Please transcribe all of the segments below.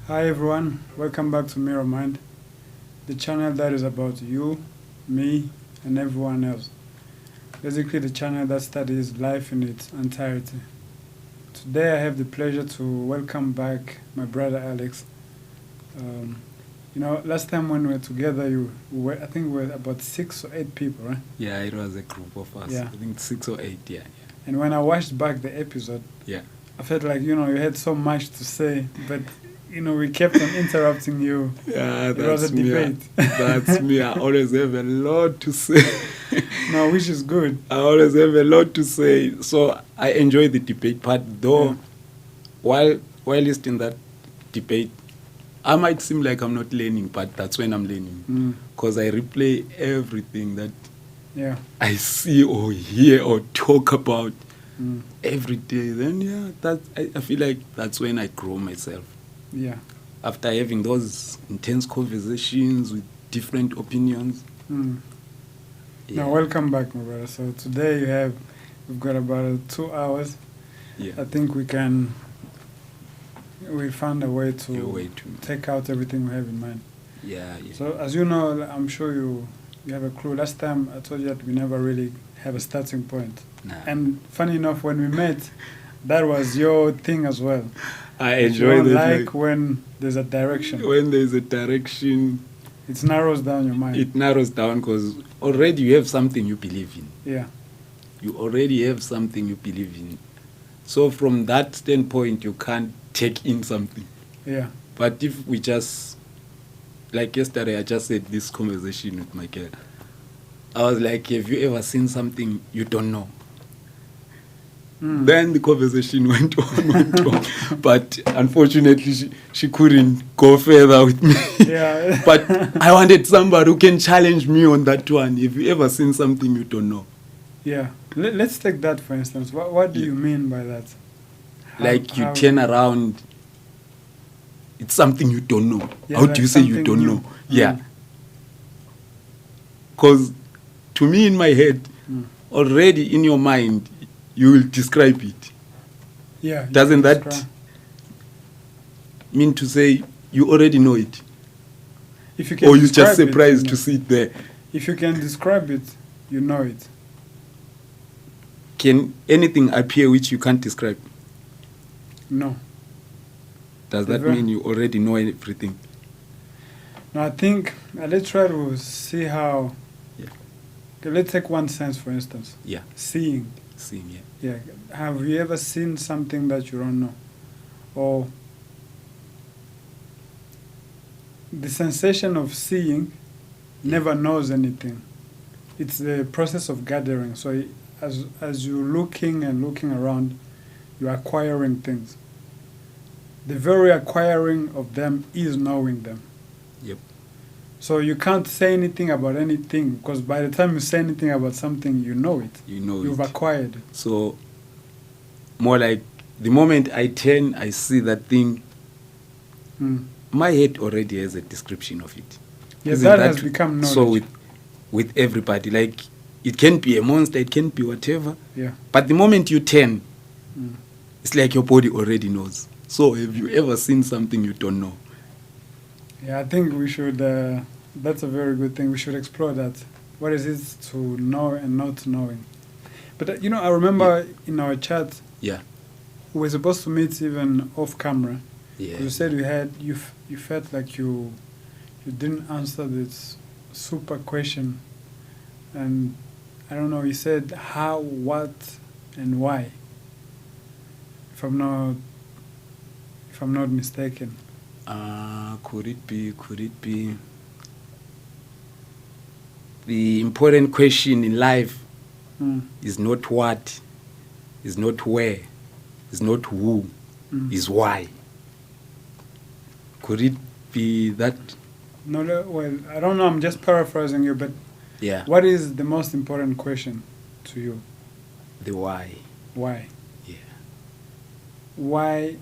Hi everyone, welcome back to Mirror Mind, the channel that is about you, me, and everyone else. Basically, the channel that studies life in its entirety. Today, I have the pleasure to welcome back my brother Alex. Um, last time when we were together, I think we were about 6 or 8 people, right? Yeah, it was a group of us. Yeah. I think 6 or 8. Yeah. And when I watched back the episode, Yeah. I felt like you had so much to say, but we kept on interrupting you. Yeah, It was a debate. That's me. I always have a lot to say. No, which is good. I always have a lot to say. So I enjoy the debate part, though. Yeah. While listening that debate, I might seem like I'm not learning, but that's when I'm learning. Because I replay everything that I see or hear or talk about every day. Then I feel like that's when I grow myself. Yeah. After having those intense conversations with different opinions. Now, welcome back, my brother. So today we've got about 2 hours. Yeah. I think we found a way to take out everything we have in mind. Yeah. So as you know, I'm sure you have a clue. Last time I told you that we never really have a starting point. Nah. And funny enough, when we met, that was your thing as well. I enjoy that. Like when there's a direction. When there's a direction, it narrows down your mind. It narrows down because already you have something you believe in. Yeah. You already have something you believe in. So from that standpoint, you can't take in something. Yeah. But if we just, like yesterday, I just had this conversation with my girl. I was like, have you ever seen something you don't know? Then the conversation went on. But unfortunately, she couldn't go further with me. Yeah. But I wanted somebody who can challenge me on that one. Have you ever seen something you don't know? Yeah. Let's take that, for instance. What do you mean by that? Like you turn around, it's something you don't know. Yeah, How do you say you don't know? Yeah. Because to me, in my head, already in your mind, you will describe it. Yeah. Doesn't that mean to say you already know it? If you can, or you're just surprised to see it there? If you can describe it, you know it. Can anything appear which you can't describe? No. Does that mean you already know everything? No, I think, let's try to see how... Yeah. Okay, let's take one sense, for instance. Yeah. Seeing. Seeing, yeah. Yeah. Have you ever seen something that you don't know? Or the sensation of seeing never knows anything. It's the process of gathering. So as you're looking and looking around, you're acquiring things. The very acquiring of them is knowing them. Yep. So you can't say anything about anything because by the time you say anything about something, you know it. You've acquired it. So more like the moment I turn, I see that thing, my head already has a description of it. Yeah, that has become knowledge. So with everybody, like it can be a monster, it can be whatever. Yeah. But the moment you turn, it's like your body already knows. So have you ever seen something you don't know? Yeah, I think we should, that's a very good thing. We should explore that. What is it to know and not knowing? But, I remember in our chat, we were supposed to meet even off camera. Yeah. You said you felt like you didn't answer this super question. And I don't know, you said how, what, and why. If I'm not mistaken. Could it be the important question in life is not what, is not where, is not who, is why. Could it be that? No, well, I don't know, I'm just paraphrasing you, but what is the most important question to you? The why. Why? Yeah. Why?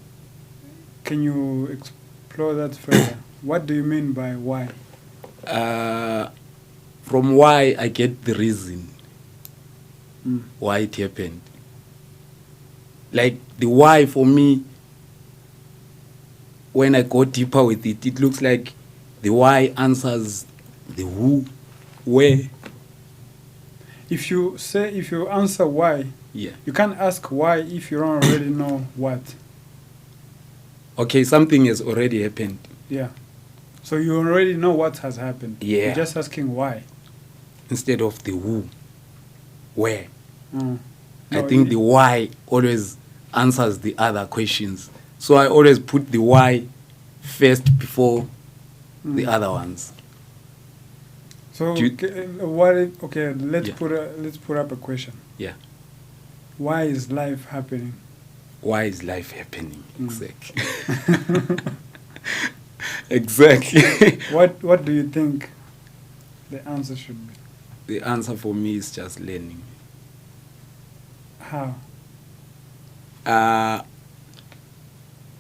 Can you explore that further? What do you mean by why? From why I get the reason why it happened. Like the why for me when I go deeper with it, it looks like the why answers the who, where. If you answer why, Yeah. you can't ask why if you don't already know what. Okay, something has already happened. Yeah. So you already know what has happened. Yeah. You're just asking why. Instead of the who, where. Mm. I No, think the why always answers the other questions. So I always put the why first before the other ones. So Do you- let's Yeah. let's put up a question. Yeah. Why is life happening? Why is life happening? Exactly. Exactly. What do you think the answer should be? The answer for me is just learning. How?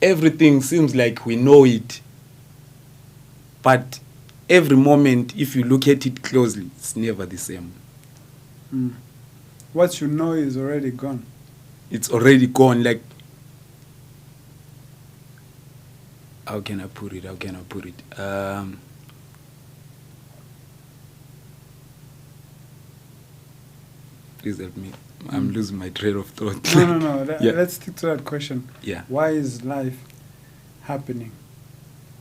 Everything seems like we know it, but every moment, if you look at it closely, it's never the same. What you know is already gone. It's already gone. Like, how can I put it? Please help me. I'm losing my train of thought. No. Yeah. Let's stick to that question. Yeah. Why is life happening?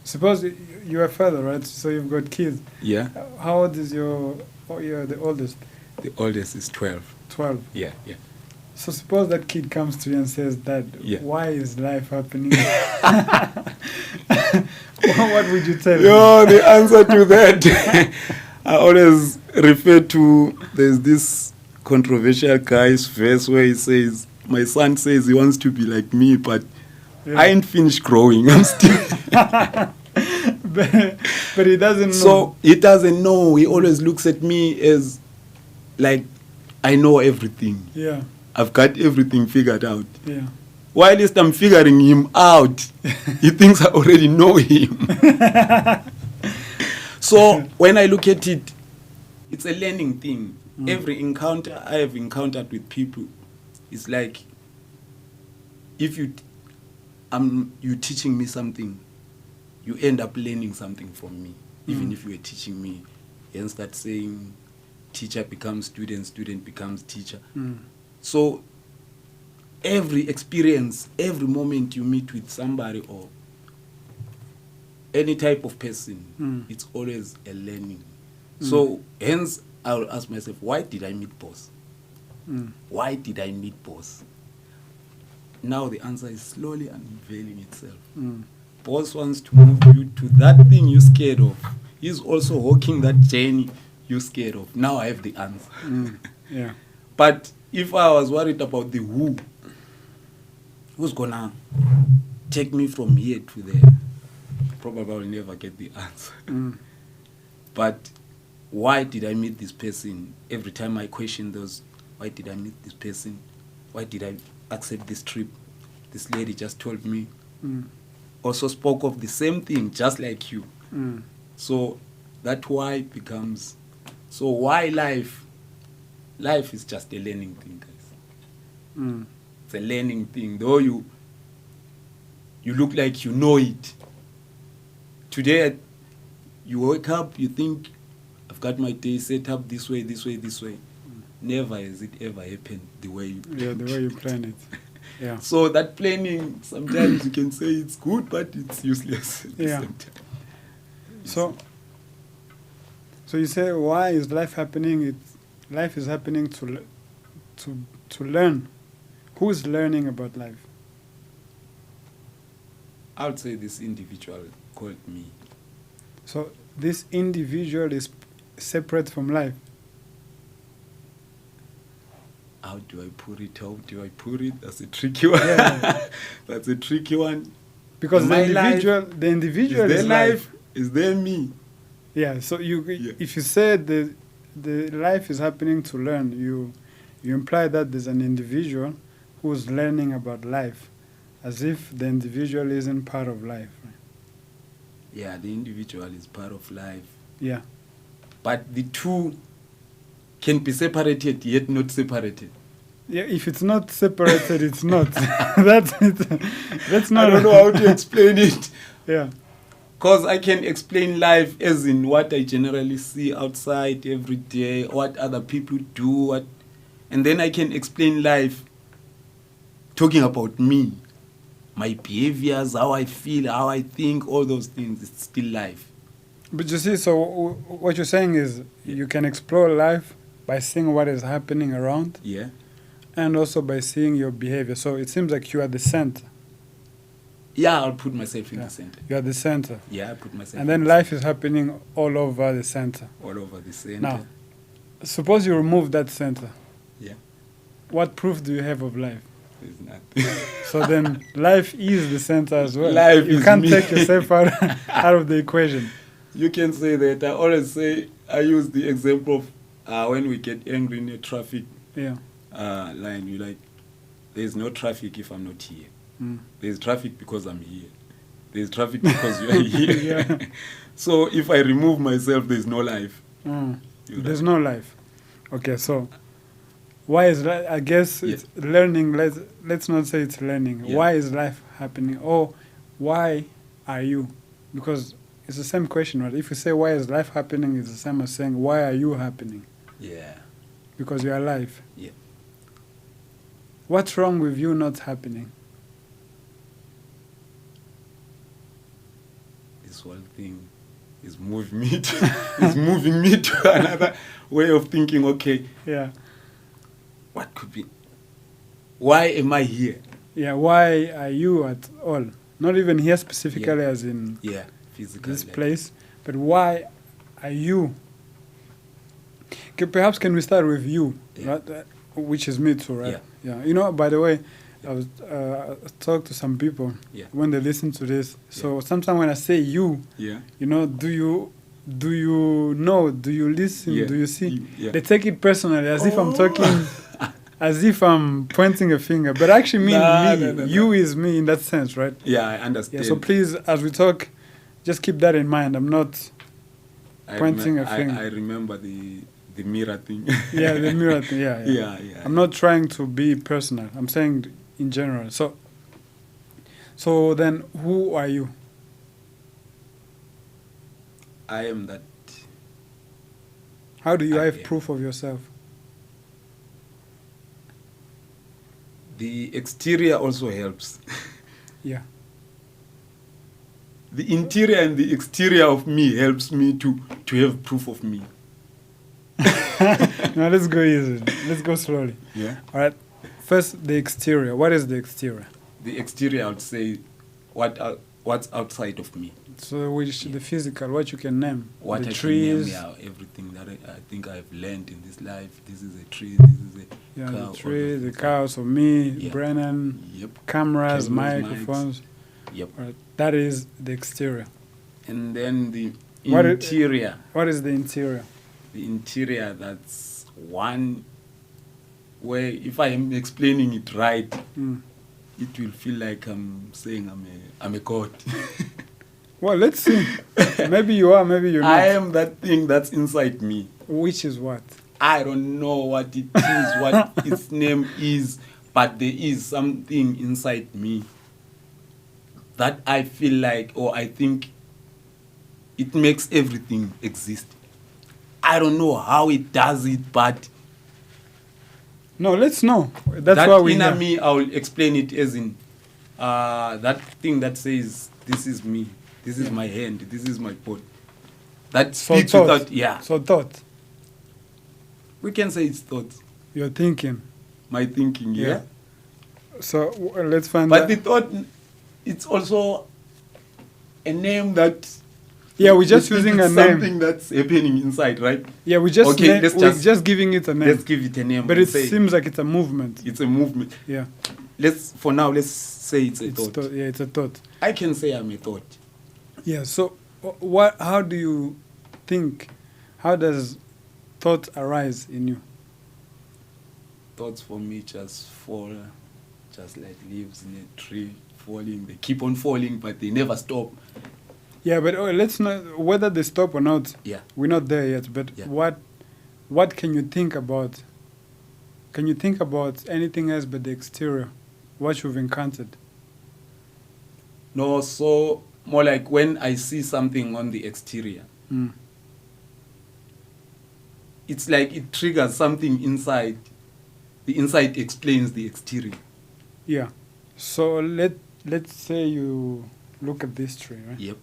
Suppose you're a father, right? So you've got kids. Yeah. How old is you're the oldest? The oldest is 12. 12. Yeah. So suppose that kid comes to you and says, Dad, Yeah. why is life happening? What would you tell him? Yo, the answer to that, I always refer to, there's this controversial guy's verse where he says, my son says he wants to be like me, but I ain't finished growing. I'm still... but he doesn't know. So he doesn't know. He always looks at me as like I know everything. Yeah. I've got everything figured out. Yeah. While least I'm figuring him out, he thinks I already know him. So when I look at it, it's a learning thing. Every encounter I have encountered with people, it's like if you're teaching me something, you end up learning something from me. Even if you are teaching me, you start saying teacher becomes student, student becomes teacher. So every experience, every moment you meet with somebody or any type of person, it's always a learning. So hence I will ask myself, why did I meet boss? Why did I meet boss? Now the answer is slowly unveiling itself. Boss wants to move you to that thing you're scared of. He's also walking that journey you're scared of. Now I have the answer. Yeah. But if I was worried about the who's gonna take me from here to there, probably I'll never get the answer. But why did I meet this person? Every time I question those, why did I meet this person? Why did I accept this trip? This lady just told me. Also spoke of the same thing, just like you. So that why becomes... So why life? Life is just a learning thing, guys. It's a learning thing. Though you look like you know it. Today, you wake up, you think, I've got my day set up this way, this way, this way. Never has it ever happened the way you planned. Yeah, the way you plan it. Yeah. So that planning, sometimes you can say it's good, but it's useless at the same time. So you say, why is life happening? Life is happening to learn. Who's learning about life? I would say this individual called me. So this individual is separate from life. How do I put it? That's a tricky one. Yeah. That's a tricky one. Because My the individual is is their life. Is there me? Yeah. So if you say the life is happening to learn, you imply that there's an individual who's learning about life, as if the individual isn't part of life. Right? Yeah, the individual is part of life. Yeah. But the two can be separated yet not separated. Yeah, if it's not separated, it's not. That's it. That's not. I don't know how to explain it, Yeah. Because I can explain life as in what I generally see outside every day, what other people do, and then I can explain life talking about me, my behaviors, how I feel, how I think, all those things. It's still life. But you see, so what you're saying is you can explore life by seeing what is happening around. Yeah. And also by seeing your behavior. So it seems like you are the center. Yeah, I'll put myself in the center. You are the center. Yeah, I put myself and then life is happening all over the center. All over the center. Now, suppose you remove that center. Yeah. What proof do you have of life? There's nothing. So then life is the center as well. Life you is can't me. take yourself out of the equation. You can say that. I always say, I use the example of when we get angry in a traffic line, you like, there's no traffic if I'm not here. There's traffic because I'm here. There's traffic because you are here. Yeah. So if I remove myself, there's no life. There's no life. Okay, so why is life? I guess it's learning. Let's not say it's learning. Yeah. Why is life happening? Or why are you? Because it's the same question, right? If you say why is life happening, it's the same as saying why are you happening? Yeah. Because you're alive. Yeah. What's wrong with you not happening? This one thing is moving me to another way of thinking. Okay. Yeah. What could be? Why am I here? Yeah. Why are you at all? Not even here specifically, as in physically this place, but why are you? Perhaps can we start with you, right? Which is me too, right? Yeah. You know, by the way, I was talk to some people when they listen to this. So sometimes when I say you, you know, do you know? Do you listen? Do you see? They take it personally, as if I'm talking, as if I'm pointing a finger. But I actually mean me. No. You is me in that sense, right? Yeah, I understand. Yeah, so please, as we talk, just keep that in mind. I'm not pointing a finger. I remember the mirror thing. Yeah, the mirror thing. Yeah. I'm not trying to be personal. I'm saying in general. So then, who are you? I am that. How do you have proof of yourself? The exterior also helps. Yeah. The interior and the exterior of me helps me to have proof of me. Now let's go easy. Let's go slowly. Yeah. All right. First, the exterior. What is the exterior? The exterior, I would say, what's outside of me. So the physical, what you can name. What the I trees. Can name, everything that I think I've learned in this life. This is a tree, this is a cow. The tree, the cow, so me, Brennan, cameras, microphones. Yep. Right. That is the exterior. And then the interior. What is the interior? The interior, that's one where if I am explaining it right, it will feel like I'm saying I'm a god. Well, let's see. Maybe you are, maybe you're not. I am that thing that's inside me. Which is what? I don't know what it is, what its name is, but there is something inside me that I feel like, or I think it makes everything exist. I don't know how it does it, but no, let's know. That's why we inner me, I will explain it as in that thing that says, this is me, this is my hand, this is my body. That speaks without, So thought. We can say it's thought. You're thinking. My thinking, yeah. So let's find But the thought, it's also a name that... Yeah, we're just using a name. Something that's happening inside, right? Yeah, we're just giving it a name. Let's give it a name. But it seems like it's a movement. It's a movement. Yeah. For now, let's say it's a thought. Yeah, it's a thought. I can say I'm a thought. Yeah, so how do you think, how does thought arise in you? Thoughts for me just fall, just like leaves in a tree, falling. They keep on falling, but they never stop. Yeah, but let's not, whether they stop or not, we're not there yet. But what can you think about? Can you think about anything else but the exterior, what you've encountered? No, so more like when I see something on the exterior, it's like it triggers something inside. The inside explains the exterior. Yeah. So let's say you look at this tree, right? Yep.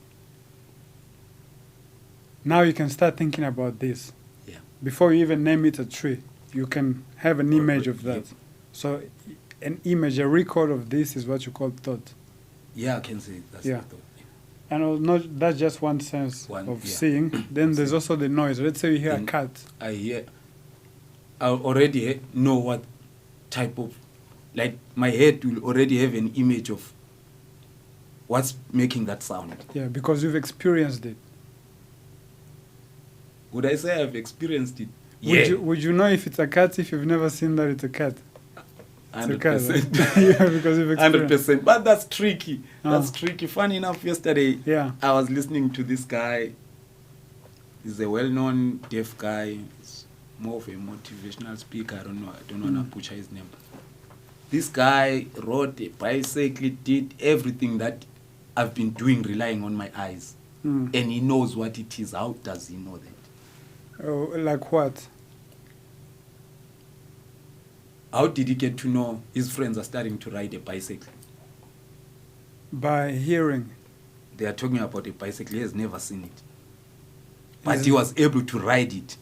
Now you can start thinking about this. Yeah. Before you even name it a tree, you can have an image of that. Yep. So an image, a record of this is what you call thought. Yeah, I can say that's Yeah. the thought. And not that's just one sense of Yeah. seeing. Then there's also the noise. Let's say you hear a cat. I already know what type of, like my head will already have an image of what's making that sound. Yeah, because you've experienced it. Would I say I've experienced it? Would you know if it's a cat if you've never seen that it's a cat? 100%. Yeah, because you've experienced. 100%. But that's tricky. That's tricky. Funny enough, yesterday I was listening to this guy. He's a well-known deaf guy. He's more of a motivational speaker. I don't want to butcher his name. This guy rode a bicycle, did everything that I've been doing, relying on my eyes. And he knows what it is. How does he know that? Oh, like what? How did he get to know his friends are starting to ride a bicycle? By hearing. They are talking about a bicycle. He has never seen it. But he was able to ride it.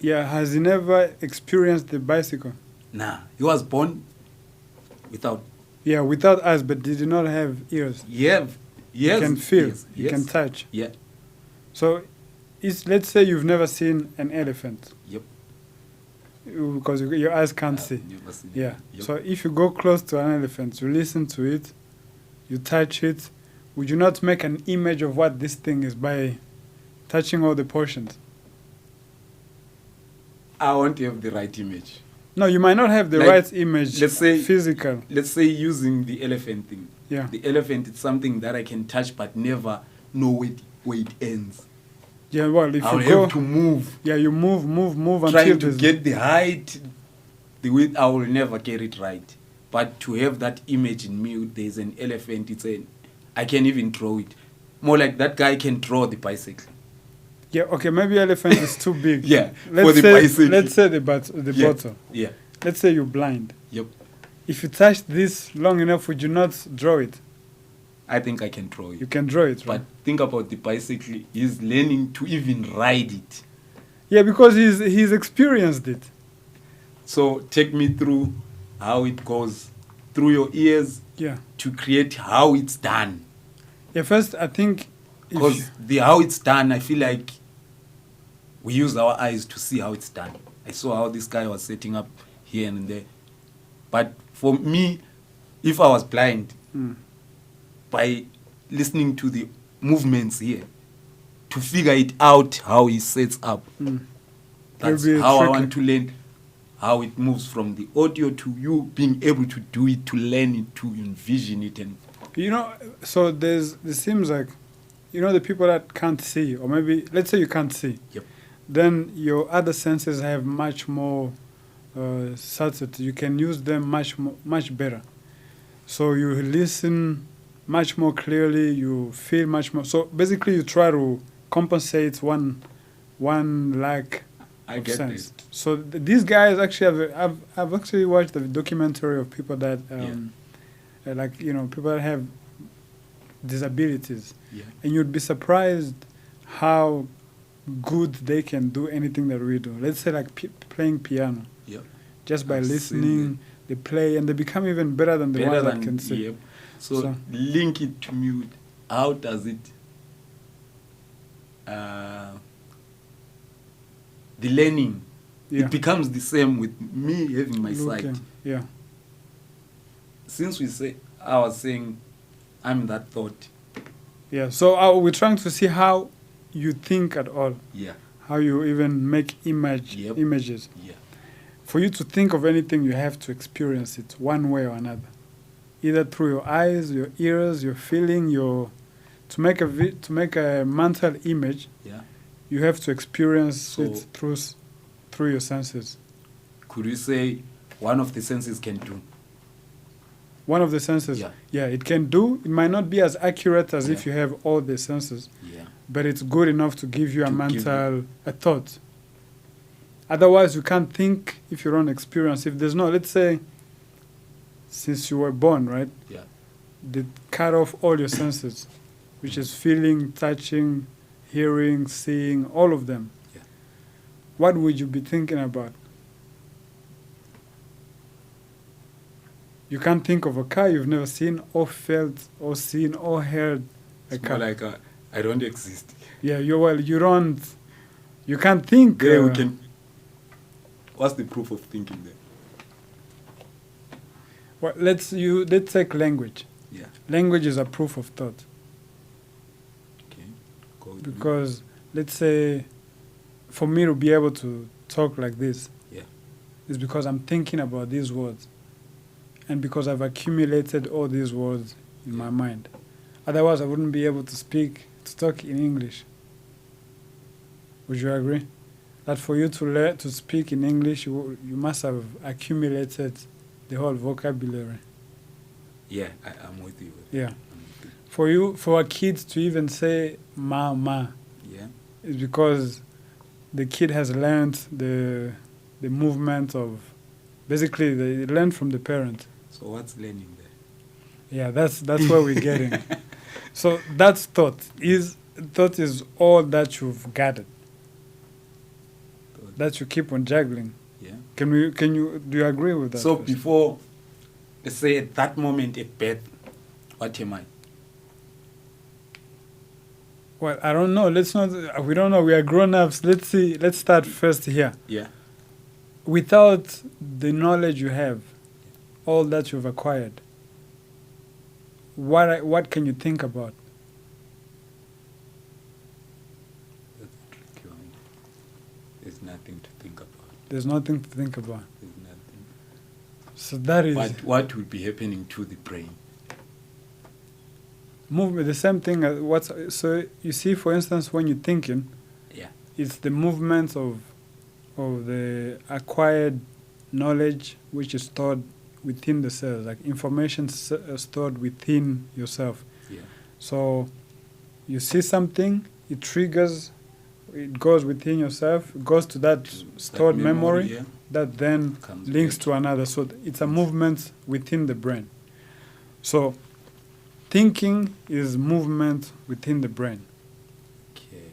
Yeah, has he never experienced the bicycle? Nah, he was born without. Yeah, without eyes, but did he not have ears? Yeah, yes. You can feel, yes, you can touch. Yeah. So, let's say you've never seen an elephant. Yep. Because your eyes can't see. Never seen Yeah. it. Yep. So if you go close to an elephant, you listen to it, you touch it, would you not make an image of what this thing is by touching all the portions? I want to have the right image. No, you might not have the Like, right image, let's say- physical. Let's say using the elephant thing. Yeah. The elephant is something that I can touch but never know where it ends. Yeah, well, if I'll you go, have to move. yeah, you move until Trying to there's- get the height, the width, I will never get it right. But to have that image in me, there's an elephant, I can even draw it. More like that guy can draw the bicycle. Yeah, okay, maybe elephant is too big. Yeah, let's for the say, bicycle. Let's say the bottle. Yeah. Let's say you're blind. Yep. If you touch this long enough, would you not draw it? I think I can draw it. You can draw it, right? But think about the bicycle. He's learning to even ride it. Yeah, because he's experienced it. So take me through how it goes through your ears Yeah. to create how it's done. Yeah, first, I think... Because the how it's done, I feel like we use our eyes to see how it's done. I saw how this guy was setting up here and there. But for me, if I was blind, by listening to the movements here, to figure it out how he sets up, that's It'll be how I tricky. want to learn how it moves from the audio to you being able to do it, to learn it, to envision it. And You know, so there seems like, you know, the people that can't see, or maybe, let's say you can't see. Yep. Then your other senses have much more subtlety. You can use them much better. So you listen much more clearly, you feel much more. So basically you try to compensate one lack I of get sense. it. So these guys actually I've actually watched a documentary of people that like, you know, people that have disabilities. Yeah. And you'd be surprised how good they can do anything that we do. Let's say like playing piano. Yep. Just by I've seen listening, they play and they become even better than the Better ones than, that can see. Yep. So link it to mute. How does it? The learning, Yeah. it becomes the same with me having my Looking, sight. yeah. Since I was saying, I'm that thought. Yeah. So we're trying to see how you think at all. Yeah. How you even make Yep. images. Yeah. For you to think of anything, you have to experience it one way or another, either through your eyes, your ears, your feeling, to make a mental image. Yeah. You have to experience it through your senses. Could you say one of the senses can do? one of the senses, Yeah. it can do. It might not be as accurate as if you have all the senses, but it's good enough to give you a thought. Otherwise, you can't think if you don't experience. If there's no, let's say, since you were born, right? Yeah. They cut off all your senses, which is feeling, touching, hearing, seeing, all of them. Yeah. What would you be thinking about? You can't think of a car you've never seen or felt or seen or heard a car. More like I don't exist. Yeah, you can't think. Yeah, we can. What's the proof of thinking there? Well, let's take language. Yeah. Language is a proof of thought. Okay. Because let's say, for me to be able to talk like this, is because I'm thinking about these words, and because I've accumulated all these words in my mind. Otherwise, I wouldn't be able to talk in English. Would you agree? That for you to learn to speak in English, you must have accumulated the whole vocabulary. Yeah, I'm with you. Yeah. For a kid to even say ma, is because the kid has learned the movement of, basically they learned from the parent. So what's learning there? Yeah, that's where we're getting. So that's thought. Thought is all that you've gathered, that you keep on juggling. Yeah. Do you agree with that? So before, let's say at that moment at birth, what am I? Well, I don't know. We don't know. We are grown-ups. Let's see. Let's start first here. Yeah. Without the knowledge you have, all that you've acquired, what can you think about? That's a tricky one. There's nothing to think about. There's nothing to think about. There's nothing. So that is... What will be happening to the brain? Movement, the same thing. So you see, for instance, when you're thinking, it's the movement of the acquired knowledge which is stored within the cells, like information stored within yourself. Yeah. So you see something, it triggers, it goes within yourself, it goes to that stored memory that then links to another. So it's a movement within the brain. So thinking is movement within the brain. Okay,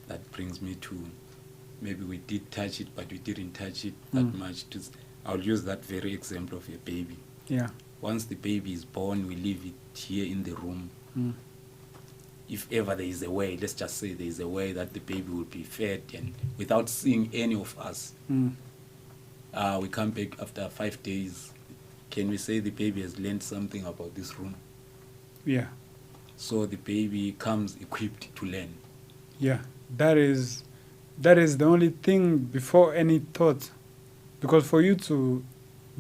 that brings me to, maybe we did touch it, but we didn't touch it that much. I'll use that very example of a baby. Yeah. Once the baby is born, we leave it here in the room. If ever there is a way, let's just say there is a way that the baby will be fed, and without seeing any of us, we come back after 5 days. Can we say the baby has learned something about this room? Yeah. So the baby comes equipped to learn. Yeah. That is the only thing before any thought. Because for you to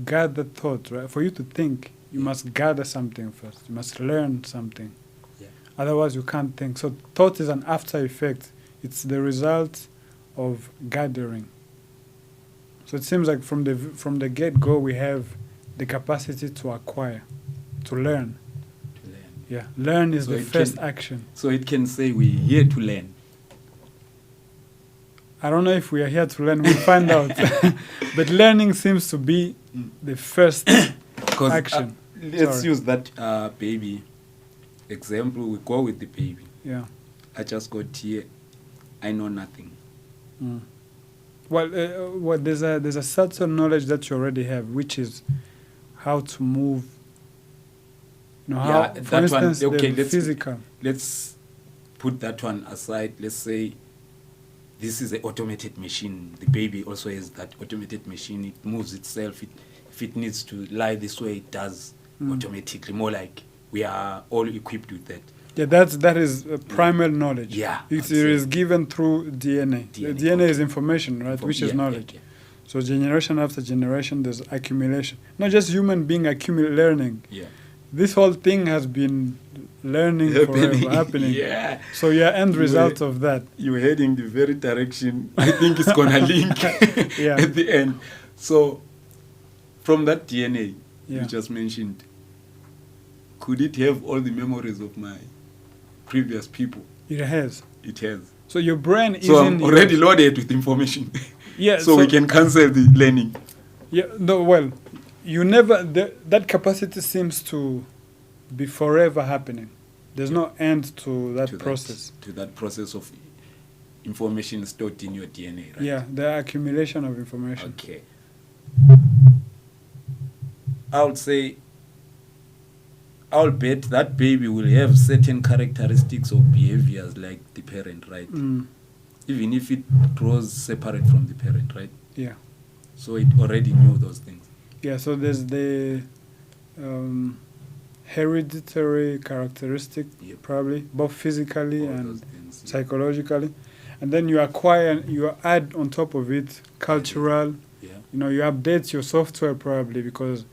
gather thought, right? For you to think, you must gather something first. You must learn something. Yeah. Otherwise, you can't think. So thought is an after effect. It's the result of gathering. So it seems like from the get-go, we have the capacity to acquire, to learn. Yeah, learn is the first action. So it can say we're here to learn. I don't know if we are here to learn. We'll find out. But learning seems to be the first action. Let's use that baby example. We go with the baby. Yeah. I just got here. I know nothing. Well, there's a certain knowledge that you already have, which is how to move. For instance, the physical. Let's put that one aside. Let's say this is an automated machine. The baby also has that automated machine. It moves itself. If it needs to lie this way, it does automatically. More like we are all equipped with that. Yeah, that is primal knowledge. Yeah. It is given through DNA. The DNA is information, right? Which is knowledge. Yeah. So generation after generation, there's accumulation. Not just human being learning. Yeah. This whole thing has been learning forever, happening. Yeah. So end result of that. You're heading the very direction I think it's going to link at the end. So from that DNA you just mentioned, could it have all the memories of my previous people? It has. It has. So your brain is So I'm already loaded with information. Yeah. So we can cancel the learning. Yeah. No. Well, you never. That capacity seems to be forever happening. There's no end to that process. To that process of information stored in your DNA, right? Yeah, the accumulation of information. Okay. I would say, I'll bet that baby will have certain characteristics or behaviors like the parent, right? Even if it grows separate from the parent, right? Yeah. So it already knew those things. Yeah, so there's the hereditary characteristic, probably, both physically and psychologically. And then you acquire, you add on top of it cultural, you update your software probably, because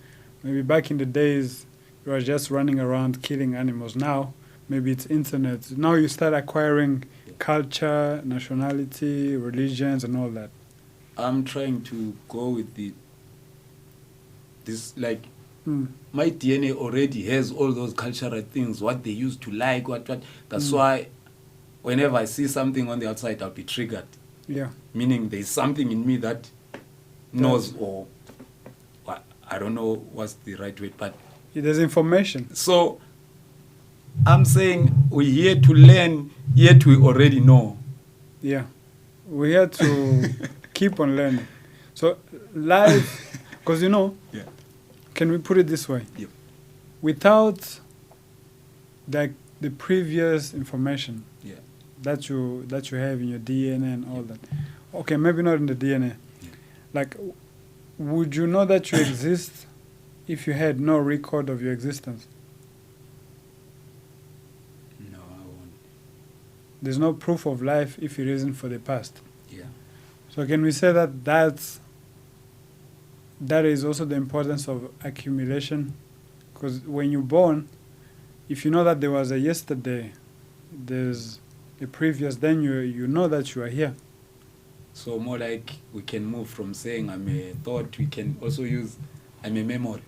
maybe back in the days you were just running around killing animals. Now maybe it's internet. Now you start acquiring culture, nationality, religions and all that. I'm trying to go with my DNA already has all those cultural things, what they used to like, what. That's why whenever I see something on the outside, I'll be triggered. Yeah. Meaning there's something in me that knows, or I don't know what's the right word, but there's information. So I'm saying we're here to learn, yet we already know. Yeah. We're here to keep on learning. So life, because can we put it this way? Yep. Without the previous information that you have in your DNA and all that. Okay, maybe not in the DNA. Yeah. Like, would you know that you exist if you had no record of your existence? No, I won't. There's no proof of life if it isn't for the past. Yeah. So can we say that is also the importance of accumulation? Because when you're born, if you know that there was a yesterday, there's a previous, then you know that you are here. So more like we can move from saying I'm a thought, we can also use I'm a memory.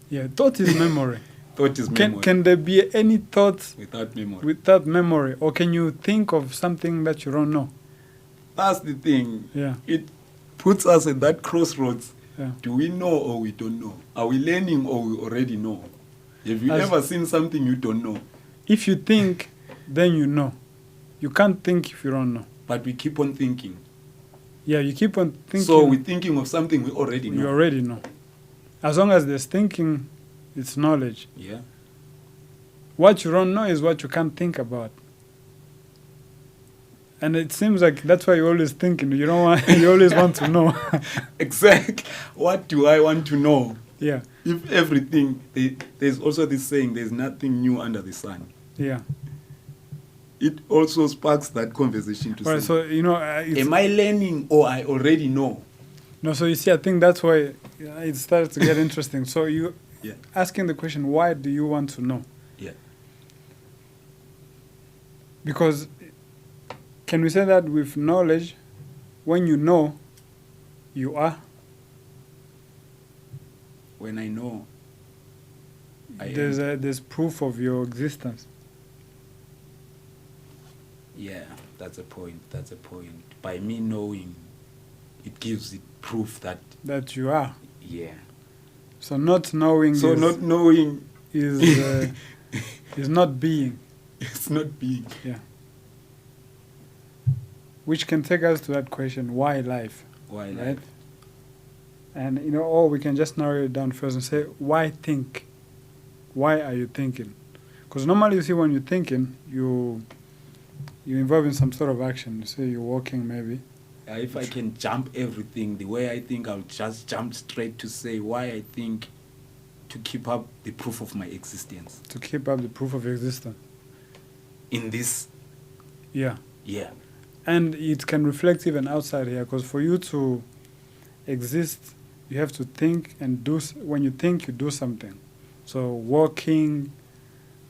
Yeah, thought is memory. Thought is memory. Can there be any thought without memory? Without memory, or can you think of something that you don't know? That's the thing. Yeah. It puts us at that crossroads. Yeah. Do we know or we don't know? Are we learning or we already know? Have you ever seen something you don't know? If you think, then you know. You can't think if you don't know. But we keep on thinking. Yeah, you keep on thinking. So we're thinking of something we already know. You already know. As long as there's thinking, it's knowledge. Yeah. What you don't know is what you can't think about. And it seems like that's why you're always thinking. You don't want. You always want to know. Exactly. What do I want to know? Yeah. If everything, there's also this saying, there's nothing new under the sun. Yeah. It also sparks that conversation to say, so am I learning or I already know? No, so you see, I think that's why it starts to get interesting. So you asking the question, why do you want to know? Yeah. Because can we say that with knowledge, when you know, you are? When I know, there's proof of your existence. Yeah, that's a point. That's a point. By me knowing, it gives it proof that you are. Yeah. So not knowing. So not knowing is is not being. It's not being. Yeah. Which can take us to that question: why life? Why life? Right? And or we can just narrow it down first and say, why think? Why are you thinking? Because normally you see when you're thinking, you involve in some sort of action. Say you're walking, maybe. If I can jump everything the way I think, I'll just jump straight to say why I think, to keep up the proof of my existence. To keep up the proof of existence. In this. Yeah. Yeah. And it can reflect even outside here, because for you to exist, you have to think and do. When you think, you do something. So walking,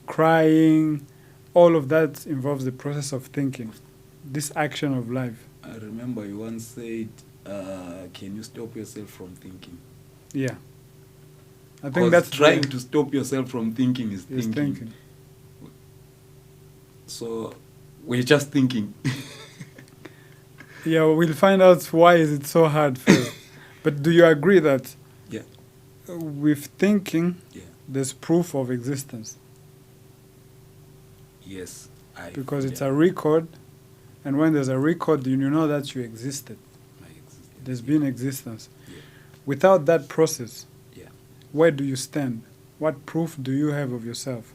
crying, all of that involves the process of thinking, this action of life. I remember you once said, can you stop yourself from thinking? Yeah. I think that's trying to stop yourself from thinking is thinking. So we're just thinking. Yeah, we'll find out why is it so hard first. But do you agree that with thinking, there's proof of existence? Yes. Because it's a record, and when there's a record, you know that you existed. There's been existence. Yeah. Without that process, where do you stand? What proof do you have of yourself?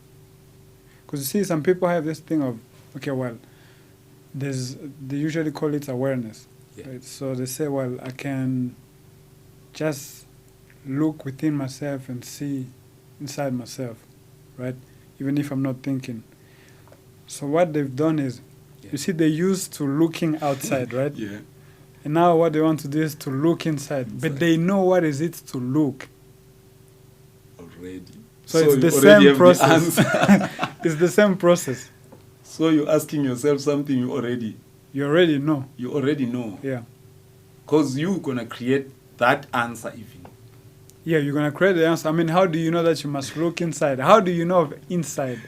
Because you see, some people have this thing of, okay, well, they usually call it awareness. Right? So they say, well, I can just look within myself and see inside myself, right? Even if I'm not thinking. So what they've done is, you see, they're used to looking outside, right? Yeah. And now what they want to do is to look inside. But they know what is it to look. Already. So it's the same process. It's the same process. So you're asking yourself something you already know. You already know. Yeah. Because you're going to create that answer even. Yeah, you're going to create the answer. I mean, how do you know that you must look inside? How do you know of inside?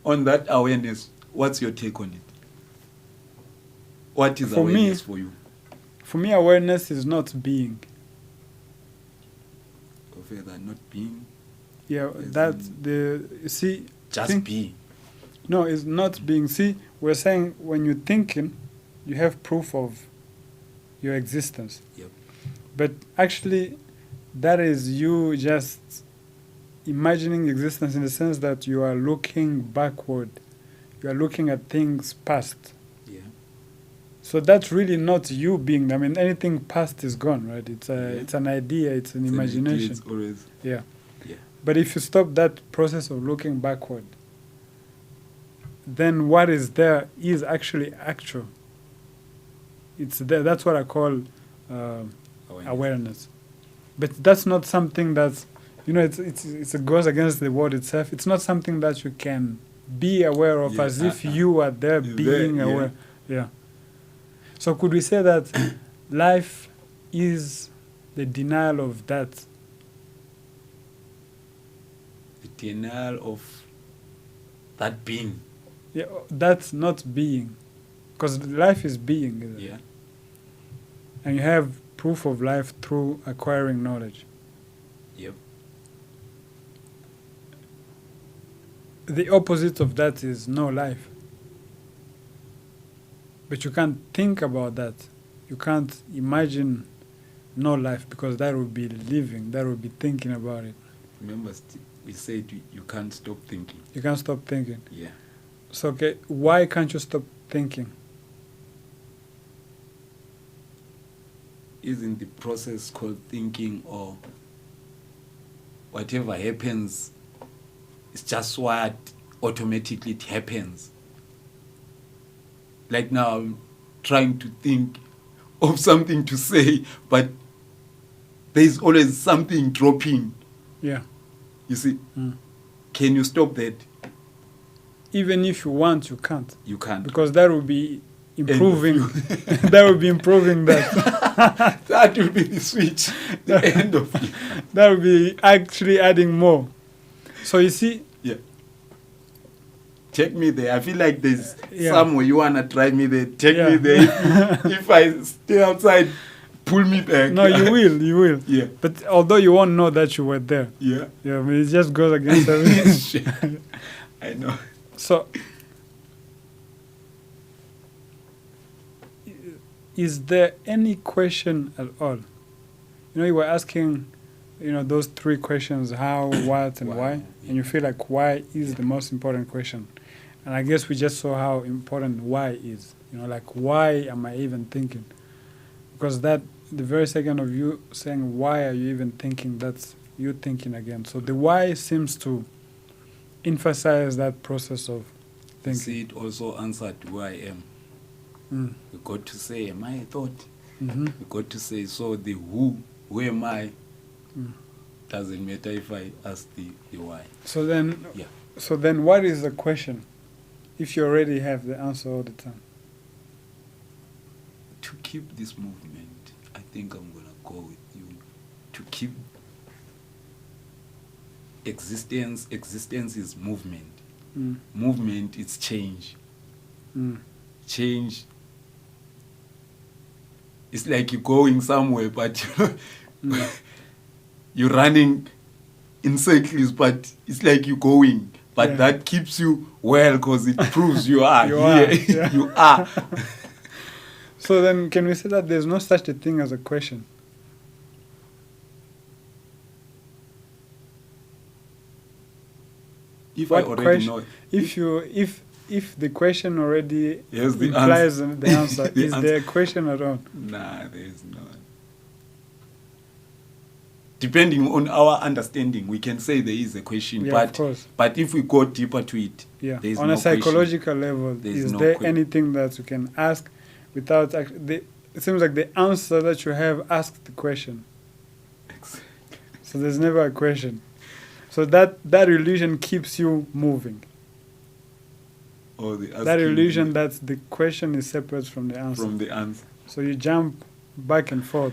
On that awareness, what's your take on it? What is awareness for you? For me, awareness is not being. Further, not being. Yeah, see. Just be. No, it's not being. See, we're saying when you're thinking, you have proof of your existence. Yep. But actually, that is you just imagining existence in the sense that you are looking backward. You are looking at things past. Yeah. So that's really not you being. I mean, anything past is gone, right? It's an idea. It's an imagination. It's always. Yeah. But if you stop that process of looking backward, then what is there is actually actual. It's there. That's what I call awareness. But that's not something that's, it goes against the word itself. It's not something that you can be aware of as if you are there being aware. Yeah. So could we say that life is the denial of that? The denial of that being. Yeah, that's not being. Because life is being. Isn't it? And you have proof of life through acquiring knowledge. Yep. The opposite of that is no life. But you can't think about that. You can't imagine no life because that would be living, that would be thinking about it. Remember, we said you can't stop thinking. You can't stop thinking. Yeah. So, okay, why can't you stop thinking? Isn't the process called thinking, or whatever happens, it's just what automatically it happens? Like now, I'm trying to think of something to say, but there's always something dropping. Yeah. You see? Can you stop that? Even if you want, you can't. You can't. Because that will be improving. That will be improving that. That will be the switch. The end of it. That will be actually adding more. So you see? Yeah. Take me there. I feel like there's somewhere you want to drive me there. Take me there. If I stay outside, pull me back. No, you will. Yeah. But although you won't know that you were there. Yeah. Yeah, I mean, it just goes against everything. I know. So, is there any question at all? You were asking, those three questions, how, what, and why. And you feel like why is the most important question. And I guess we just saw how important why is. Like why am I even thinking? Because that, the very second of you saying why are you even thinking, that's you thinking again. So the why seems to emphasize that process of thinking. See, it also answered who I am. We got to say, am I a thought? We got to say, so the who am I, doesn't matter if I ask the why. So then what is the question if you already have the answer all the time? To keep this movement, I think I'm going to go with you. To keep existence is movement. Movement is change. Change, it's like you're going somewhere, but you're running in circles, but it's like you're going, but that keeps you well, because it proves you are here. You are. So then can we say that there's no such a thing as a question? If What I already question, know, if the question already yes, the implies the answer, the is answer. there a question around? Nah, there is not. Depending on our understanding, we can say there is a question, Yeah, of course. but if we go deeper to it, there is on no a psychological question. level, There is no there anything that you can ask without it seems like the answer that you have asked the question. Exactly. So there's never a question. So that illusion keeps you moving. Or That illusion that the question is separate from the answer. From the answer. So you jump back and forth.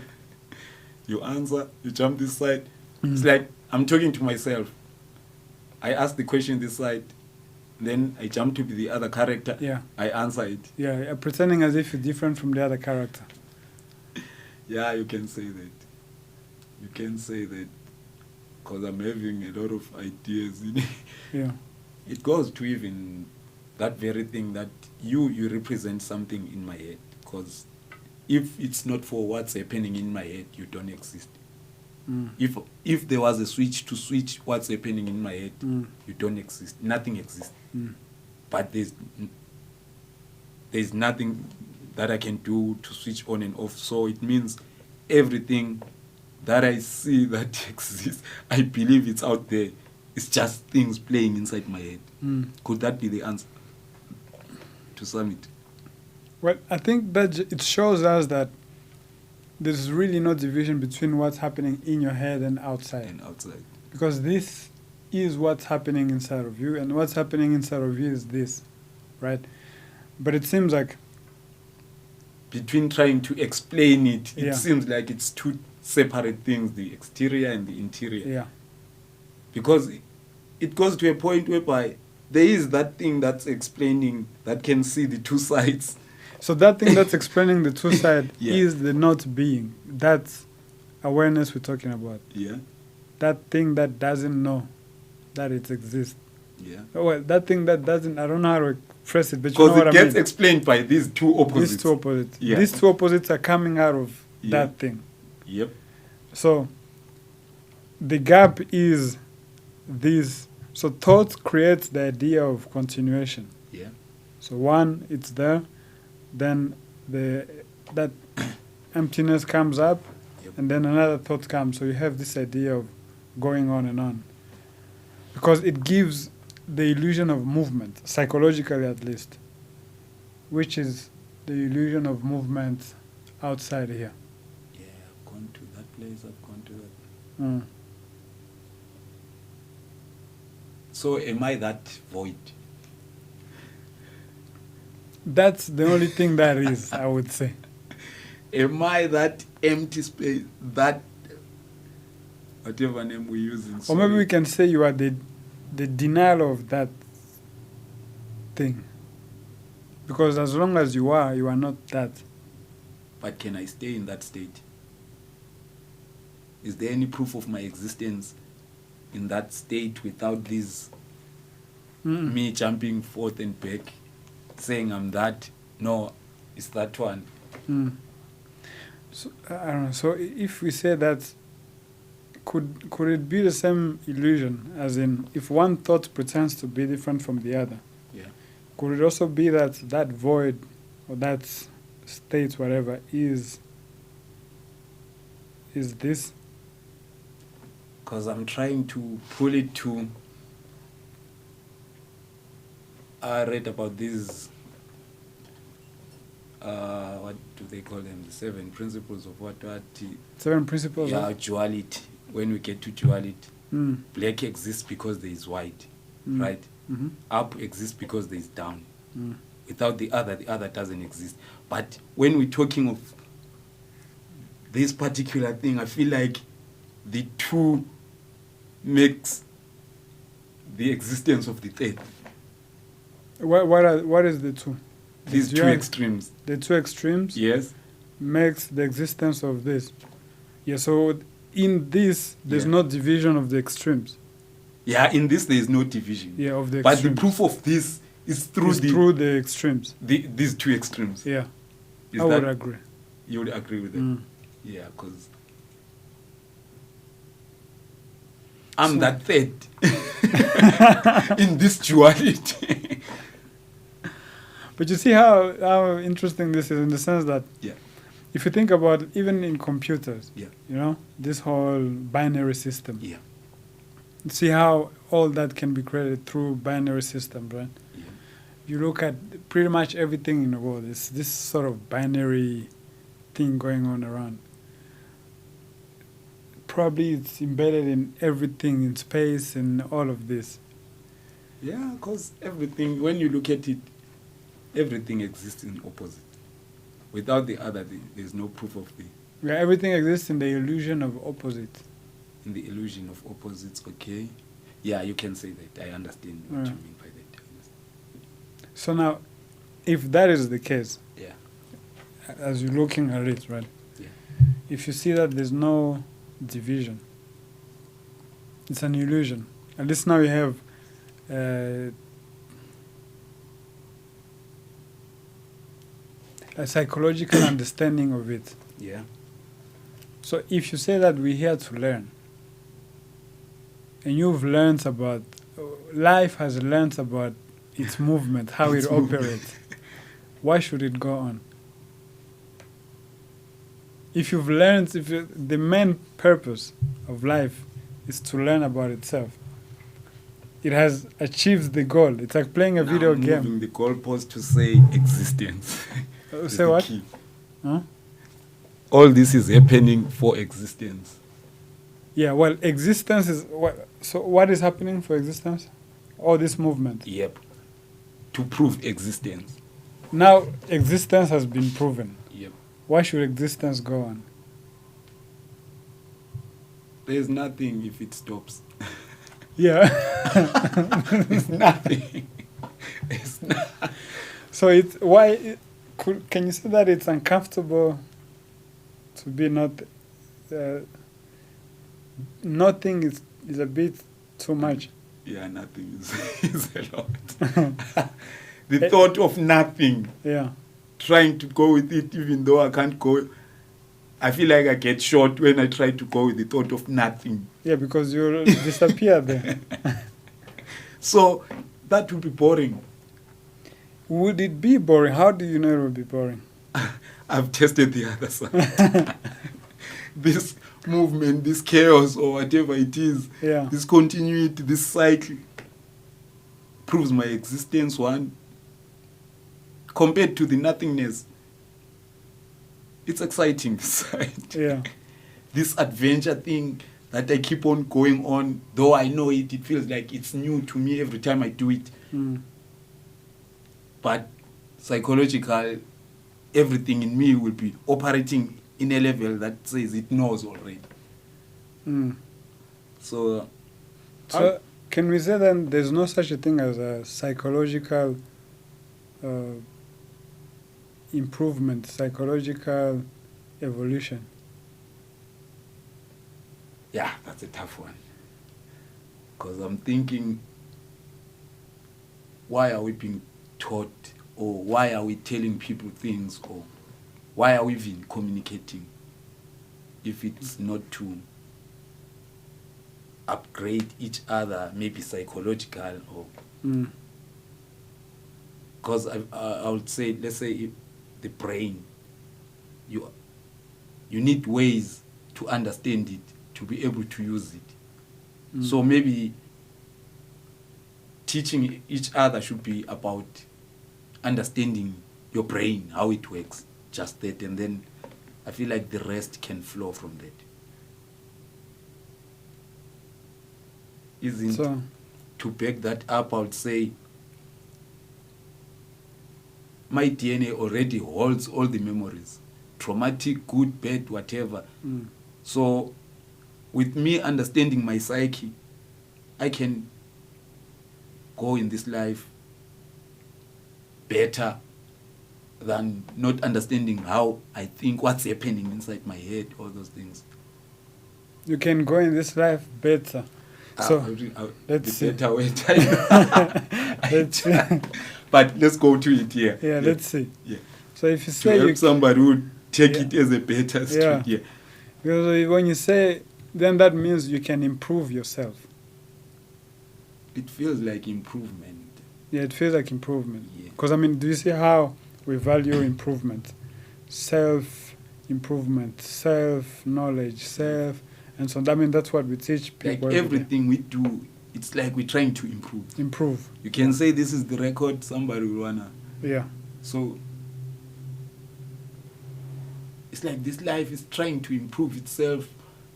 You answer, you jump this side. It's like I'm talking to myself. I ask the question this side, then I jump to the other character. Yeah. I answer it. Yeah, pretending as if you're different from the other character. Yeah, you can say that. You can say that, because I'm having a lot of ideas. Yeah. It goes to even that very thing that you represent something in my head, because if it's not for what's happening in my head, you don't exist. If there was a switch to switch what's happening in my head, you don't exist. Nothing exists. But there's nothing that I can do to switch on and off. So it means everything that I see that exists, I believe it's out there. It's just things playing inside my head. Could that be the answer to sum it? Well, I think that it shows us that there's really no division between what's happening in your head and outside. Because this is what's happening inside of you, and what's happening inside of you is this, right? But it seems like between trying to explain it, it seems like it's two separate things, the exterior and the interior. Yeah. Because it goes to a point whereby there is that thing that's explaining, that can see the two sides. So that thing that's explaining the two sides is the not being. That's awareness we're talking about. Yeah. That thing that doesn't know that it exists. Yeah. Well, that thing that doesn't, I don't know how to express it, but you know what I mean. Because it gets explained by these two opposites. These two opposites. Yeah. These two opposites are coming out of that thing. Yep. So the gap is this. So thought creates the idea of continuation. Yeah. So one, it's there. Then that emptiness comes up, and then another thought comes. So you have this idea of going on and on. Because it gives the illusion of movement, psychologically at least, which is the illusion of movement outside here. Yeah, I've gone to that place, I've gone to that. So am I that void? That's the only thing that is, I would say. Am I that empty space, that whatever name we're using? Or maybe we can say you are the denial of that thing. Because as long as you are not that. But can I stay in that state? Is there any proof of my existence in that state without this me jumping forth and back, saying I'm that? No, it's that one. So, I don't know. So if we say that, could it be the same illusion, as in if one thought pretends to be different from the other? Yeah. Could it also be that void or that state, whatever, is this? Because I'm trying to pull it to... I read about these... what do they call them? The 7 principles of what? 7 principles? Yeah, duality. When we get to duality, black exists because there is white, right? Up exists because there is down. Without the other doesn't exist. But when we're talking of this particular thing, I feel like the two makes the existence of the third. What is the two? These two extremes. The two extremes. Yes. Makes the existence of this. Yeah. So in this, there's no division of the extremes. Yeah. In this, there is no division. Yeah, of the but extremes. the proof of this is through the extremes. These two extremes. Yeah. I would agree. You would agree with it. Yeah, because I'm that third in this duality. But you see how interesting this is, in the sense that if you think about it, even in computers, you know, this whole binary system. Yeah. See how all that can be created through binary systems, right? Yeah. You look at pretty much everything in the world. It's this sort of binary thing going on around. Probably it's embedded in everything in space and all of this. Yeah, because everything, when you look at it, everything exists in opposite. Without the other, there's no proof of the... Yeah, everything exists in the illusion of opposite. In the illusion of opposites, okay. Yeah, you can say that. I understand what you mean by that. So now, if that is the case, as you're looking at it, right? Yeah. If you see that there's no division, it's an illusion. At least now you have a psychological understanding of it. Yeah. So if you say that we're here to learn, and you've learned about, life has learned about its movement, how it operates, why should it go on? If you've learned, the main purpose of life is to learn about itself, it has achieved the goal. It's like playing a video game. Moving the goalpost to say existence. Say what? Huh? All this is happening for existence. Yeah, well, existence is... So what is happening for existence? All this movement. Yep. To prove existence. Now, existence has been proven. Yep. Why should existence go on? There's nothing if it stops. Yeah. There's nothing. There's not. So it's... Why... Can you say that it's uncomfortable to be not... nothing is a bit too much. Yeah, nothing is a lot. The thought of nothing. Yeah. Trying to go with it, even though I can't go. I feel like I get shot when I try to go with the thought of nothing. Yeah, because you'll disappear there. So that would be boring. Would it be boring? How do you know it would be boring? I've tested the other side. This movement, this chaos, or whatever it is, this continuity, this cycle, proves my existence, one. Compared to the nothingness, it's exciting, this side. Yeah. This adventure thing that I keep on going on, though I know it feels like it's new to me every time I do it. But psychological, everything in me will be operating in a level that says it knows already. So can we say then there's no such a thing as a psychological improvement, psychological evolution? Yeah, that's a tough one. Because I'm thinking, why are we being taught, or why are we telling people things, or why are we even communicating if it's not to upgrade each other, maybe psychological, or because I would say, let's say the brain, you need ways to understand it, to be able to use it. So maybe teaching each other should be about understanding your brain, how it works, just that, and then I feel like the rest can flow from that. To back that up, I would say my DNA already holds all the memories, traumatic, good, bad, whatever. So with me understanding my psyche, I can go in this life better than not understanding how I think, what's happening inside my head, all those things. You can go in this life better. So let's see. Better way. But let's go to it here. Yeah, let's see. Yeah. So if you say to help somebody who take it as a better street. Yeah. Because when you say, then that means you can improve yourself. It feels like improvement. Yeah, it feels like improvement. Yeah. Because, I mean, do you see how we value improvement? Self-improvement, self-knowledge, and so, I mean, that's what we teach people. Like everything we do, it's like we're trying to improve. Improve. You can say this is the record, somebody will wanna. Yeah. So it's like this life is trying to improve itself,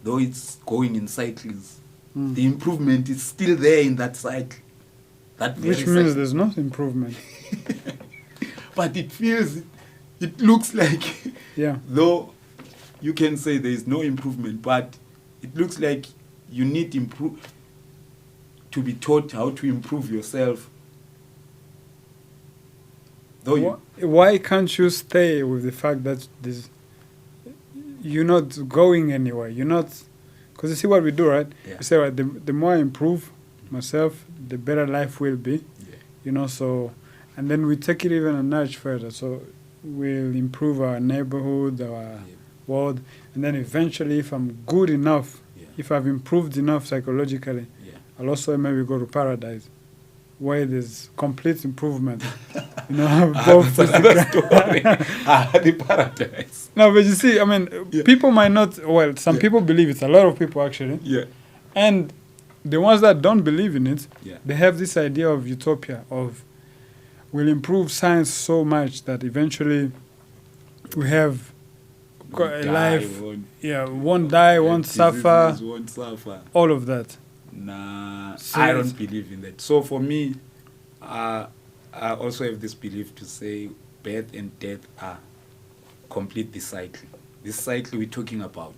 though it's going in cycles. The improvement is still there in that cycle. Which means there's no improvement. But it looks like, though you can say there is no improvement, but it looks like you need to be taught how to improve yourself. Though why can't you stay with the fact that you're not going anywhere? You're not, because you see what we do, right? Yeah. We say, right, the more I improve myself, the better life will be. Yeah. You know, so, and then we take it even a notch further. So we'll improve our neighborhood, our world, and then eventually, if I'm good enough, if I've improved enough psychologically, I'll also maybe go to paradise, where there's complete improvement. You know, both the paradise. No, but you see, I mean, people might not. Well, some people believe it. A lot of people actually. Yeah. And the ones that don't believe in it, Yeah. they have this idea of utopia, of we'll improve science so much that eventually we have a life. Won't die, won't suffer, all of that. Nah, So I don't believe in that. So for me, I also have this belief to say birth and death are complete the cycle. This cycle we're talking about,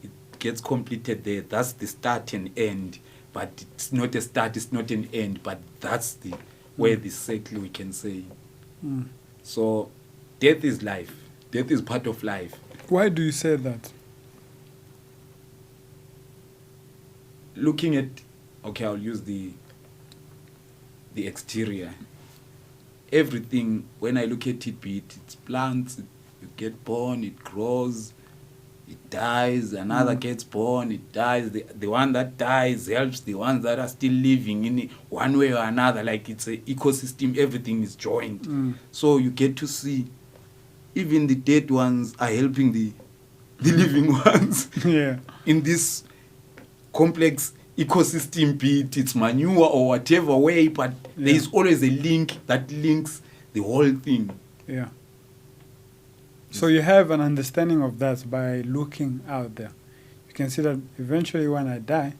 it gets completed there. That's the start and end. But it's not a start, it's not an end. But that's the where the cycle we can say. So death is life. Death is part of life. Why do you say that? Looking at, okay, I'll use the exterior. Everything, when I look at it, be it it's plants, you get born, it grows, it dies, another gets born, it dies. The one that dies helps the ones that are still living in it, one way or another. Like it's an ecosystem, everything is joined. So you get to see even the dead ones are helping the living ones. In this complex ecosystem, be it it's manure or whatever way, but there is always a link that links the whole thing. Yeah. So you have an understanding of that by looking out there. You can see that eventually when I die,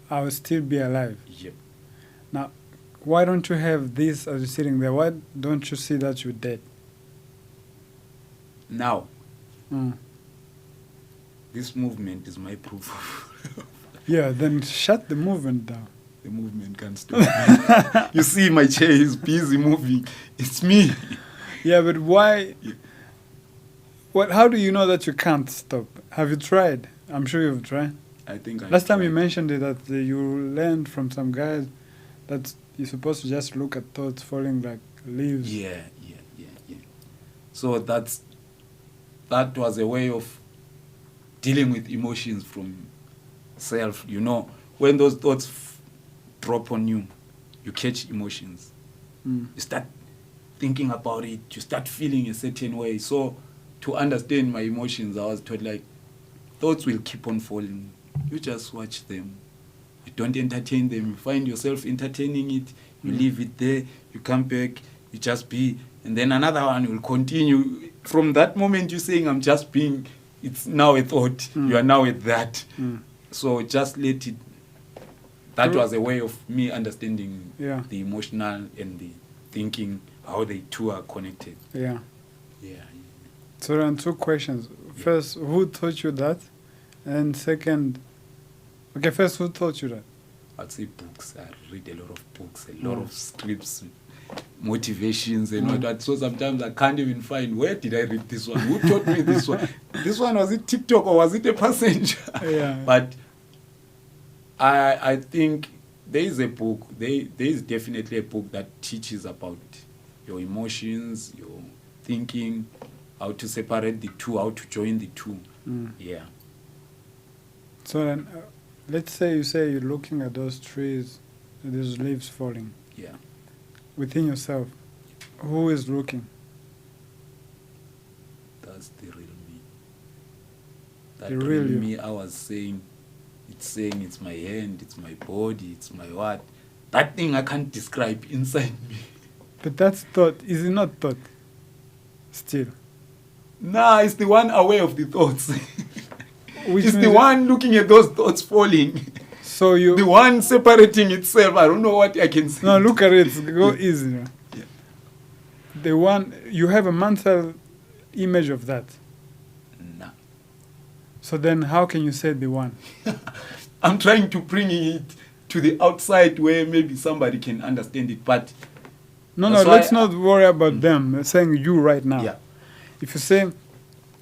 I will still be alive. Yep. Now, why don't you have this as you're sitting there? Why don't you see that you're dead? Now, this movement is my proof. Yeah, then shut the movement down. The movement can't stop. You see, my chair is busy moving. It's me. Yeah, but why? What? How do you know that you can't stop? Have you tried? I'm sure you've tried. I think last time you mentioned it, that you learned from some guys that you're supposed to just look at thoughts falling like leaves. Yeah. So that was a way of dealing with emotions from self. You know, when those thoughts drop on you, you catch emotions. You start thinking about it. You start feeling a certain way. So to understand my emotions, I was taught like thoughts will keep on falling. You just watch them. You don't entertain them. You find yourself entertaining it. You leave it there. You come back. You just be. And then another one will continue. From that moment you're saying, I'm just being, it's now a thought. You are now at that. So just let it. That was a way of me understanding the emotional and the thinking, how the two are connected. Yeah. Yeah. So there are two questions. First, who taught you that? And second, okay, first, who taught you that? I'd say books. I read a lot of books, a lot of scripts, motivations and whatnot. So sometimes I can't even find, where did I read this one? Who taught me this one? This one, was it TikTok or was it a passenger? Yeah. But I think there is a book, there is definitely a book that teaches about your emotions, your thinking, how to separate the two, how to join the two. Yeah. So then, let's say you say you're looking at those trees, those leaves falling. Yeah. Within yourself, who is looking? That's the real me. The real you. Me, I was saying, it's my hand, it's my body, it's my what. That thing I can't describe inside me. But that's thought. Is it not thought? Still. Nah, it's the one aware of the thoughts. Which it's the one looking at those thoughts falling. So you... The one separating itself. I don't know what I can say. No, look at it. Go easy. Yeah. The one... You have a mental image of that. Nah. So then how can you say the one? I'm trying to bring it to the outside where maybe somebody can understand it, but... No, let's not worry about them. I'm saying you right now. Yeah. If you say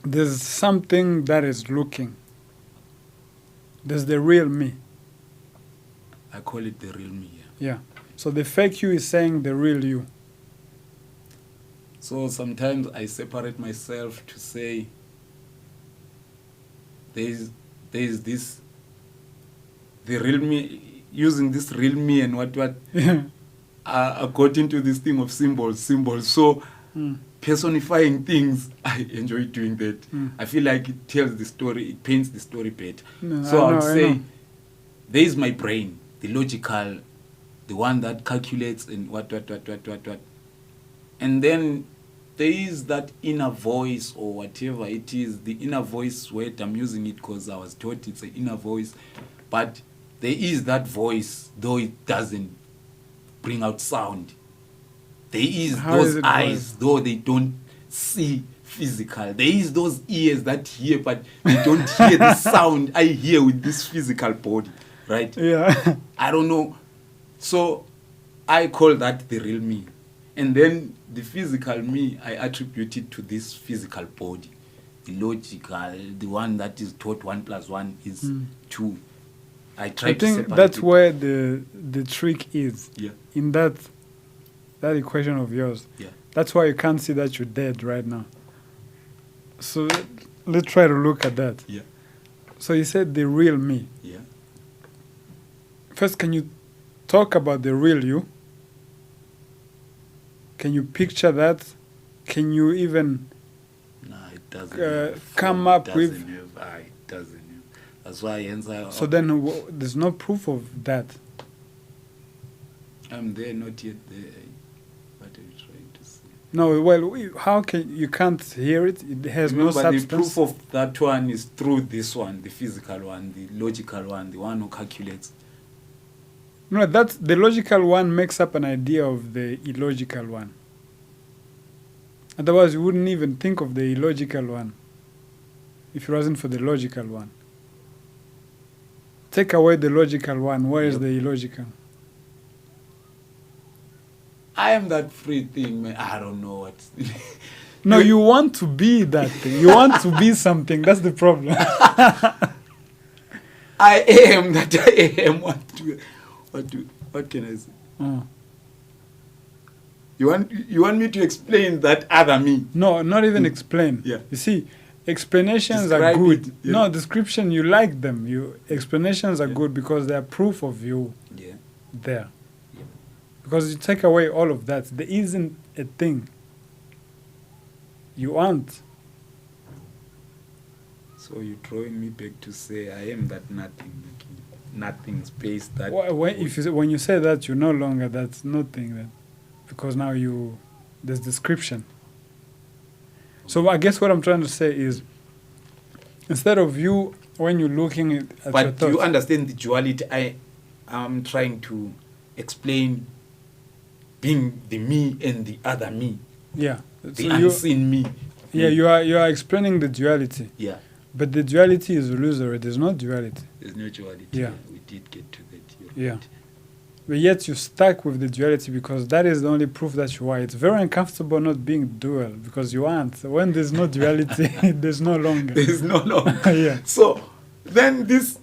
there's something that is looking, there's the real me. I call it the real me. Yeah. So the fake you is saying the real you. So sometimes I separate myself to say there's this, the real me, using this real me and what I got into this thing of symbols. So personifying things, I enjoy doing that. I feel like it tells the story, it paints the story better. So I would say there is my brain, the logical, the one that calculates and what. And then there is that inner voice or whatever it is, the inner voice word, I'm using it because I was taught it's an inner voice. But there is that voice, though it doesn't bring out sound. There is those eyes, though they don't see physical. There is those ears that hear, but they don't hear the sound I hear with this physical body, right? Yeah. I don't know. So I call that the real me. And then the physical me, I attribute it to this physical body. The logical, the one that is taught 1 + 1 is 2. I think that's where the trick is. Yeah. In that equation of yours. Yeah. That's why you can't see that you're dead right now. So let's try to look at that. Yeah. So you said the real me. Yeah. First, can you talk about the real you? Can you picture that? Can you even it doesn't come up with... It doesn't. That's why I So then there's no proof of that. I'm there, not yet there. What are you trying to say? No, well, how can you can't hear it? It has no substance. The proof of that one is through this one, the physical one, the logical one, the one who calculates. No, that's the logical one makes up an idea of the illogical one. Otherwise, you wouldn't even think of the illogical one if it wasn't for the logical one. Take away the logical one, where is the illogical? I am that free thing, man. I don't know what. No, you want to be that thing. You want to be something. That's the problem. I am that I am. What can I say? You want me to explain that other me? No, not even explain. Yeah. You see, explanations Describe are good. Yeah. No, description, you like them. Explanations are good because they are proof of you there. Yeah. Because you take away all of that. There isn't a thing. You aren't. So you're drawing me back to say I am that nothing space that... When you say that, you're no longer that nothing then. Because now there's description. So I guess what I'm trying to say is, instead of you, when you're looking at your thoughts... But you understand the duality. I'm trying to explain being the me and the other me. Yeah. The unseen me. Yeah, you are explaining the duality. Yeah. But the duality is illusory. There's no duality. There's no duality. Yeah. We did get to that. Yeah. But yet you're stuck with the duality because that is the only proof that you are. It's very uncomfortable not being dual because you aren't. When there's no duality, there's no longer. There's no longer. Yeah. So then this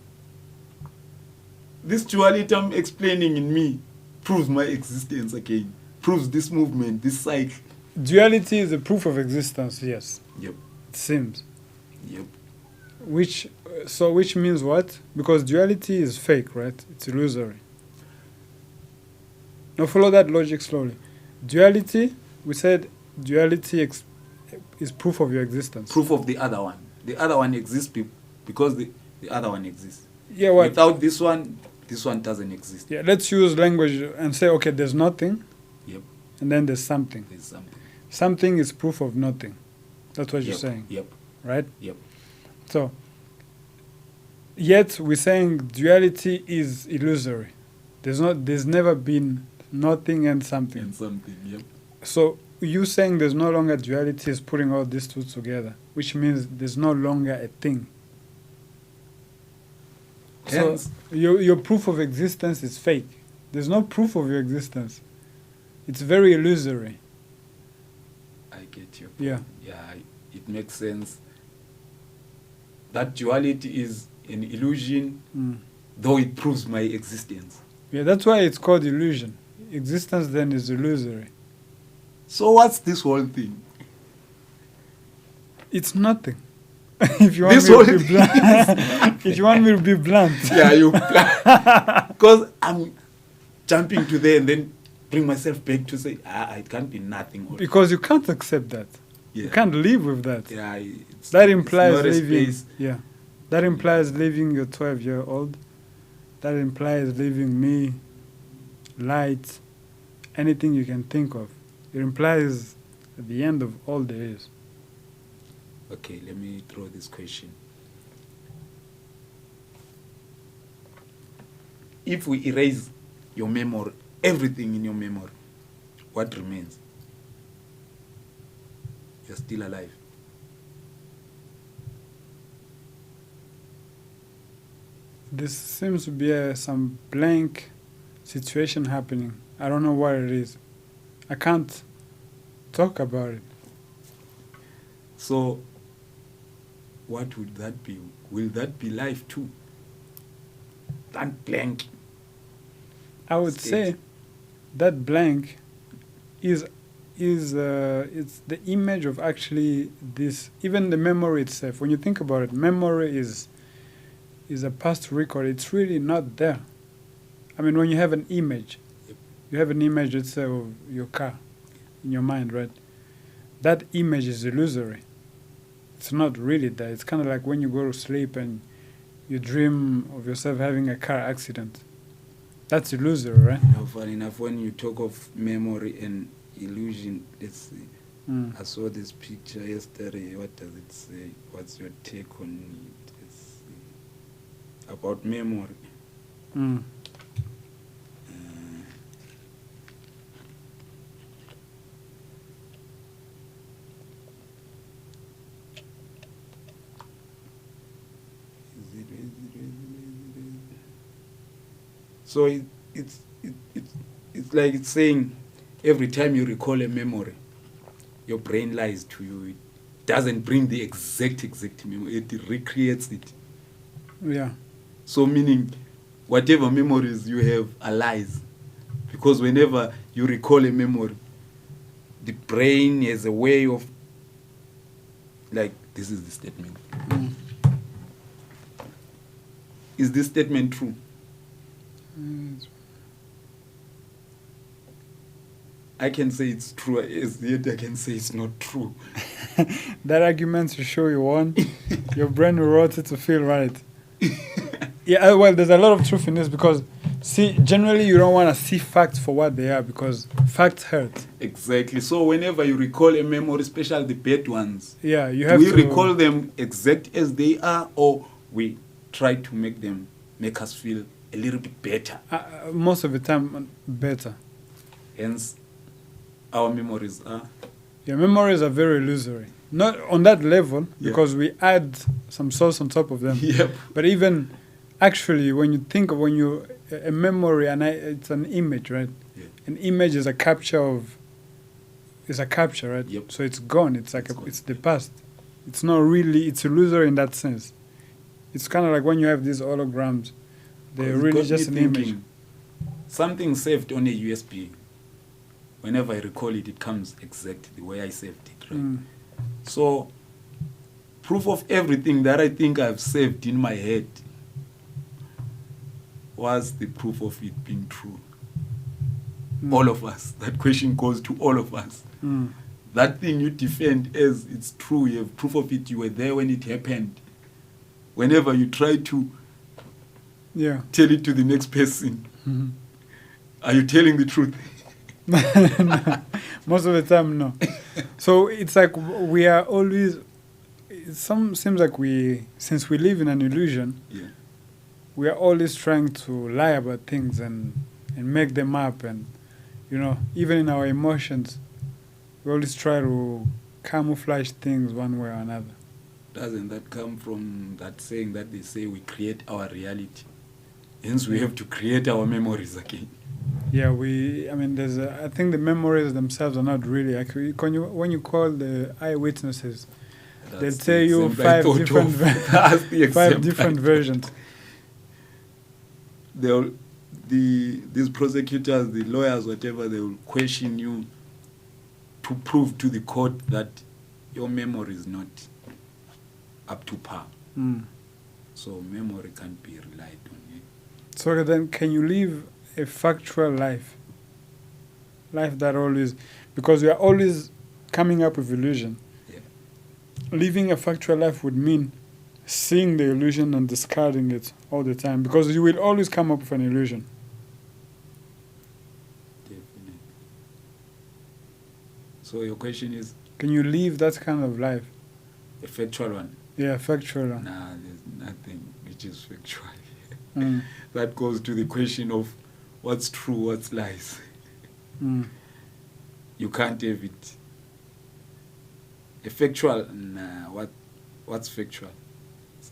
duality I'm explaining in me proves my existence again. Proves this movement, this cycle. Duality is a proof of existence, yes. Yep. It seems. Yep. Which means what? Because duality is fake, right? It's illusory. Now follow that logic slowly. Duality, we said duality is proof of your existence. Proof of the other one. The other one exists because the other one exists. Yeah, what? Without this one doesn't exist. Yeah, let's use language and say, okay, there's nothing. Yep. And then there's something. There's something. Something is proof of nothing. That's what Yep. you're saying. Yep. Right? Yep. So, yet we're saying duality is illusory. There's never been nothing and something. And something. Yep. So you saying there's no longer duality is putting all these two together, which means there's no longer a thing. Hence, So your proof of existence is fake. There's no proof of your existence. It's very illusory. I get you. Yeah. Yeah, it makes sense. That duality is an illusion, though it proves my existence. Yeah, that's why it's called illusion. Existence then is illusory. So what's this whole thing? It's nothing. If you want This me whole to be blunt, if you want me to be blunt. Yeah, you because I'm jumping to there and then bring myself back to say, it can't be nothing. Because you can't accept that. Yeah. You can't live with that. Yeah, That implies it's not a leaving. space. Yeah, that implies leaving your 12-year-old. That implies leaving me, light, anything you can think of. It implies at the end of all there is. Okay, let me throw this question. If we erase your memory, everything in your memory, what remains? You're still alive. This seems to be some blank situation happening. I don't know what it is. I can't talk about it. So, what would that be? Will that be life too? That blank. I would say that blank is it's the image of actually this, even the memory itself. When you think about it, memory is a past record. It's really not there. I mean, when you have an image, you have an image, let's say, of your car in your mind, right? That image is illusory. It's not really there. It's kind of like when you go to sleep and you dream of yourself having a car accident. That's illusory, right? No, funny enough, when you talk of memory and illusion, let's see. I saw this picture yesterday. What does it say? What's your take on it? Let's see. About memory. So it's like it's saying every time you recall a memory, your brain lies to you. It doesn't bring the exact memory. It recreates it. Yeah. So meaning whatever memories you have are lies. Because whenever you recall a memory, the brain has a way of, like, this is the statement. Is this statement true? I can say it's true, as yet I can say it's not true. That argument to show you won. Your brain wrote it to feel right. Yeah, well, there's a lot of truth in this because, see, generally you don't want to see facts for what they are because facts hurt. Exactly. So whenever you recall a memory, especially the bad ones, yeah, you have do we to recall them exact as they are, or we try to make us feel a little bit better? Most of the time, better. Hence, our memories are. Your memories are very illusory. Not on that level because we add some sauce on top of them. Yep. But even actually, when you think of a memory, and it's an image, right? Yeah. An image is a capture of, right? Yep. So it's gone. It's like It's it's gone. the past. It's not really. It's illusory in that sense. It's kind of like when you have these holograms. They're 'Cause it really got just me an image. thinking, something saved on a USB. Whenever I recall it, it comes exactly the way I saved it. Right. Mm. So, proof of everything that I think I've saved in my head was the proof of it being true. Mm. All of us. That question goes to all of us. Mm. That thing you defend as it's true, you have proof of it, you were there when it happened. Whenever you try to tell it to the next person, Mm-hmm. are you telling the truth? No. Most of the time, no. So it's like we are always. Seems like since we live in an illusion, Yeah. we are always trying to lie about things and make them up, and even in our emotions, we always try to camouflage things one way or another. Doesn't that come from that saying that they say we create our reality? Hence, we have to create our memories again. Yeah, I think the memories themselves are not really accurate. When you call the eyewitnesses, they'll That's tell the you example I thought of. That's the five example different I thought. versions. These prosecutors, the lawyers, whatever, they will question you to prove to the court that your memory is not up to par. Mm. So memory can't be relied on. So then, can you live a factual life? Life that always, because we are always coming up with illusion. Yeah. Living a factual life would mean seeing the illusion and discarding it all the time, because you will always come up with an illusion. Definitely. So your question is? Can you live that kind of life? A factual one? Yeah, factual one. Nah, there's nothing which is factual. Mm. That goes to the question of what's true, what's lies. Mm. You can't have it. A factual, nah, what's factual?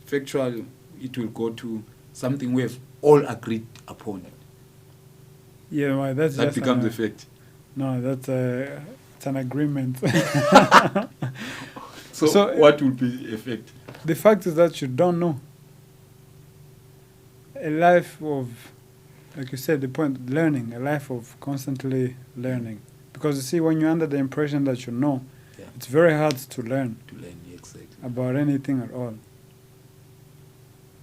Factual, it will go to something we have all agreed upon. Yeah, well, that becomes a fact. No, it's an agreement. So what would be a fact? The fact is that you don't know. A life of, like you said, the point, learning, a life of constantly learning. Because you see, when you're under the impression that you know, it's very hard to learn. Exactly. About anything at all.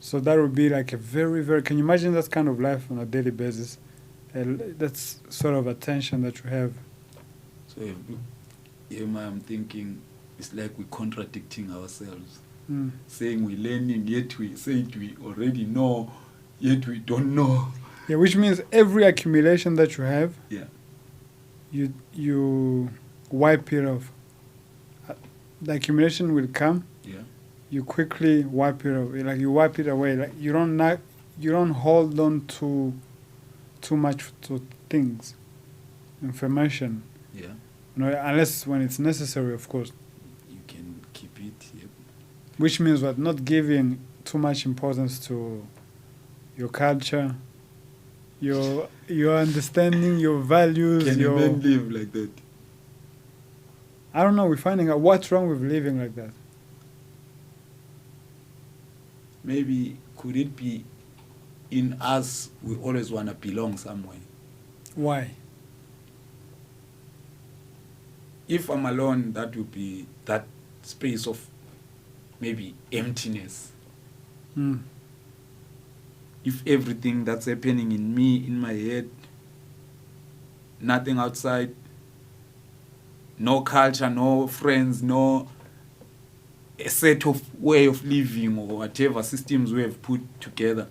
So that would be like a very, very, can you imagine that kind of life on a daily basis? That's sort of attention that you have. So I'm thinking it's like we're contradicting ourselves. Mm. Saying we're learning, yet we say we already know, yet we don't know. Yeah, which means every accumulation that you have, you wipe it off. The accumulation will come. Yeah. You quickly wipe it off. Like you wipe it away. Like you don't hold on to too much to things, information. Yeah. Unless when it's necessary, of course. You can keep it. Yep. Which means what? Not giving too much importance to your culture, your understanding, your values. Can you even live like that? I don't know. We're finding out what's wrong with living like that. Maybe could it be in us? We always want to belong somewhere. Why? If I'm alone, that would be that space of maybe emptiness. Mm. If everything that's happening in me, in my head, nothing outside, no culture, no friends, no a set of way of living or whatever systems we have put together,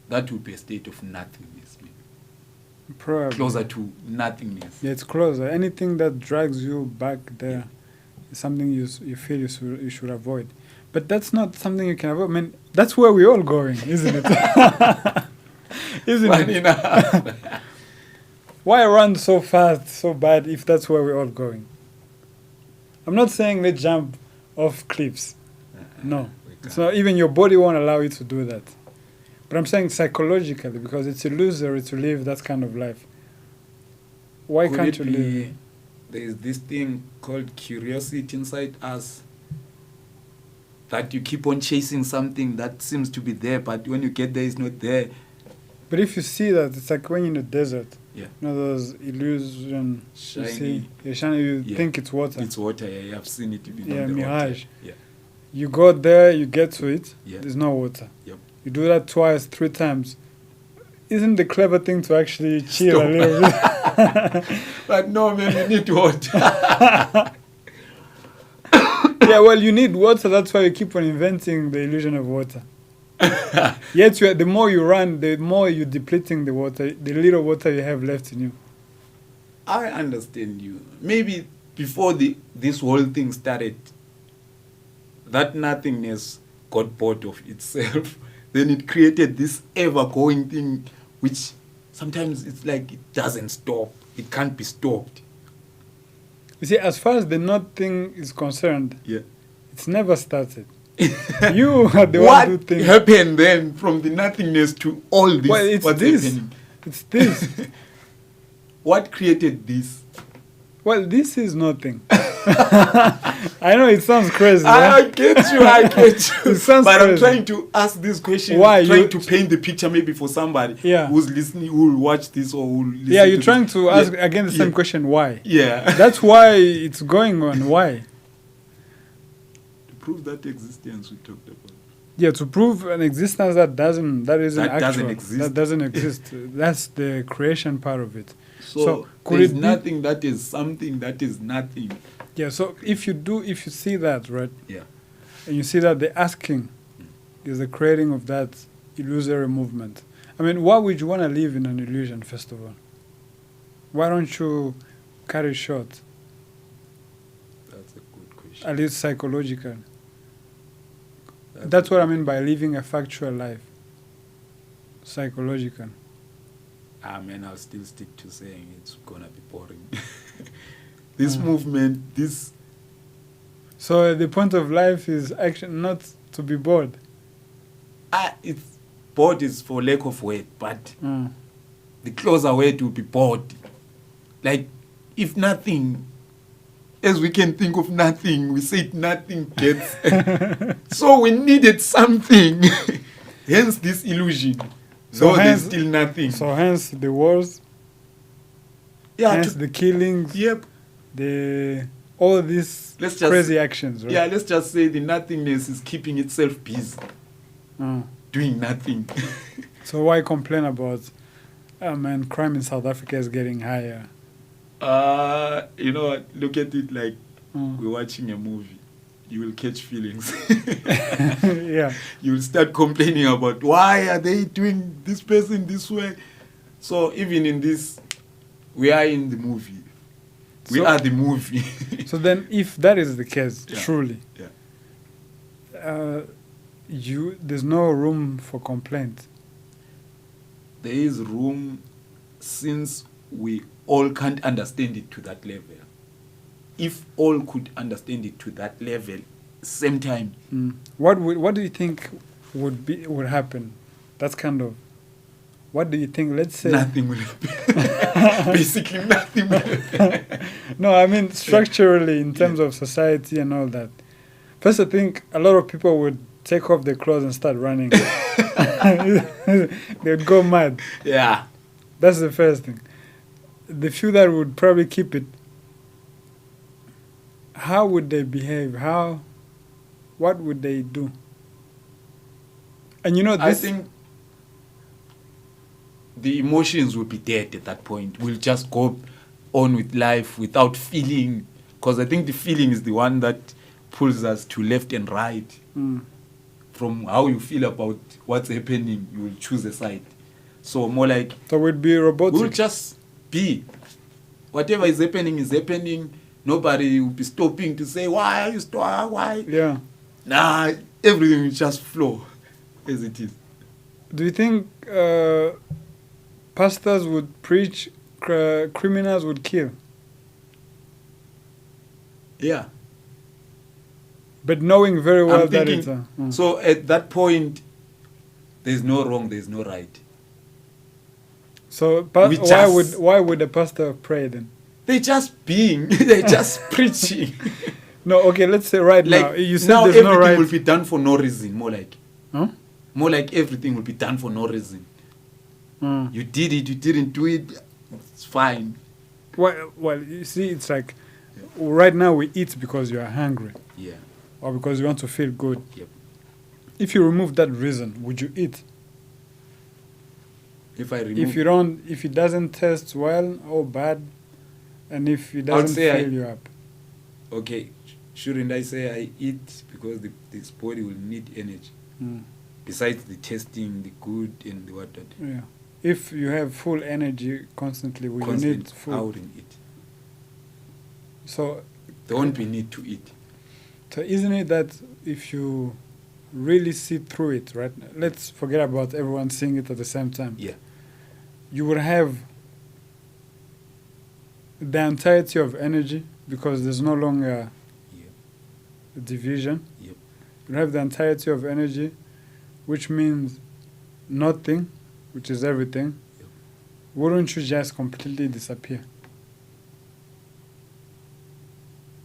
that would be a state of nothingness. Maybe. Probably. Closer to nothingness. Yeah, it's closer. Anything that drags you back there is something you feel you should avoid. But that's not something you can avoid. I mean, that's where we're all going, isn't it? Isn't it? Why run so fast, so bad, if that's where we're all going? I'm not saying let's jump off cliffs. No. We So even your body won't allow you to do that. But I'm saying psychologically, because it's illusory to live that kind of life. Why can't you live? There is this thing called curiosity inside us, that you keep on chasing something that seems to be there, but when you get there, it's not there. But if you see that, it's like when you're in a desert. Yeah. You know those illusion. Shiny. You see, you think it's water. It's water. Yeah, I've seen it. Even Yeah, on the mirage. water. Yeah. You go there, you get to it. Yeah. There's no water. Yep. You do that twice, 3 times. Isn't the clever thing to actually chill a little bit? But no, man, you need water. Yeah, well, you need water. That's why you keep on inventing the illusion of water. Yet, the more you run, the more you're depleting the water, the little water you have left in you. I understand you. Maybe before this whole thing started, that nothingness got bored of itself. Then it created this ever-going thing, which sometimes it's like it doesn't stop. It can't be stopped. You see, as far as the not thing is concerned, Yeah. it's never started. You are the what one who thinks. What happened then from the nothingness to all this? Well, it's What's this. happening? It's this. What created this? Well, this is nothing. I know it sounds crazy. I get you. It sounds But crazy. I'm trying to ask this question. Why? Trying to paint the picture maybe for somebody who's listening, who will watch this or who will listen. Yeah, you're to trying this. to ask again the same question. Why? Yeah. That's why it's going on. Why? To prove that existence we talked about. Yeah, to prove an existence that isn't actual. Doesn't exist. That doesn't exist. That's the creation part of it. So could there's it be- nothing that is something that is nothing. Yeah. So if you see that, right? Yeah. And you see that the asking is the creating of that illusory movement. I mean, why would you want to live in an illusion, first of all? Why don't you cut it short? That's a good question. At least psychological. That's what I mean by living a factual life. Psychological. Man, I'll still stick to saying it's gonna be boring. This movement, this. So the point of life is actually not to be bored. It's bored is for lack of word, but the closer word will be bored. Like, if nothing, as we can think of nothing, we said nothing gets. So we needed something. Hence this illusion. So there's still nothing. So hence the wars. Yeah. Hence the killings. Yep. All these crazy say, actions, right? Yeah, let's just say the nothingness is keeping itself busy. Doing nothing. So why complain about, man, crime in South Africa is getting higher? You know what? Look at it like we're watching a movie. You will catch feelings. Yeah. You will start complaining about why are they doing this person this way. So even in this, we are in the movie. We are the movie. So then if that is the case, truly, there's no room for complaint. There is room, since we all can't understand it to that level. If all could understand it to that level, same time. What do you think would happen? That's kind of. What do you think? Let's say nothing will happen. Basically, nothing will happen. No, I mean structurally in terms of society and all that. First, I think a lot of people would take off their clothes and start running. They'd go mad. Yeah. That's the first thing. The few that would probably keep it, how would they behave? What would they do? And you know, I think the emotions will be dead at that point. We'll just go on with life without feeling, because I think the feeling is the one that pulls us to left and right. From how you feel about what's happening, you will choose a side. So more like, so we'd be robotic. We'll just be. Whatever is happening. Nobody will be stopping to say, why are you stopping? Why? Yeah. Nah, everything will just flow as it is. Do you think pastors would preach, criminals would kill? Yeah. But knowing very well I'm that thinking, it's so at that point, there's no wrong, there's no right. so. We just- Why would the pastor pray then? They're just being, they're just preaching. No, okay. Let's say right now. Like You said now there's everything no right. will be done for no reason. Huh? More like everything will be done for no reason. Mm. You did it, you didn't do it, it's fine. Well, you see, it's like right now we eat because you are hungry Yeah. or because you want to feel good. Yep. If you remove that reason, would you eat? If I remove, If it doesn't taste well or bad, and if it I would doesn't say fill you up, okay, shouldn't I say I eat because this body will need energy? Besides the tasting, the good and the what? yeah. If you have full energy constantly, will you need food? I wouldn't eat. So, There won't be need to eat. so isn't it that if you really see through it, right? Let's forget about everyone seeing it at the same time. Yeah. You will have the entirety of energy because there's no longer Yeah. a division. Yep. You have the entirety of energy, which means nothing, which is everything. Yep. Wouldn't you just completely disappear?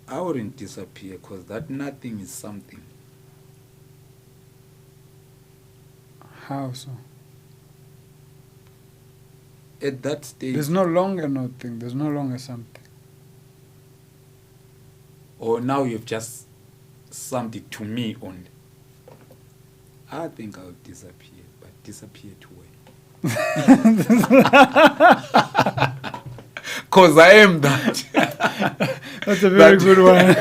I wouldn't disappear because that nothing is something. How so? At that stage, There's no longer nothing. There's no longer something. or now you've just summed it to me only. I think I would disappear, but disappear to where? Because I am that. That's a very good one.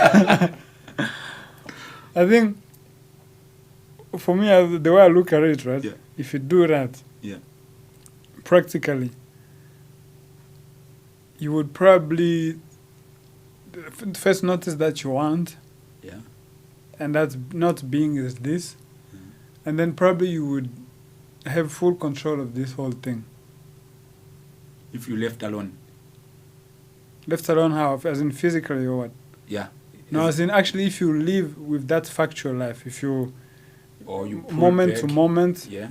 I think, for me, the way I look at it, right? Yeah. If you do that, Yeah. practically, you would probably first notice that you want, Yeah. and that's not being is this, and then probably you would have full control of this whole thing. If you left alone. Left alone how? As in physically or what? Yeah. No, as in actually if you live with that factual life, if you Or you pull moment back. to moment, Yeah.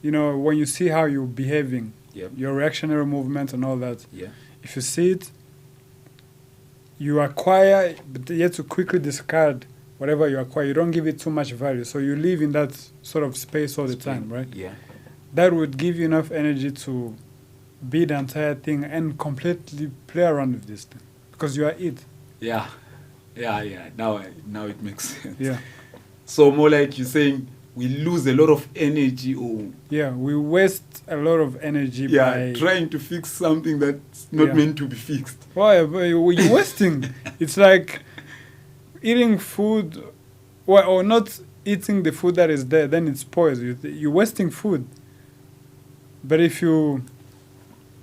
you know, when you see how you're behaving, Yep. your reactionary movement and all that, Yeah. if you see it, you acquire, but yet to quickly discard whatever you acquire. You don't give it too much value. So you live in that sort of space all the time, right? Yeah. That would give you enough energy to be the entire thing and completely play around with this thing. Because you are it. Yeah. Yeah, yeah. Now it makes sense. Yeah. So more like you're saying we lose a lot of energy or Yeah, we waste a lot of energy by... trying to fix something that's not Yeah. meant to be fixed. Why? You're wasting. It's like eating food, well, or not eating the food that is there, then it spoils. You're wasting food. But if you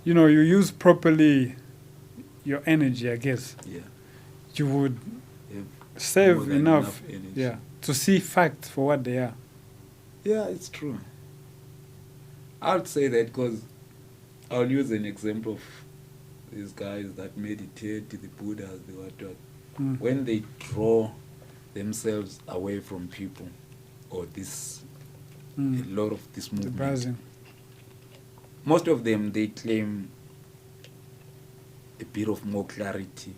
use properly your energy, I guess, Yeah. you would Yeah. save More than enough energy. yeah, to see facts for what they are. Yeah, it's true. I would say that because I'll use an example of these guys that meditate, the Buddhas, the what. Mm. When they draw themselves away from people or this, a lot of this The movement, buzzing. most of them, they claim a bit of more clarity,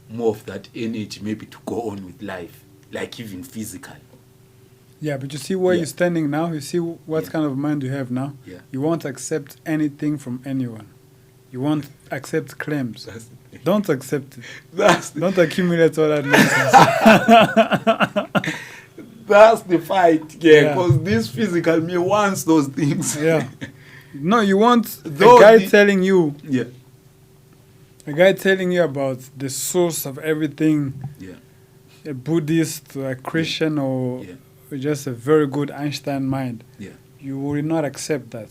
more of that energy maybe to go on with life, like even physical. Yeah, but you see where Yeah. you're standing now? You see what Yeah. kind of mind you have now? Yeah. You won't accept anything from anyone. You won't accept claims. That's the thing. Don't accept it. That's Don't accumulate all that nonsense. That's the fight, Yeah. because this physical me wants those things. Yeah. No, you want Though a guy the- telling you, Yeah. about the source of everything, Yeah. a Buddhist, a Christian, or Yeah. just a very good Einstein mind. Yeah. You will not accept that.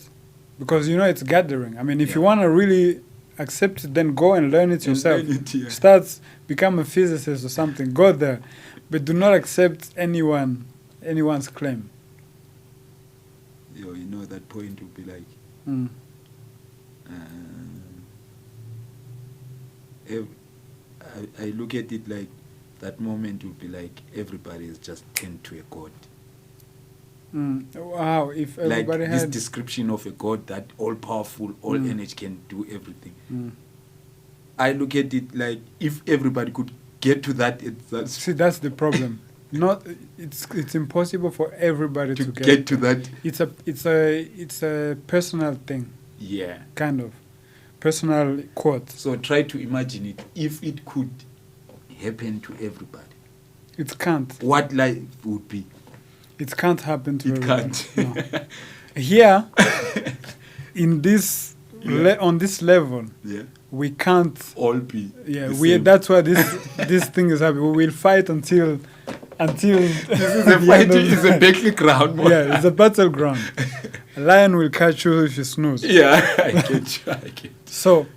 Because it's gathering. I mean, if Yeah. you want to really accept it, then go and learn it yourself. learn it, yeah. Start, become a physicist or something. Go there. But do not accept anyone's claim. You know that point would be like, Mm. I look at it like that moment will be like everybody is just turned to a god. Wow, if everybody like had... this description of a god that all powerful, all energy, can do everything. I look at it like if everybody could get to that, See, that's the problem. It's impossible for everybody to get to that. It's a personal thing. Yeah. Kind of personal quote. So try to imagine it. If it could happen to everybody, it can't. What life would be? It can't happen to everybody. It can't. No. Here, in this on this level, we can't all be. Yeah, that's why this thing is happening. We will fight until this is a fighting is a battleground. Yeah, it's a battleground. A lion will catch you if you snooze. Yeah, I get you. So,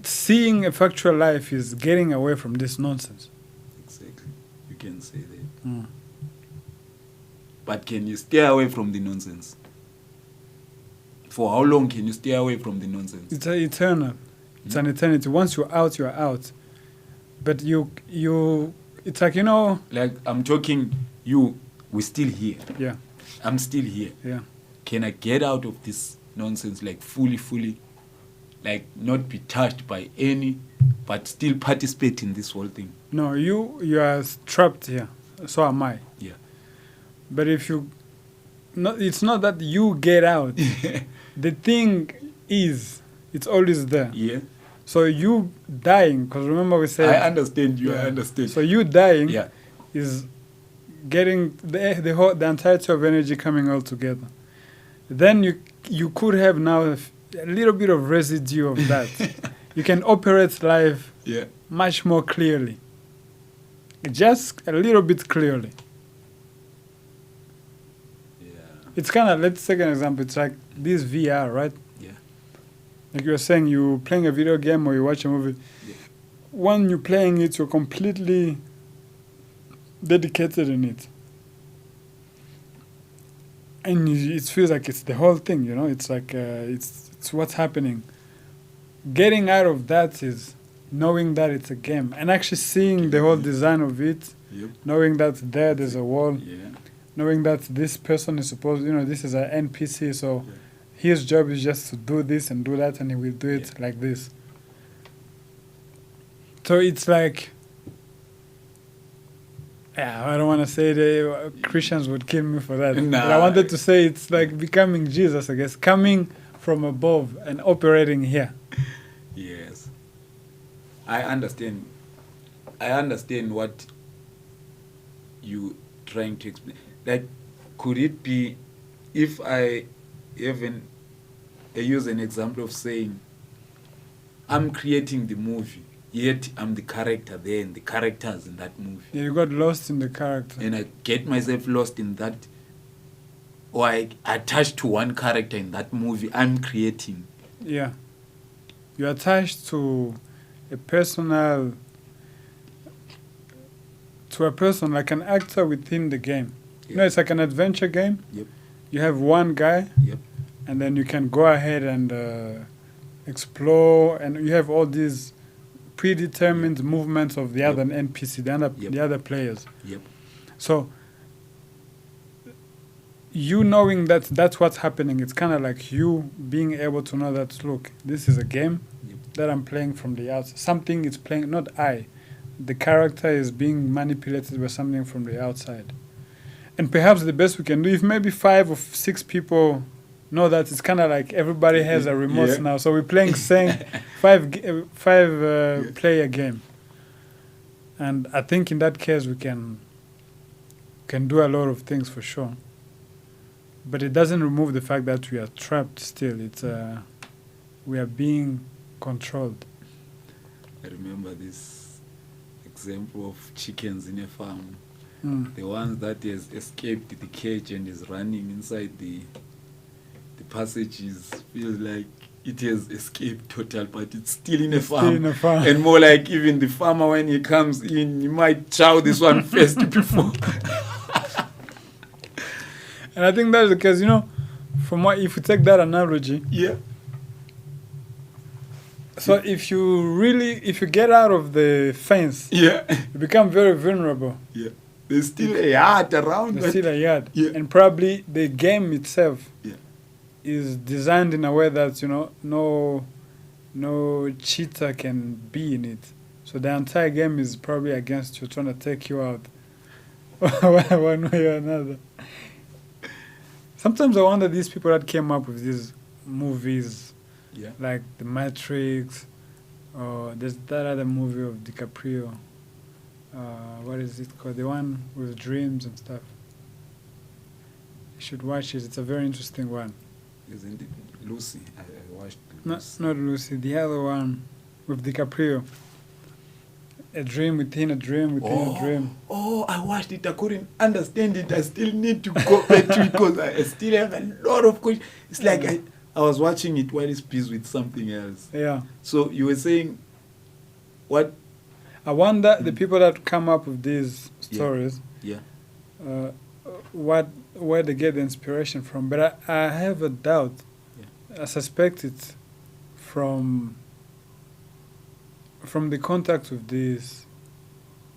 seeing a factual life is getting away from this nonsense. Exactly. You can say that. But can you stay away from the nonsense? For how long can you stay away from the nonsense? It's eternal. It's an eternity. Once you're out, you're out. But it's like, like I'm talking, we're still here. Yeah. I'm still here. Yeah. Can I get out of this nonsense, like fully, like not be touched by any, but still participate in this whole thing? No, you are trapped here. So am I. Yeah. But if it's not that you get out. The thing is, it's always there. Yeah. So you dying, because remember we said... I understand you, I understand. So you dying is getting the entirety of energy coming all together. Then you could have now a little bit of residue of that. You can operate life much more clearly. Just a little bit clearly. Yeah. It's kind of, let's take an example. It's like this VR, right? Like you were saying, you're playing a video game or you watch a movie. Yeah. When you're playing it, you're completely dedicated in it. And it feels like it's the whole thing, It's like, it's what's happening. Getting out of that is knowing that it's a game. And actually seeing the whole design of it. Yep. Knowing that there's a wall. Yeah. Knowing that this person is supposed, this is an NPC, so... Yeah. His job is just to do this and do that, and he will do it like this. So it's like, I don't want to say Christians would kill me for that. Nah. But I wanted to say it's like becoming Jesus, I guess, coming from above and operating here. Yes. I understand. I understand what you trying to explain. Like, could it be if I use an example of saying, I'm creating the movie, yet I'm the character there and the characters in that movie. Yeah, you got lost in the character. And I get myself lost in that, or I attach to one character in that movie I'm creating. Yeah. You're attached to a person, like an actor within the game. Yep. It's like an adventure game. Yep. You have one guy, and then you can go ahead and explore, and you have all these predetermined movements of the other NPC, the other players. Yep. So, you knowing that that's what's happening, it's kind of like you being able to know that, look, this is a game that I'm playing from the outside. Something is playing, not I. The character is being manipulated by something from the outside. And perhaps the best we can do, if maybe 5 or 6 people know that, it's kind of like everybody has a remote now. So we're playing player game. And I think in that case we can do a lot of things for sure. But it doesn't remove the fact that we are trapped still. It's we are being controlled. I remember this example of chickens in a farm. The ones that has escaped the cage and is running inside the passages feels like it has escaped total, but it's still in a farm. And more like even the farmer, when he comes in, he might chow this one first before. And I think that's because, if you take that analogy, So if you get out of the fence, Yeah. you become very vulnerable. Yeah. There's still a yard around. There's still a yard. Yeah. And probably the game itself Yeah. is designed in a way that, no cheater can be in it. So the entire game is probably against you, trying to take you out one way or another. Sometimes I wonder these people that came up with these movies, Yeah. like The Matrix, or there's that other movie of DiCaprio. What is it called? The one with dreams and stuff. You should watch it. It's a very interesting one. Isn't it Lucy? I watched Lucy. Not Lucy. The other one with DiCaprio. A dream within a dream within a dream. Oh, I watched it. I couldn't understand it. I still need to go back to it because I still have a lot of questions. It's like I was watching it while it's busy with something else. Yeah. So you were saying, what? I wonder the people that come up with these stories, Yeah. where they get the inspiration from. But I have a doubt. Yeah. I suspect it's from the contact with this,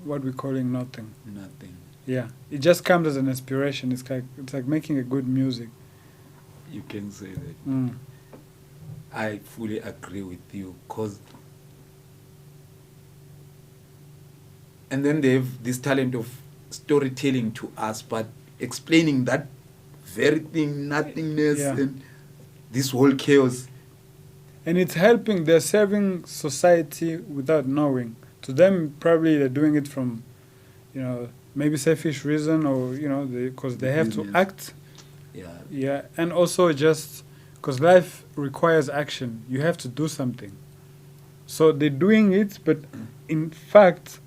what we're calling nothing. Nothing. Yeah, it just comes as an inspiration. It's like making a good music. You can say that. Mm. I fully agree with you, cause. And then they have this talent of storytelling to us, but explaining that very thing, nothingness, and this whole chaos. And it's helping. They're serving society without knowing. To them, probably they're doing it from, maybe selfish reason, or because they have to act. Yeah. Yeah, and also just because life requires action. You have to do something. So they're doing it, but in fact,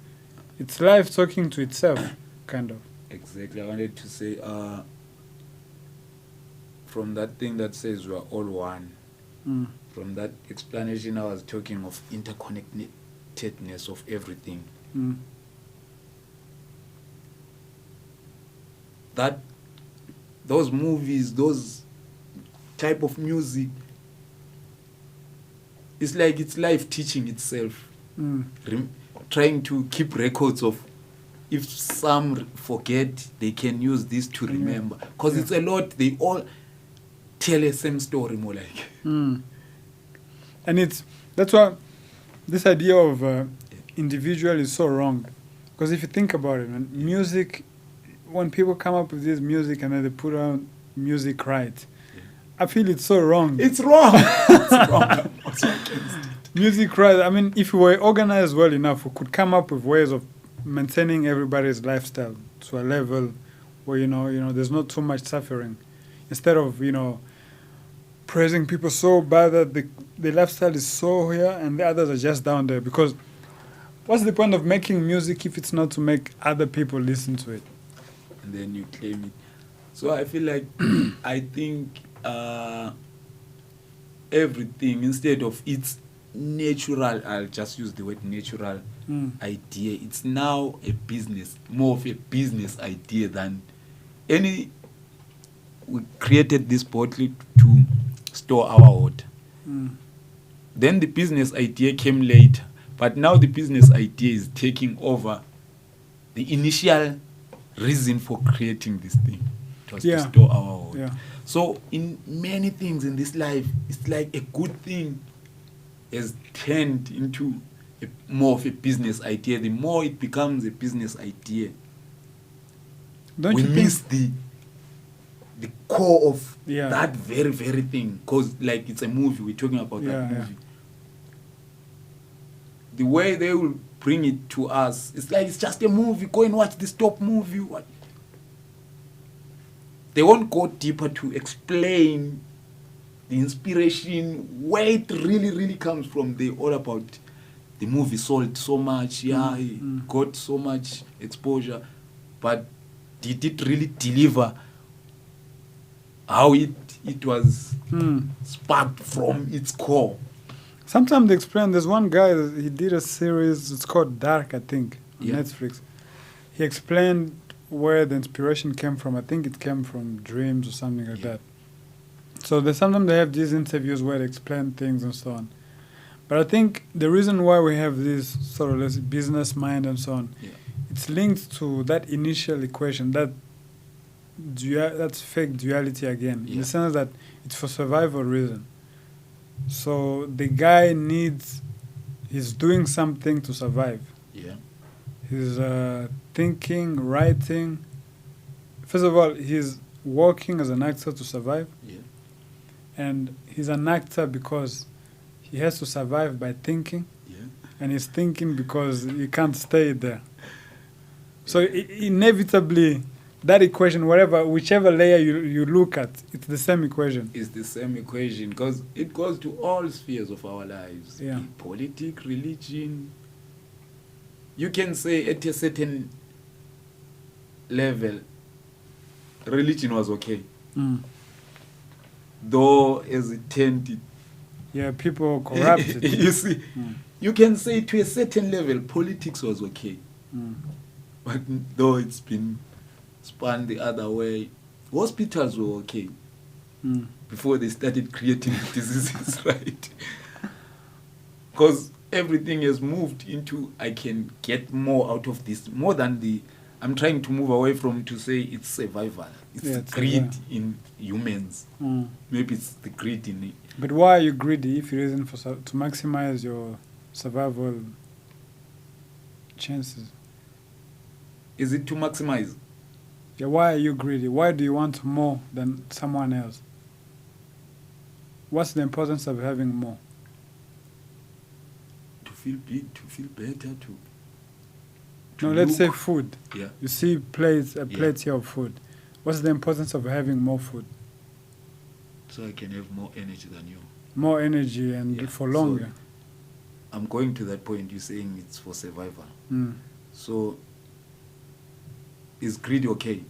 it's life talking to itself, kind of. Exactly. I wanted to say, from that thing that says we are all one. Mm. From that explanation, I was talking of interconnectedness of everything. Mm. That those movies, those type of music, it's like it's life teaching itself. Mm. Trying to keep records of, if some forget, they can use this to remember. Because it's a lot, they all tell the same story more like. Mm. And that's why this idea of individual is so wrong. Because if you think about it, man, music, when people come up with this music and then they put on music right, I feel it's so wrong. It's wrong. It's wrong. Music right. I mean, if we were organized well enough, we could come up with ways of maintaining everybody's lifestyle to a level where, there's not too much suffering. Instead of, praising people so bad that the lifestyle is so here and the others are just down there. Because what's the point of making music if it's not to make other people listen to it? And then you claim it. So I feel like, I think everything, instead of its natural, I'll just use the word natural idea, it's now a business, more of a business idea than we created this bottle to store our water. Then the business idea came later, but now the business idea is taking over the initial reason for creating this thing. It was to store our water. Yeah. So in many things in this life, it's like a good thing has turned into more of a business idea. The more it becomes a business idea, we miss the core of that very, very thing. Because like it's a movie, we're talking about that movie. The way they will bring it to us, it's like it's just a movie. Go and watch this top movie. What? They won't go deeper to explain the inspiration, where it really, really comes from. They all about the movie sold so much, it got so much exposure, but did it really deliver how it was sparked from its core? Sometimes they explain. There's one guy, he did a series, it's called Dark, I think, on Netflix. He explained where the inspiration came from. I think it came from dreams or something like that. So sometimes they have these interviews where they explain things and so on. But I think the reason why we have this sort of let's say, business mind and so on, it's linked to that initial equation, that's fake duality again, in the sense that it's for survival reason. So the guy he's doing something to survive. Yeah. He's thinking, writing. First of all, he's working as an actor to survive. Yeah. And he's an actor because he has to survive by thinking. Yeah. And he's thinking because he can't stay there. So inevitably, that equation, whichever layer you look at, it's the same equation. It's the same equation because it goes to all spheres of our lives. Yeah. Politics, religion. You can say at a certain level, religion was okay. Though as it tended. Yeah, people corrupted. You see, you can say to a certain level, politics was okay. But though it's been spun the other way, hospitals were okay before they started creating diseases, right? Because everything has moved into, I can get more out of this, more than I'm trying to move away from to say it's survival. It's greed in humans. Maybe it's the greed in it. But why are you greedy if you're reason to maximize your survival chances? Is it to maximize? Yeah, why are you greedy? Why do you want more than someone else? What's the importance of having more? To feel big, to feel better, no, let's say food. Yeah. You see a plate here of food. What's the importance of having more food? So I can have more energy than you. More energy and for longer. So I'm going to that point. You're saying it's for survival. So is greed okay?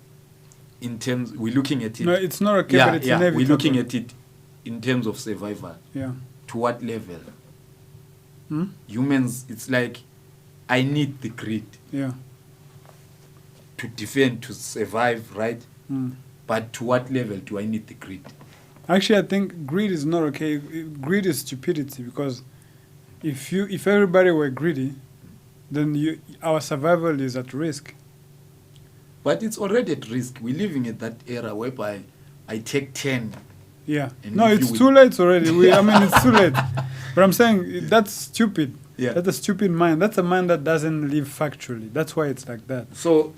In terms, we're looking at it. No, it's not okay, but it's inevitable. We're looking at it in terms of survival. Yeah. To what level? Humans, it's like, I need the greed. Yeah. To defend, to survive, right? But to what level do I need the greed? Actually, I think greed is not okay. Greed is stupidity, because if everybody were greedy, then our survival is at risk. But it's already at risk. We're living at that era whereby I take 10. Yeah. No, it's too late already. I mean, it's too late. But I'm saying that's stupid. Yeah. That's a stupid mind. That's a mind that doesn't live factually. That's why it's like that. So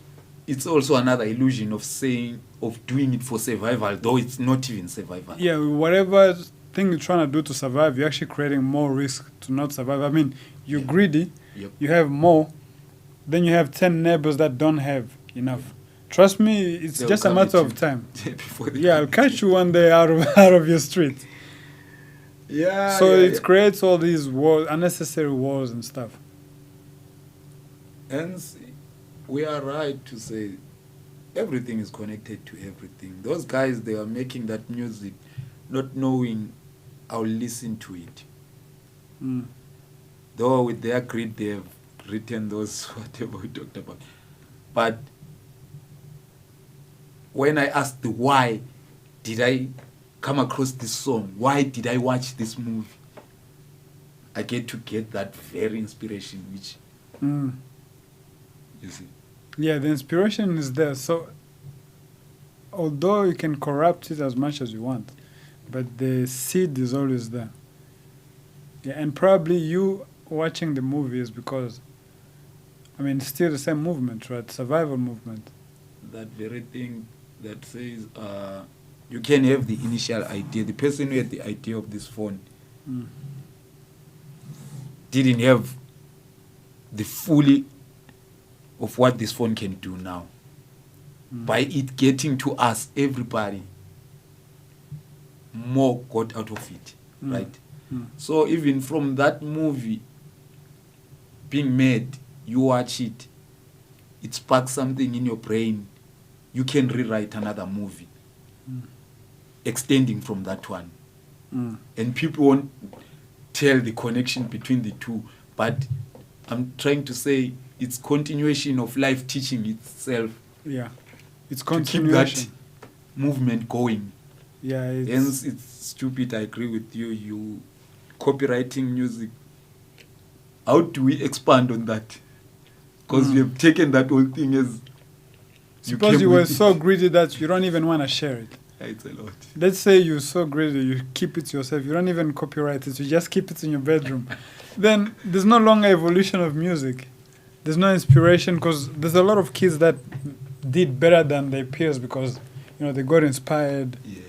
it's also another illusion of doing it for survival, though it's not even survival. Yeah, whatever thing you're trying to do to survive, you're actually creating more risk to not survive. I mean, you're greedy, you have more, then you have 10 neighbors that don't have enough. Trust me, it's just a matter of time. I'll catch you one day out of your street. Yeah. So it creates all these wars, unnecessary wars and stuff. And we are right to say everything is connected to everything. Those guys, they are making that music not knowing I'll listen to it. Though with their greed, they have written those whatever we talked about. But when I ask the why did I come across this song, why did I watch this movie, I get that very inspiration, which you see. Yeah, the inspiration is there. So although you can corrupt it as much as you want, but the seed is always there. Yeah, and probably you watching the movie is because, I mean, it's still the same movement, right? Survival movement. That very thing that says you can have the initial idea. The person who had the idea of this phone didn't have the fully of what this phone can do now. By it getting to us, everybody more got out of it, right? So even from that movie being made, you watch it, it sparks something in your brain. You can rewrite another movie extending from that one. And people won't tell the connection between the two, but I'm trying to say it's continuation of life teaching itself. Yeah, it's continuation. To keep that movement going. Yeah, hence it's stupid. I agree with you. You copywriting music how do we expand on that? Because we have taken that whole thing as... Suppose you were so greedy that you don't even want to share it. It's a lot. Let's say you're so greedy, you keep it to yourself. You don't even copyright it. You just keep it in your bedroom. Then there's no longer evolution of music. There's no inspiration, because there's a lot of kids that did better than their peers because, they got inspired. Yeah.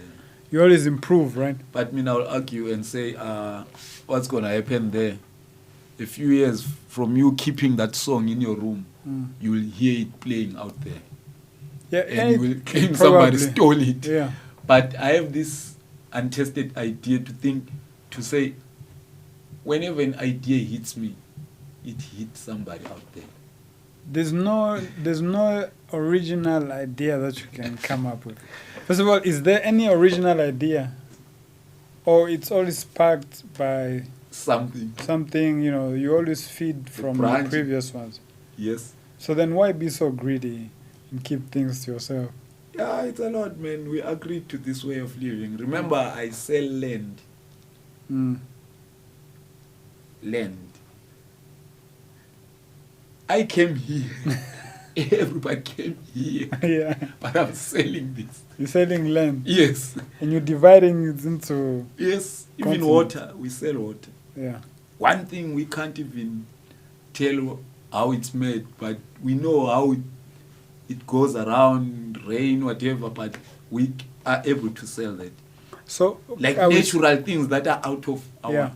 You always improve, right? But I'll argue and say, what's going to happen there? A few years from you keeping that song in your room, you will hear it playing out there. Yeah, and you will claim somebody stole it. Yeah. But I have this untested idea to say, whenever an idea hits me, it hits somebody out there. There's no original idea that you can come up with. First of all, is there any original idea? Or it's always sparked by something, you always feed from the previous ones. Yes. So then why be so greedy and keep things to yourself? Yeah, it's a lot, man. We agreed to this way of living. Remember, I sell land. Land. I came here. Everybody came here. Yeah. But I'm selling this. You're selling land? Yes. And you're dividing it into... Yes. Even water. We sell water. Yeah. One thing we can't even tell how it's made, but we know how it goes around, rain, whatever, but we are able to sell that. So, like natural things that are out of our... Yeah.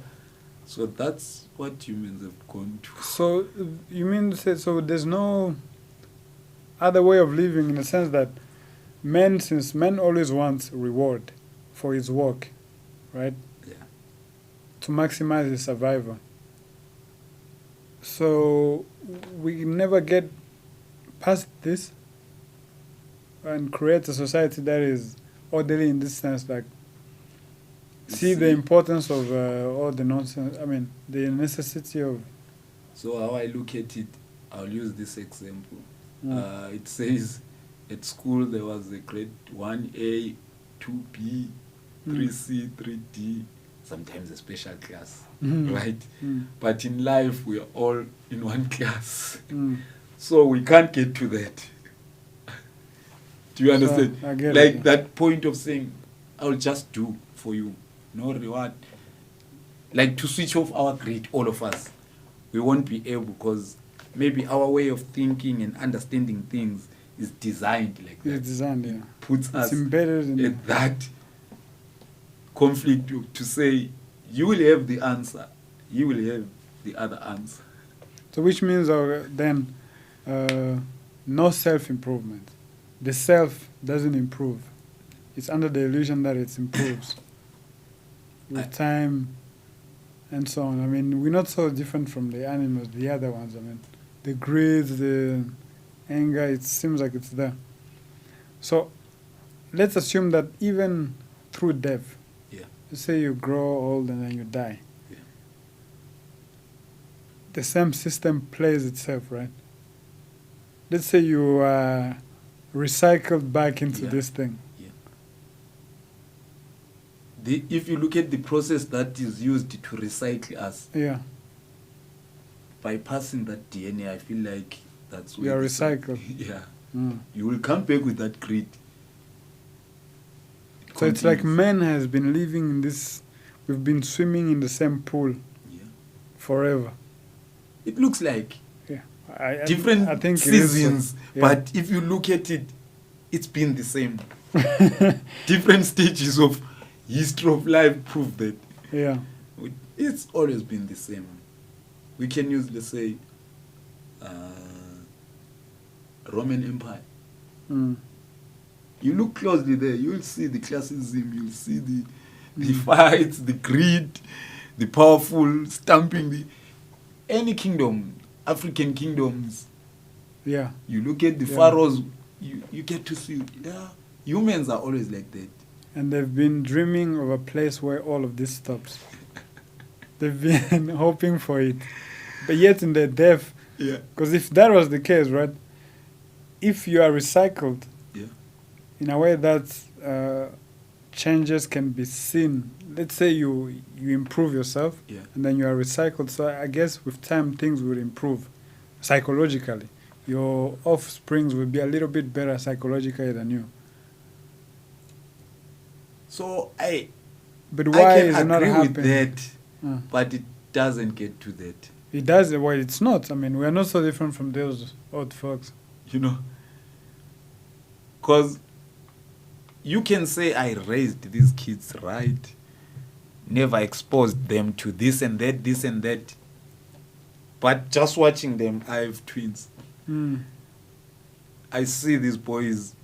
So that's what humans have gone to. So you mean to say, so there's no other way of living, in the sense that since men always want reward for his work, right? Yeah. To maximize his survival. So we never get past this and create a society that is orderly in this sense, like see the importance of all the nonsense, the necessity of... So how I look at it, I'll use this example. It says at school there was a grade 1A, 2B, 3C, 3D, sometimes a special class, right? But in life we are all in one class. So we can't get to that. Do you understand? So, I get like it. That point of saying, I'll just do for you, no reward. Like to switch off our grade, all of us, we won't be able, because maybe our way of thinking and understanding things is designed like that. It's designed, yeah. Puts us embedded in that conflict to say, you will have the answer, you will have the other answer. So which means then no self-improvement. The self doesn't improve. It's under the illusion that it improves with time and so on. We're not so different from the animals, the other ones. The greed, the anger, it seems like it's there. So let's assume that even through death, let's say you grow old and then you die. Yeah. The same system plays itself, right? Let's say you are recycled back into this thing. If you look at the process that is used to recycle us, bypassing that DNA, I feel like that's where we are recycled. You will come back with that greed. So it's like man has been living in this, we've been swimming in the same pool forever. It looks like I different think seasons, but if you look at it, it's been the same. Different stages of history of life prove that. It's always been the same. We can use, let's say, Roman Empire. You look closely there, you'll see the classism, you'll see the fights, the greed, the powerful stamping any kingdom, African kingdoms. You look at the pharaohs, you get to see, humans are always like that. And they've been dreaming of a place where all of this stops. They've been hoping for it. But yet in their death, because if that was the case, right, if you are recycled in a way that changes can be seen. Let's say you improve yourself, Yeah. and then you are recycled. So I guess with time things will improve psychologically. Your offsprings will be a little bit better psychologically than you. So But I why can is it not agree with happening? that, but it doesn't get to that. It does. Well, it's not. I mean, we are not so different from those old folks. You know, because you can say I raised these kids right, never exposed them to this and that, but just watching them, I have twins. Mm. I see these boys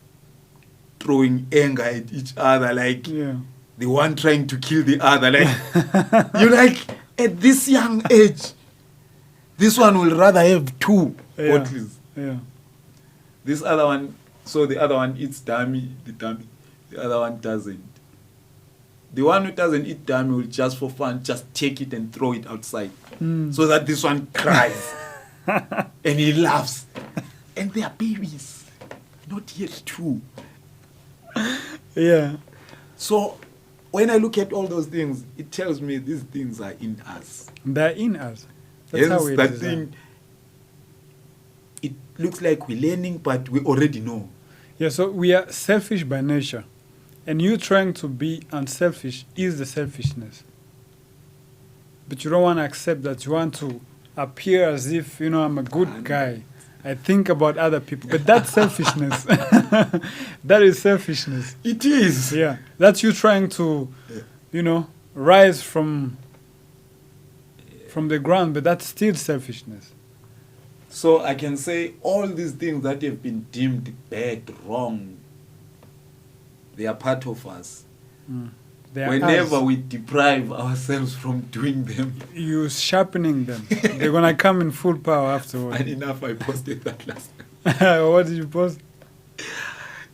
throwing anger at each other, like Yeah. the one trying to kill the other. Like you like at this young age, this one will rather have two bottles. Yeah. This other one, so the other one eats dummy, the other one doesn't. The one who doesn't eat dummy will just for fun just take it and throw it outside, so that this one cries and he laughs. And they are babies, not yet two. Yeah. So when I look at all those things, it tells me these things are in us. They're in us. That's Hence, how we that design. thing, it looks like we're learning, but we already know. Yeah, so we are selfish by nature. And you trying to be unselfish is the selfishness. But you don't want to accept that. You want to appear as if, I'm a good guy. I think about other people. But that's selfishness. That is selfishness. It is. Yeah. That's you trying to, rise from the ground, but that's still selfishness. So I can say all these things that have been deemed bad, wrong, they are part of us. They are Whenever us. we deprive ourselves from doing them. You sharpening them. They're going to come in full power afterwards. And enough, I posted that last time. What did you post?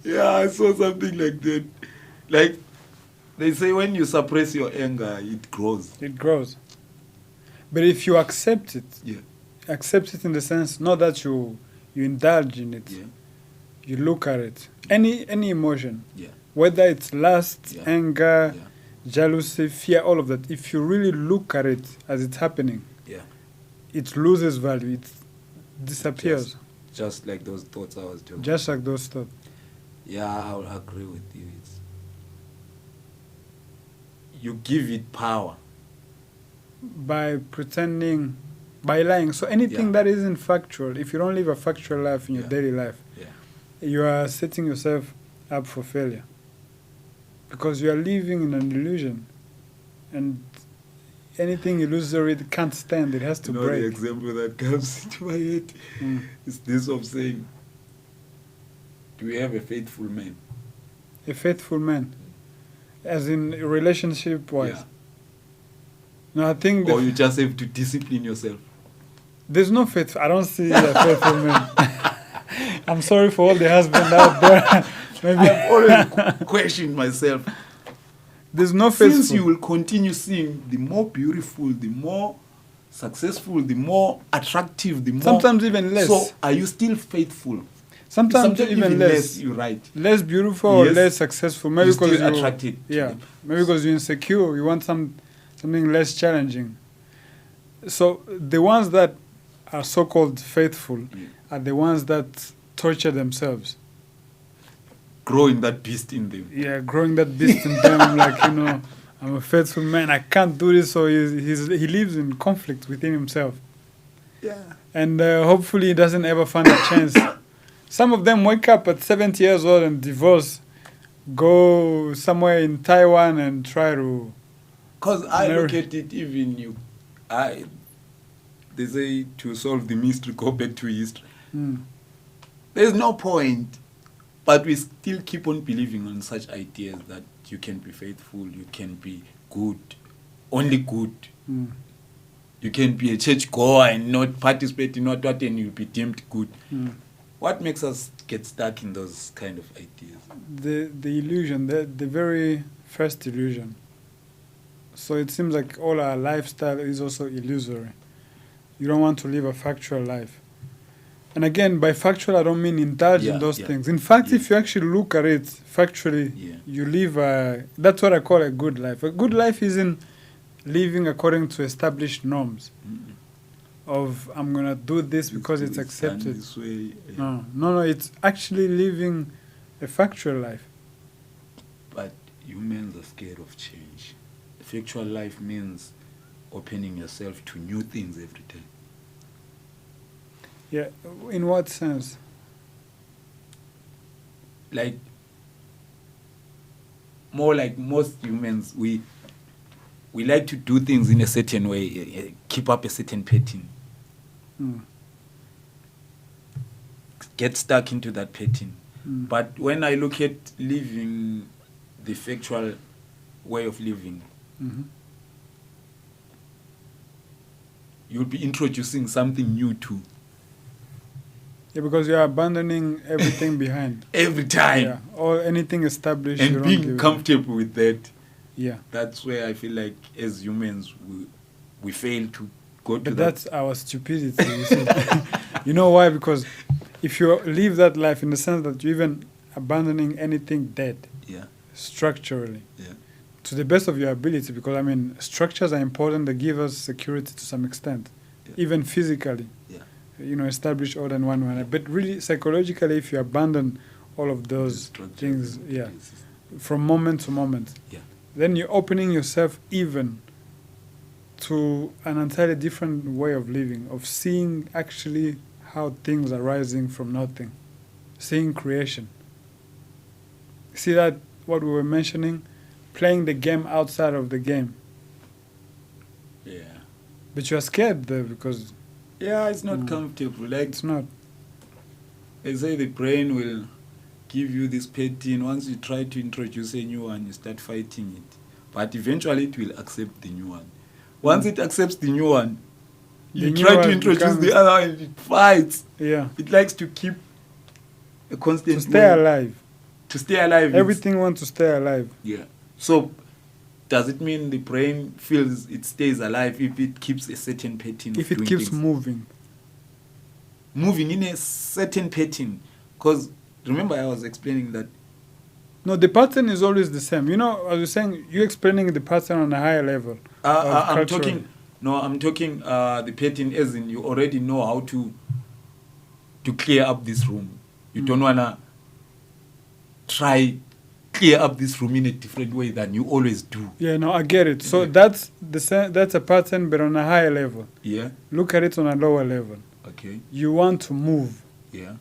Yeah, I saw something like that. Like, they say when you suppress your anger, it grows. It grows. But if you accept it, accept it in the sense, not that you indulge in it, you look at it. Any emotion, whether it's lust, anger, jealousy, fear, all of that, if you really look at it as it's happening, it loses value, it disappears. Just like those thoughts I was doing. Just like those thoughts. Yeah, I'll agree with you. You give it power. By pretending, by lying. So anything that isn't factual, if you don't live a factual life in your daily life, you are setting yourself up for failure. Because you are living in an illusion. And anything illusory it can't stand, it has to break. The example that comes into my head is this of saying, do we have a faithful man? A faithful man? As in relationship-wise? Yeah. No, I think or you just have to discipline yourself. There's no faith. I don't see a faithful man. I'm sorry for all the husbands out there. Maybe I've always questioned myself. There's no faithful. Since you will continue seeing the more beautiful, the more successful, the more attractive, the more... Sometimes even less. So are you still faithful? Sometimes even less. You're right. Less beautiful or less successful. Maybe because you're attracted. Yeah. Maybe because you're insecure. You want something less challenging. So the ones that are so-called faithful are the ones that torture themselves. Growing that beast in them. Yeah, growing that beast in them. Like, I'm a faithful man. I can't do this. So he lives in conflict within himself. Yeah. And hopefully he doesn't ever find a chance. Some of them wake up at 70 years old and divorce, go somewhere in Taiwan and try to... Because I look at it, even they say to solve the mystery, go back to history. There's no point, but we still keep on believing on such ideas that you can be faithful, you can be good, only good. You can be a church goer and not participate in what and you'll be deemed good. What makes us get stuck in those kind of ideas? The illusion, the very first illusion. So it seems like all our lifestyle is also illusory. You don't want to live a factual life. And again, by factual, I don't mean indulge in those things. In fact, if you actually look at it factually, you live that's what I call a good life. A good life isn't living according to established norms of I'm going to do this because it's accepted. This way, No, it's actually living a factual life. But humans are scared of change. A factual life means opening yourself to new things every day. Yeah, in what sense? Like, more like most humans, we like to do things in a certain way, keep up a certain pattern. Get stuck into that pattern. But when I look at living the factual way of living, you'll be introducing something new too. Yeah, because you're abandoning everything behind. Every time. Yeah, or anything established. And being comfortable with that. Yeah. That's where I feel like as humans, we fail to go to that. But that's our stupidity. You see. You know why? Because if you live that life in the sense that you're even abandoning anything dead, structurally, to the best of your ability, because, I mean, structures are important. They give us security to some extent, even physically. You know, establish order in one manner. But really, psychologically, if you abandon all of those things, from moment to moment, then you're opening yourself even to an entirely different way of living, of seeing actually how things are rising from nothing, seeing creation. See that, what we were mentioning, playing the game outside of the game. Yeah. But you're scared there because... Yeah, it's not comfortable. Like, it's not. They say the brain will give you this pattern. Once you try to introduce a new one, you start fighting it. But eventually it will accept the new one. Once it accepts the new one, you try to introduce the other one, it fights. Yeah. It likes to keep a constant... To stay alive. To stay alive. Everything wants to stay alive. Yeah. So, does it mean the brain feels it stays alive if it keeps a certain pattern? If it keeps moving. Moving in a certain pattern. Because, remember I was explaining that... No, the pattern is always the same. You know, as you're saying, you're explaining the pattern on a higher level. I'm talking the pattern as in you already know how to clear up this room. You don't want to try clear up this room in a different way than you always do. Yeah, no, I get it. So that's a pattern, but on a higher level. Yeah. Look at it on a lower level. Okay. You want to move. Yeah.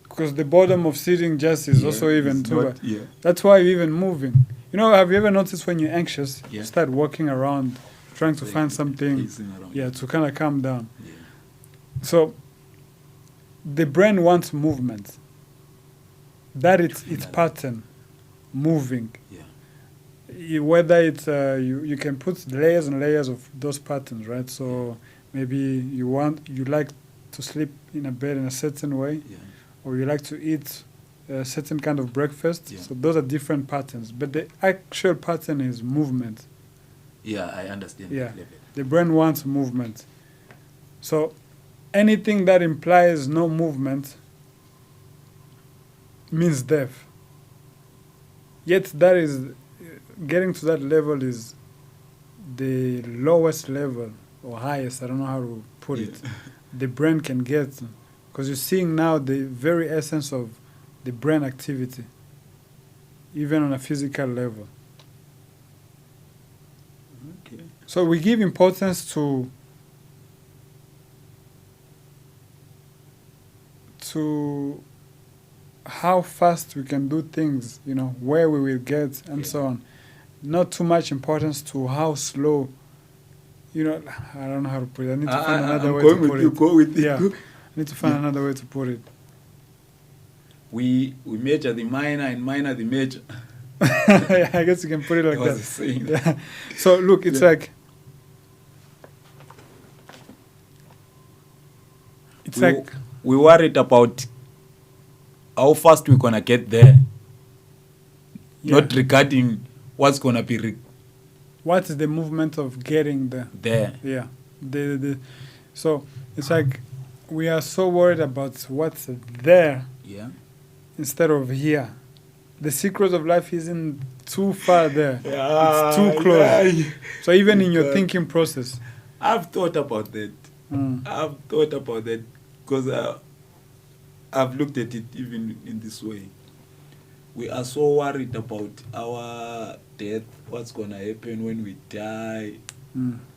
Because the boredom of sitting just is also even too. Yeah. That's why you're even moving. You know, have you ever noticed when you're anxious, you start walking around, trying to find something, to kind of calm down. Yeah. So the brain wants movement. That it's pattern, moving. Yeah. Whether it's you can put layers and layers of those patterns, right? So maybe you like to sleep in a bed in a certain way, or you like to eat a certain kind of breakfast. So those are different patterns, but the actual pattern is movement. Yeah, I understand. Yeah, the brain wants movement. So anything that implies no movement means death. Yet that is, getting to that level is the lowest level or highest, I don't know how to put it, the brain can get. Because you're seeing now the very essence of the brain activity, even on a physical level. Okay. So we give importance to how fast we can do things, you know, where we will get, and so on. Not too much importance to how slow, you know, I don't know how to put it. I need to find another way to put it. Go with it. Yeah, I need to find another way to put it. We measure the minor and minor the major. I guess you can put it like that. Yeah. So look, it's like we worried about how fast we're gonna get there, not regarding what's gonna be. What is the movement of getting there? There. Yeah. So it's like we are so worried about what's there instead of here. The secret of life isn't too far there. It's too close. Yeah. So even in your thinking process. I've thought about that. I've thought about that because I've looked at it even in this way. We are so worried about our death, what's going to happen when we die,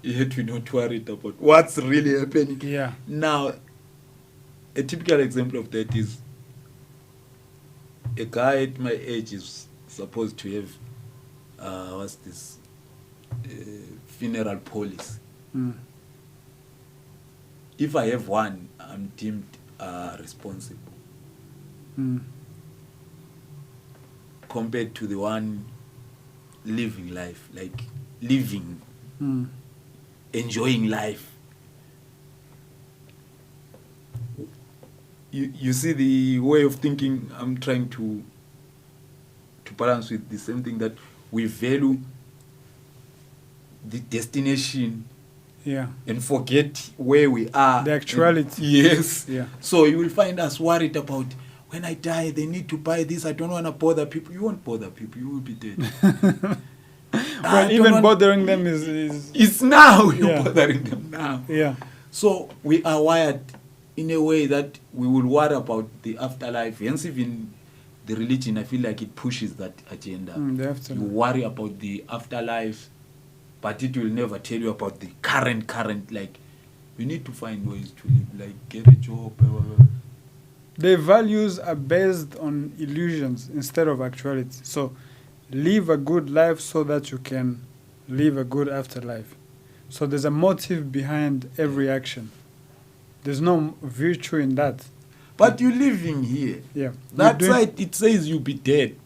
yet we're not worried about what's really happening. Yeah. Now, a typical example of that is a guy at my age is supposed to have, funeral policy. If I have one, I'm deemed responsible. Compared to the one living life, like living, enjoying life. You see the way of thinking I'm trying to balance with the same thing, that we value the destination and forget where we are. The actuality. Yes. Yeah. So you will find us worried about, when I die, they need to buy this. I don't want to bother people. You won't bother people. You will be dead. Well, even bothering them is... It's now. You're bothering them now. Yeah. So we are wired in a way that we will worry about the afterlife. Hence, even the religion, I feel like it pushes that agenda. You worry about the afterlife, but it will never tell you about the current. Like, you need to find ways to live, like get a job. Their values are based on illusions instead of actuality. So, live a good life so that you can live a good afterlife. So there's a motive behind every action. There's no virtue in that. But you're living here. Yeah. That side, it says you'll be dead.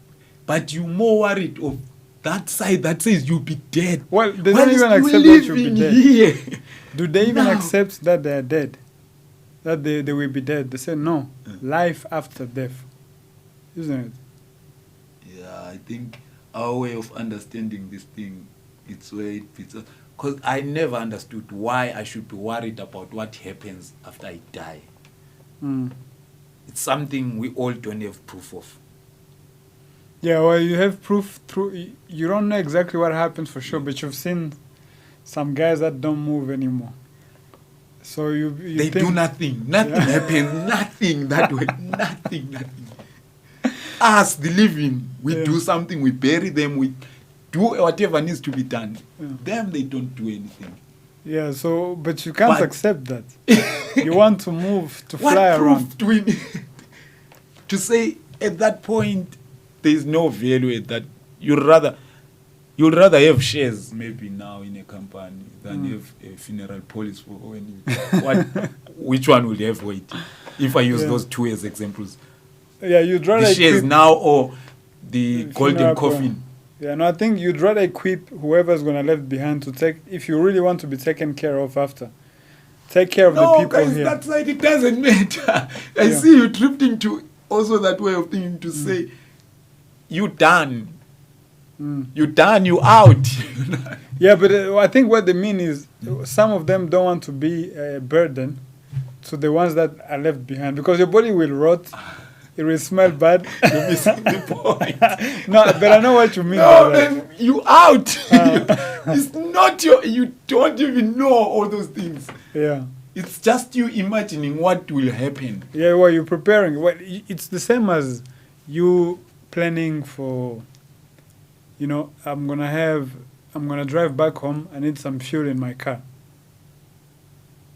But you're more worried of that side that says you'll be dead. Well, they don't even accept that you'll be dead. Here. Do they even accept that they are dead? That they will be dead? They say, no, life after death. Isn't it? Yeah, I think our way of understanding this thing, it's where it fits. Because I never understood why I should be worried about what happens after I die. It's something we all don't have proof of. Yeah, well, you have proof through... You don't know exactly what happens for sure, but you've seen some guys that don't move anymore. So you they do nothing. Nothing happens. Nothing that way. Nothing. Us, the living, we do something. We bury them. We do whatever needs to be done. Them, they don't do anything. Yeah, so, but you can't accept that. You want to move, to fly around. What proof do we need to say at that point there is no value at that? You'd rather have shares maybe now in a company than have a funeral policy for when which one will have weight? If I use those two as examples. Yeah, you'd rather the shares now or the golden coffin. Yeah, no, I think you'd rather equip whoever's gonna left behind to take, if you really want to be taken care of after. Take care of the people guys, here. That side, it doesn't matter. I see you drifting to also that way of thinking to say, you done. You done, you out. Yeah, but I think what they mean is some of them don't want to be a burden to the ones that are left behind, because your body will rot. It will smell bad. You're missing the point. No, but I know what you mean. No, man, you out. It's not you don't even know all those things. Yeah. It's just you imagining what will happen. Yeah, well, you're preparing. Well, it's the same as you planning for, I'm going to drive back home. I need some fuel in my car.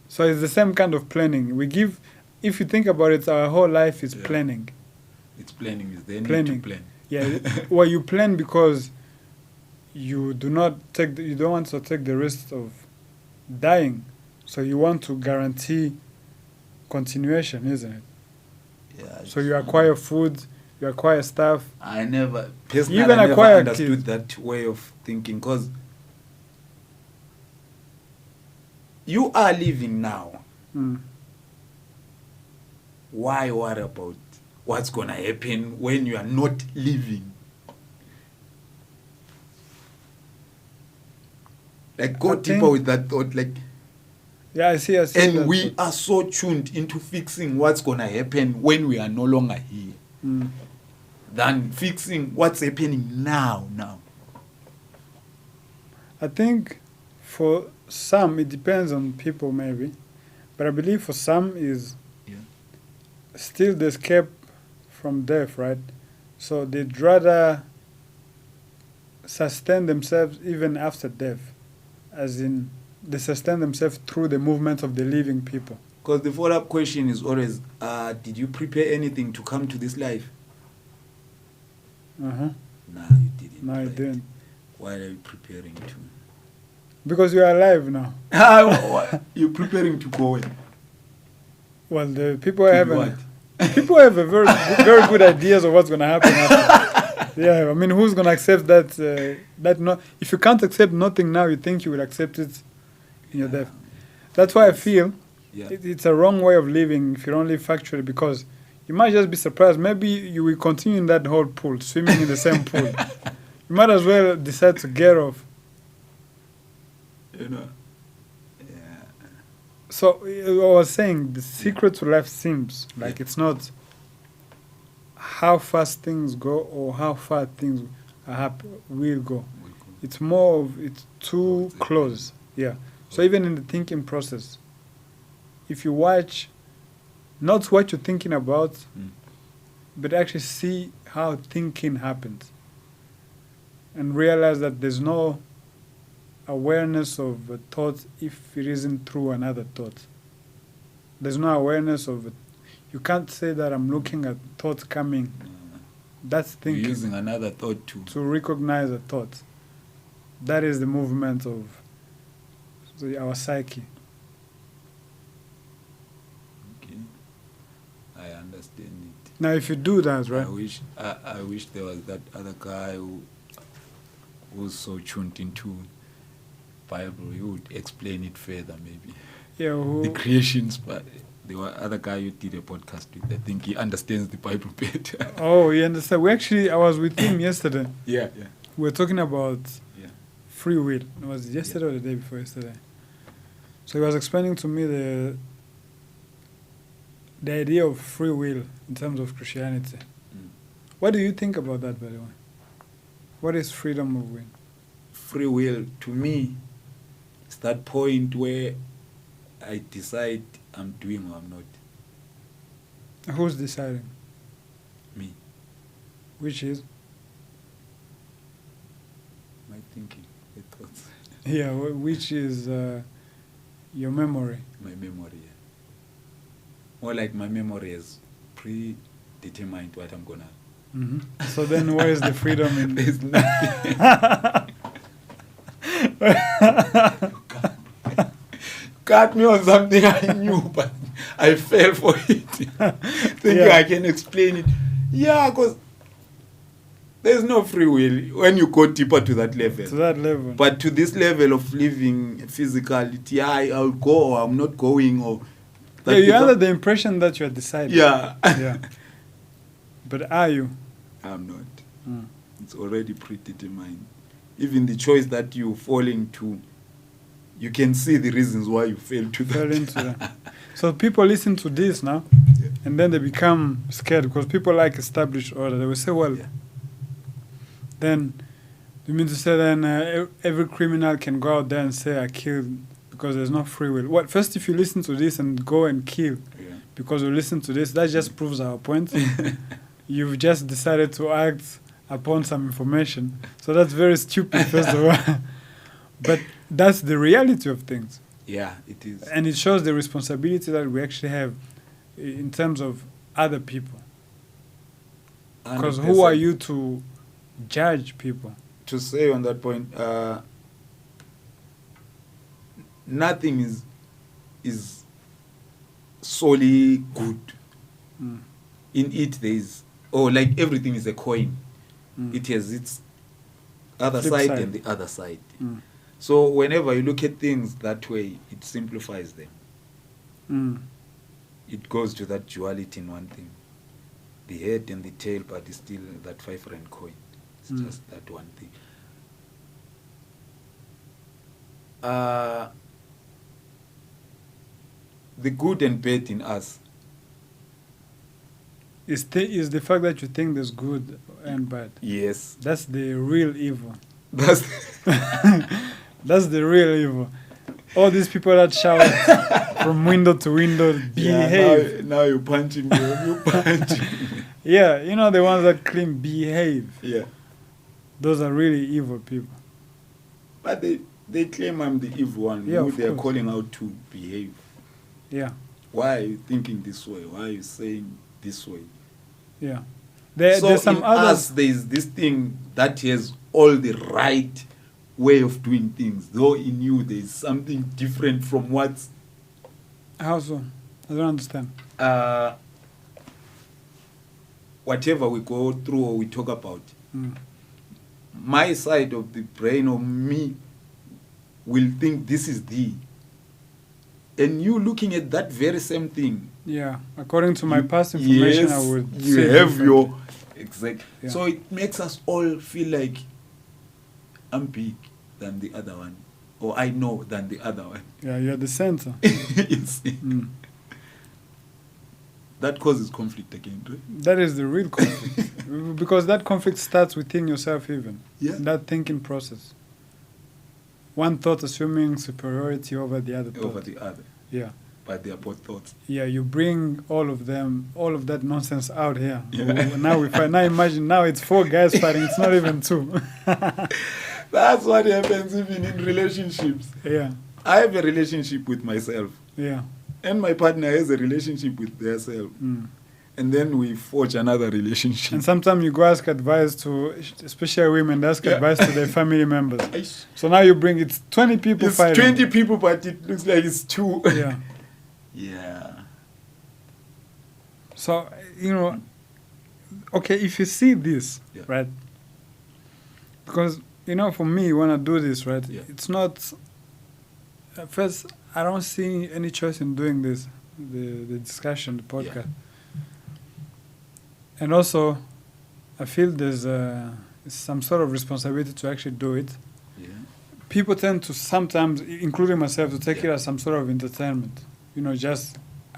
So it's the same kind of planning. If you think about it, our whole life is planning. It's planning. Is there need to plan? Yeah. Well, you plan because you don't want to take the risk of dying. So you want to guarantee continuation, isn't it? Yeah. So you acquire food, you acquire stuff. I never understood that way of thinking, because you are living now. Why worry about what's going to happen when you are not living? Like, go deeper with that thought. Like, Yeah, I see. And that, we are so tuned into fixing what's going to happen when we are no longer here than fixing what's happening now. I think for some, it depends on people maybe. But I believe for some is still the escape from death, right? So they'd rather sustain themselves even after death, as in they sustain themselves through the movement of the living people. Because the follow-up question is always, did you prepare anything to come to this life? Uh-huh. No, you didn't. No, I didn't. Why are you preparing to? Because you are alive now. You're preparing to go in. Well, the people people have a very good ideas of what's going to happen after. Yeah, I mean, who's going to accept that? If you can't accept nothing now, you think you will accept it in your death. That's why I feel it's a wrong way of living if you're only factually, because you might just be surprised. Maybe you will continue in that whole pool, swimming in the same pool. You might as well decide to get off. You know. So I was saying the secret to life seems like it's not how fast things go or how far things will go. It's more of it's too close. Yeah. So even in the thinking process, if you watch, not what you're thinking about, but actually see how thinking happens, and realize that there's no awareness of a thought if it isn't through another thought. There's no awareness of it. You can't say that I'm looking at thoughts coming. That's thinking. You're using another thought to recognize a thought. That is the movement of our psyche. Okay, I understand it. Now, if you do that, right? I wish there was that other guy who was so tuned into Bible. He would explain it further, maybe. Yeah. The creations, but there were other guy who did a podcast with. I think he understands the Bible better. Oh, you understand? I was with him yesterday. Yeah. We were talking about free will. It was yesterday or the day before yesterday. So he was explaining to me the idea of free will in terms of Christianity. What do you think about that, by the way? What is freedom of will? Free will, to me, is that point where I decide I'm doing or I'm not. Who's deciding? Me. Which is? My thinking, my thoughts. Yeah, which is your memory. My memory, yeah. More like my memory is predetermined what I'm gonna. Mm-hmm. So then where is the freedom in this? Cut me on something I knew, but I fell for it. Thinking I can explain it. Yeah, because there's no free will when you go deeper to that level. To that level. But to this level of living physicality, I'll go or I'm not going. Or you're under the impression that you're deciding. Yeah. Yeah. But are you? I'm not. It's already predetermined. Even the choice that you fall into, you can see the reasons why you fell into that. So people listen to this now, and then they become scared because people like established order. They will say, well, then you mean to say then every criminal can go out there and say I killed because there's no free will. Well, first, if you listen to this and go and kill because you listen to this, that just proves our point. You've just decided to act upon some information. So that's very stupid, first of all. But that's the reality of things. Yeah, it is. And it shows the responsibility that we actually have in terms of other people. Because who are you to judge people? To say on that point, nothing is solely good. In it, there is, like everything is a coin. It has its other side and the other side. So whenever you look at things that way, it simplifies them. It goes to that duality in one thing. The head and the tail, but it's still that 5 rand coin. It's just that one thing. the good and bad in us. Is the fact that you think there's good and bad. Yes. That's the real evil. That's That's the real evil. All these people that shout from window to window, behave. Yeah, now you're punching me. You're punching me. Yeah, you know the ones that claim behave. Yeah. Those are really evil people. But they claim I'm the evil one. Yeah, Who they're course. calling out to behave. Yeah, Why are you thinking this way? Why are you saying this way? yeah. So There's some in others. us, there's this thing that has all the right way of doing things. Though in you, there's something different from what's... How so? I don't understand. Whatever we go through or we talk about, Mm. my side of the brain or me will think this is thee. And you looking at that very same thing. Yeah, according to my past information, Yes, I would you say have differently. your... Exactly. Yeah. So it makes us all feel like I'm big than the other one. Or I know than the other one. Yeah, you're the center. You see? Mm. That causes conflict again, right? That is the real conflict. Because that conflict starts within yourself even. Yeah. That thinking process. One thought assuming superiority over the other thought. Over the other. Yeah. But they are both thoughts. Yeah, you bring all of that nonsense out here. Yeah. Now we find. Now imagine. Now it's 4 guys fighting. It's not even 2. That's what happens even in relationships. Yeah. I have a relationship with myself. Yeah. And my partner has a relationship with themselves. Mm. And then we forge another relationship. And sometimes you go ask advice to, especially women, they ask Yeah. advice to their family members. Aish. So now you bring it's 20 people It's fighting. 20 people, but it looks like it's 2. Yeah. Yeah. So, you know, okay, if you see this, Yeah. right? Because, you know, for me, when I do this, right, Yeah. it's not, at first, I don't see any choice in doing this, the discussion, the podcast. Yeah. And also, I feel there's some sort of responsibility to actually do it. Yeah. People tend to sometimes, including myself, to take it Yeah. as some sort of entertainment, you know, just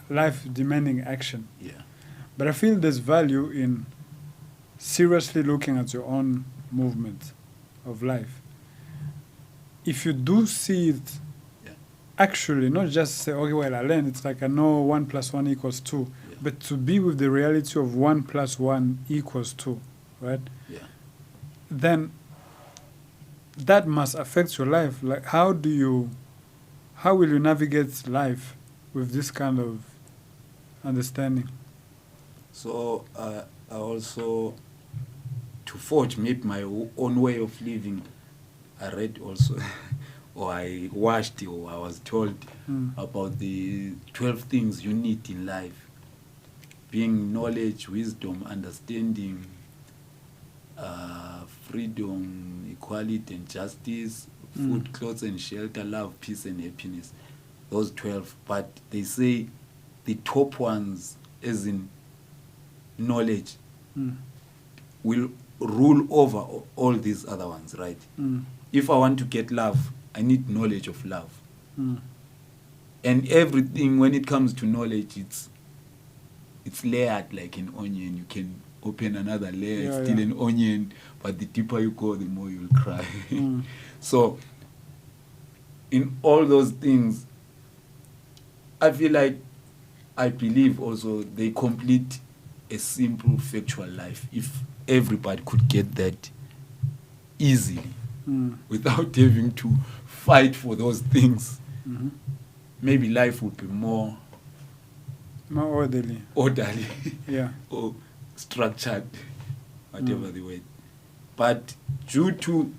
life demanding action. Yeah. But I feel there's value in seriously looking at your own movement of life. If you do see it, Yeah. actually, not just say, okay, well, I learned, it's like I know 1 + 1 = 2, Yeah. but to be with the reality of 1 + 1 = 2, right? Yeah. Then that must affect your life. Like, how will you navigate life with this kind of understanding? So I also, to forge maybe my own way of living, I read also, or I watched, or I was told about the 12 things you need in life, being knowledge, wisdom, understanding, freedom, equality and justice, food, clothes and shelter, love, peace and happiness. Those 12. But they say the top ones, as in knowledge, will rule over all these other ones, right? If I want to get love, I need knowledge of love. And everything, when it comes to knowledge, it's layered like an onion. You can open another layer, it's still an onion, but the deeper you go, the more you'll cry. So in all those things, I feel like, I believe also they complete a simple factual life if everybody could get that easily without having to fight for those things. Maybe life would be more orderly. Yeah. or structured, whatever the word. But due to,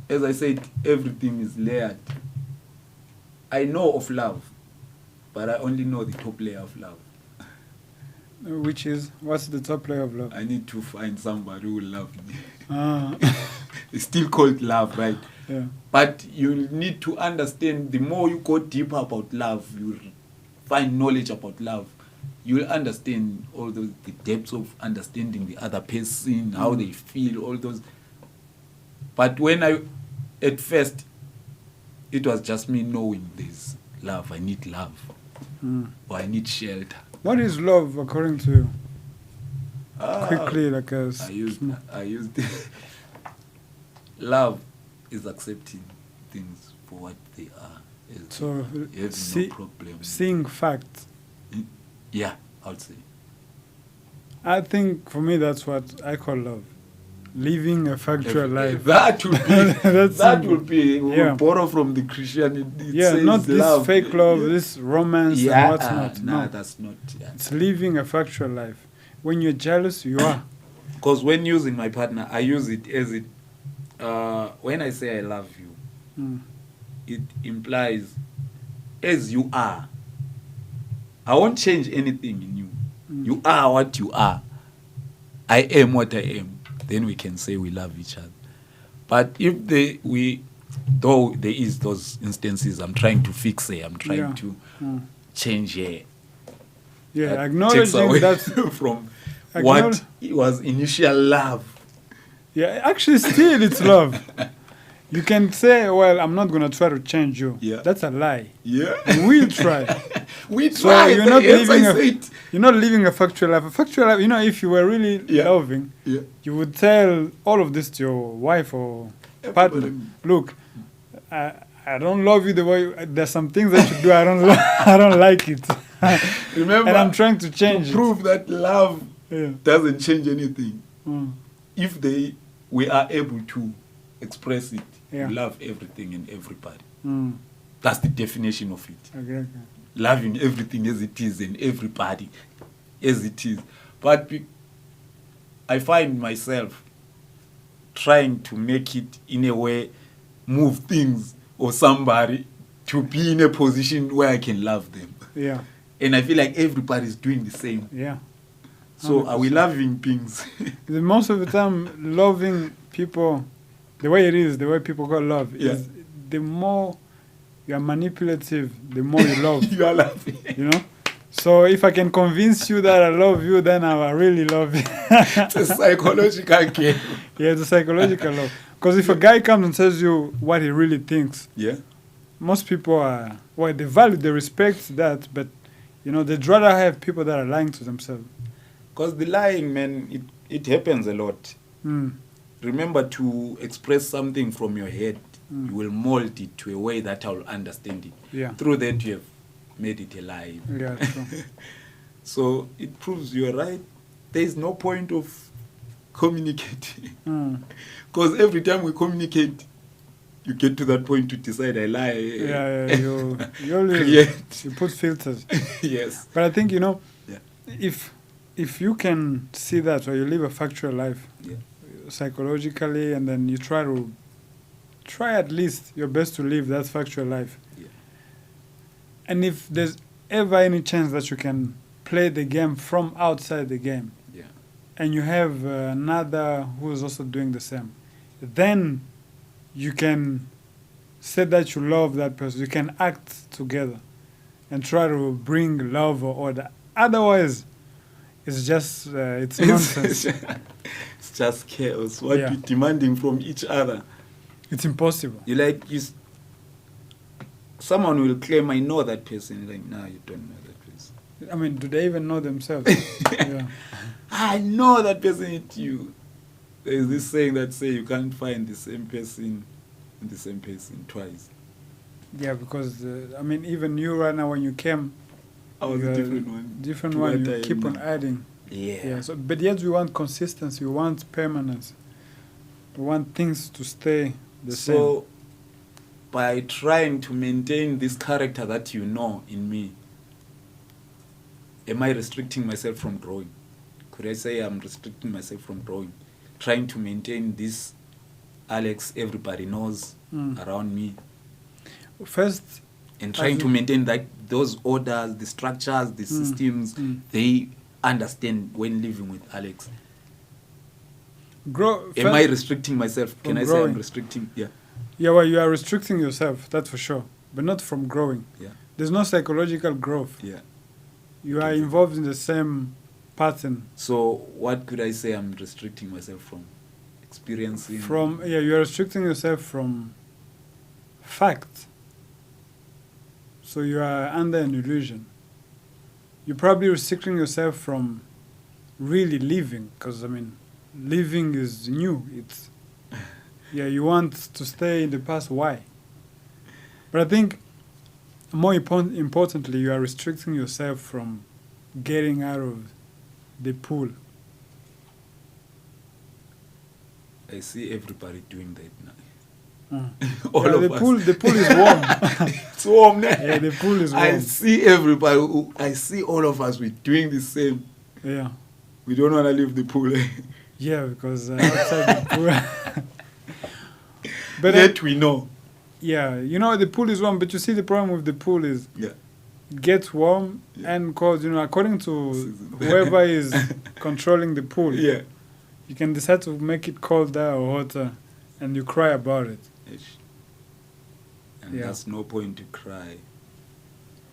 as I said, everything is layered. I know of love, but I only know the top layer of love. Which is, what's the top layer of love? I need to find somebody who will love me. Ah. It's still called love, right? Yeah. But you need to understand, the more you go deeper about love, you find knowledge about love, you'll understand all the depths of understanding the other person, how they feel, all those. But when at first, it was just me knowing there's love. I need love. Or I need shelter. What is love according to you? Quickly, like I used love is accepting things for what they are. So no problem. Seeing facts. Yeah, I would say. I think for me that's what I call love. Living a factual life. That would be that would be yeah. borrow from the Christianity. Yeah, not this fake love, this romance and whatnot. No, that's not. Yeah. It's living a factual life. When you're jealous, you are. Because when using my partner, I use it as it. When I say I love you, it implies as you are. I won't change anything in you. You are what you are. I am what I am. Then we can say we love each other. But if though there is those instances, I'm trying to fix it. I'm trying to change it. Yeah, acknowledging that from what was initial love. Yeah, actually, still it's love. You can say, well, I'm not going to try to change you. Yeah. That's a lie. Yeah. We'll try. We so try. You're not living a factual life. A factual life, if you were really loving, you would tell all of this to your wife or partner. Look, I don't love you the way, there's some things that you do, I don't like it. Remember, and I'm trying to change to prove that love doesn't change anything. If we are able to express it, we love everything and everybody. That's the definition of it. Okay. Loving everything as it is and everybody as it is. But I find myself trying to make it in a way, move things or somebody to be in a position where I can love them. Yeah. And I feel like everybody's doing the same. Yeah. 100%. So are we loving things? Most of the time, loving people, the way it is, the way people call love, is the more you are manipulative, the more you love. You are laughing. So if I can convince you that I love you, then I really love you. It's a psychological game. Yeah, it's a psychological love. Because if a guy comes and tells you what he really thinks, most people are, they value, they respect that, but, they'd rather have people that are lying to themselves. Because the lying, man, it happens a lot. Remember to express something from your head. You will mold it to a way that I will understand it. Yeah. Through that, you have made it a lie. Yeah, true. So it proves you're right. There is no point of communicating. Because every time we communicate, you get to that point to decide I lie. Yeah, you always you put filters. Yes. But I think, if you can see that, or you live a factual life psychologically, and then you try at least your best to live that factual life. Yeah. And if there's ever any chance that you can play the game from outside the game, and you have another who's also doing the same, then you can say that you love that person. You can act together and try to bring love or order. Otherwise, it's just it's nonsense. It's just chaos. What you're demanding from each other. It's impossible. Someone will claim, I know that person. Like, no, you don't know that person. I mean, do they even know themselves? I know that person hit you. There is this saying that say you can't find the same person twice. Yeah, because, even you right now, when you came, I was a different one. Different one, you keep on adding. Yeah. So, but yet we want consistency, we want permanence. We want things to stay the same. So, by trying to maintain this character that you know in me, am I restricting myself from growing? Could I say I'm restricting myself from growing? Trying to maintain this Alex everybody knows around me. First, and trying to maintain those orders, the structures, the systems, they understand when living with Alex. Am I restricting myself? Can I say I'm restricting? Yeah. Yeah, well, you are restricting yourself, that's for sure, but not from growing. Yeah. There's no psychological growth. Yeah. You are involved in the same pattern. So what could I say I'm restricting myself from? Experiencing? You are restricting yourself from fact. So you are under an illusion. You're probably restricting yourself from really living, because, I mean, living is new. It's, yeah, you want to stay in the past. Why? But I think more importantly, you are restricting yourself from getting out of the pool. I see everybody doing that now. All All of of the us. pool, the pool is warm. It's warm now. Yeah, the pool is warm. I see everybody. I see all of us. We're doing the same. Yeah. We don't want to leave the pool. Yeah, because outside the pool. But Yet we know. yeah, you know, the pool is warm, but you see the problem with the pool is Yeah. it gets warm and cold, you know, according to whoever is controlling the pool. Yeah. You can decide to make it colder or hotter, and you cry about it. And Yeah. there's no point to cry.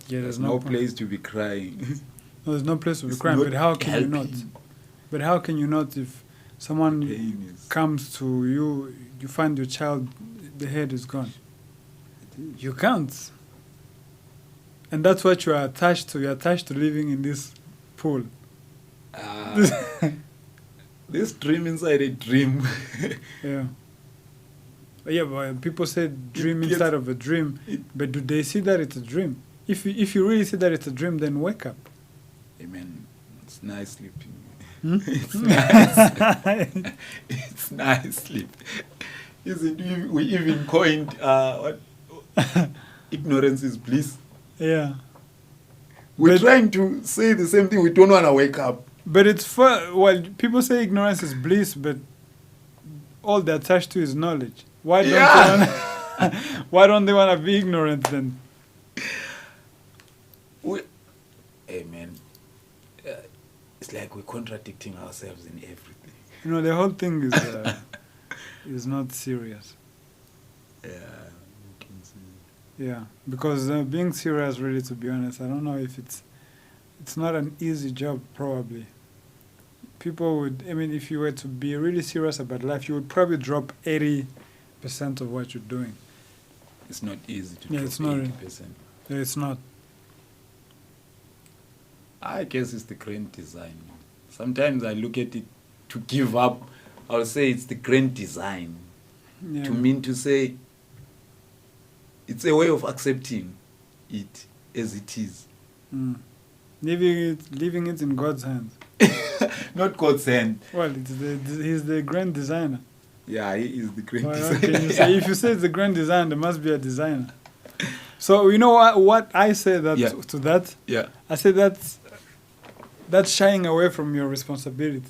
Yeah, There's no place to be crying. No, there's no place to be It's crying, not but how can you not? helping. But how can you not if someone Pain is. comes to you, you find your child, the head is gone? You can't. And that's what you are attached to. You're attached to living in this pool. This dream inside a dream. Yeah. Yeah, but people say dream gets- inside of a dream, but do they see that it's a dream? If you really see that it's a dream, then wake up. Amen. It's nice sleeping. Hmm? It's nice. It's nice sleep. Isn't we even coined what? Ignorance is bliss. Yeah. We're But- trying to say the same thing. We don't want to wake up. But it's well, people say ignorance is bliss, but all they're attached to is knowledge. Why don't Yeah. they wanna, why don't they want to be ignorant then? Amen. It's like we're contradicting ourselves in everything. You know, the whole thing is not serious. Yeah. we can see. Yeah, because being serious, really, to be honest, I don't know if it's not an easy job. Probably, people would. I mean, if you were to be really serious about life, you would probably drop 80% of what you're doing. It's not easy to Yeah, drop it's not. 80%. Yeah, it's not. I guess it's the grand design. Sometimes I look at it to give up. I'll say it's the grand design. Yeah. To mean to say it's a way of accepting it as it is. Mm. Leaving it in God's hands. Not God's hand. Well, he's the grand designer. Yeah, he is the grand Well, designer. can you say, if you say it's the grand designer, there must be a designer. So you know what I say that Yeah. to that? Yeah. I say that's shying away from your responsibility.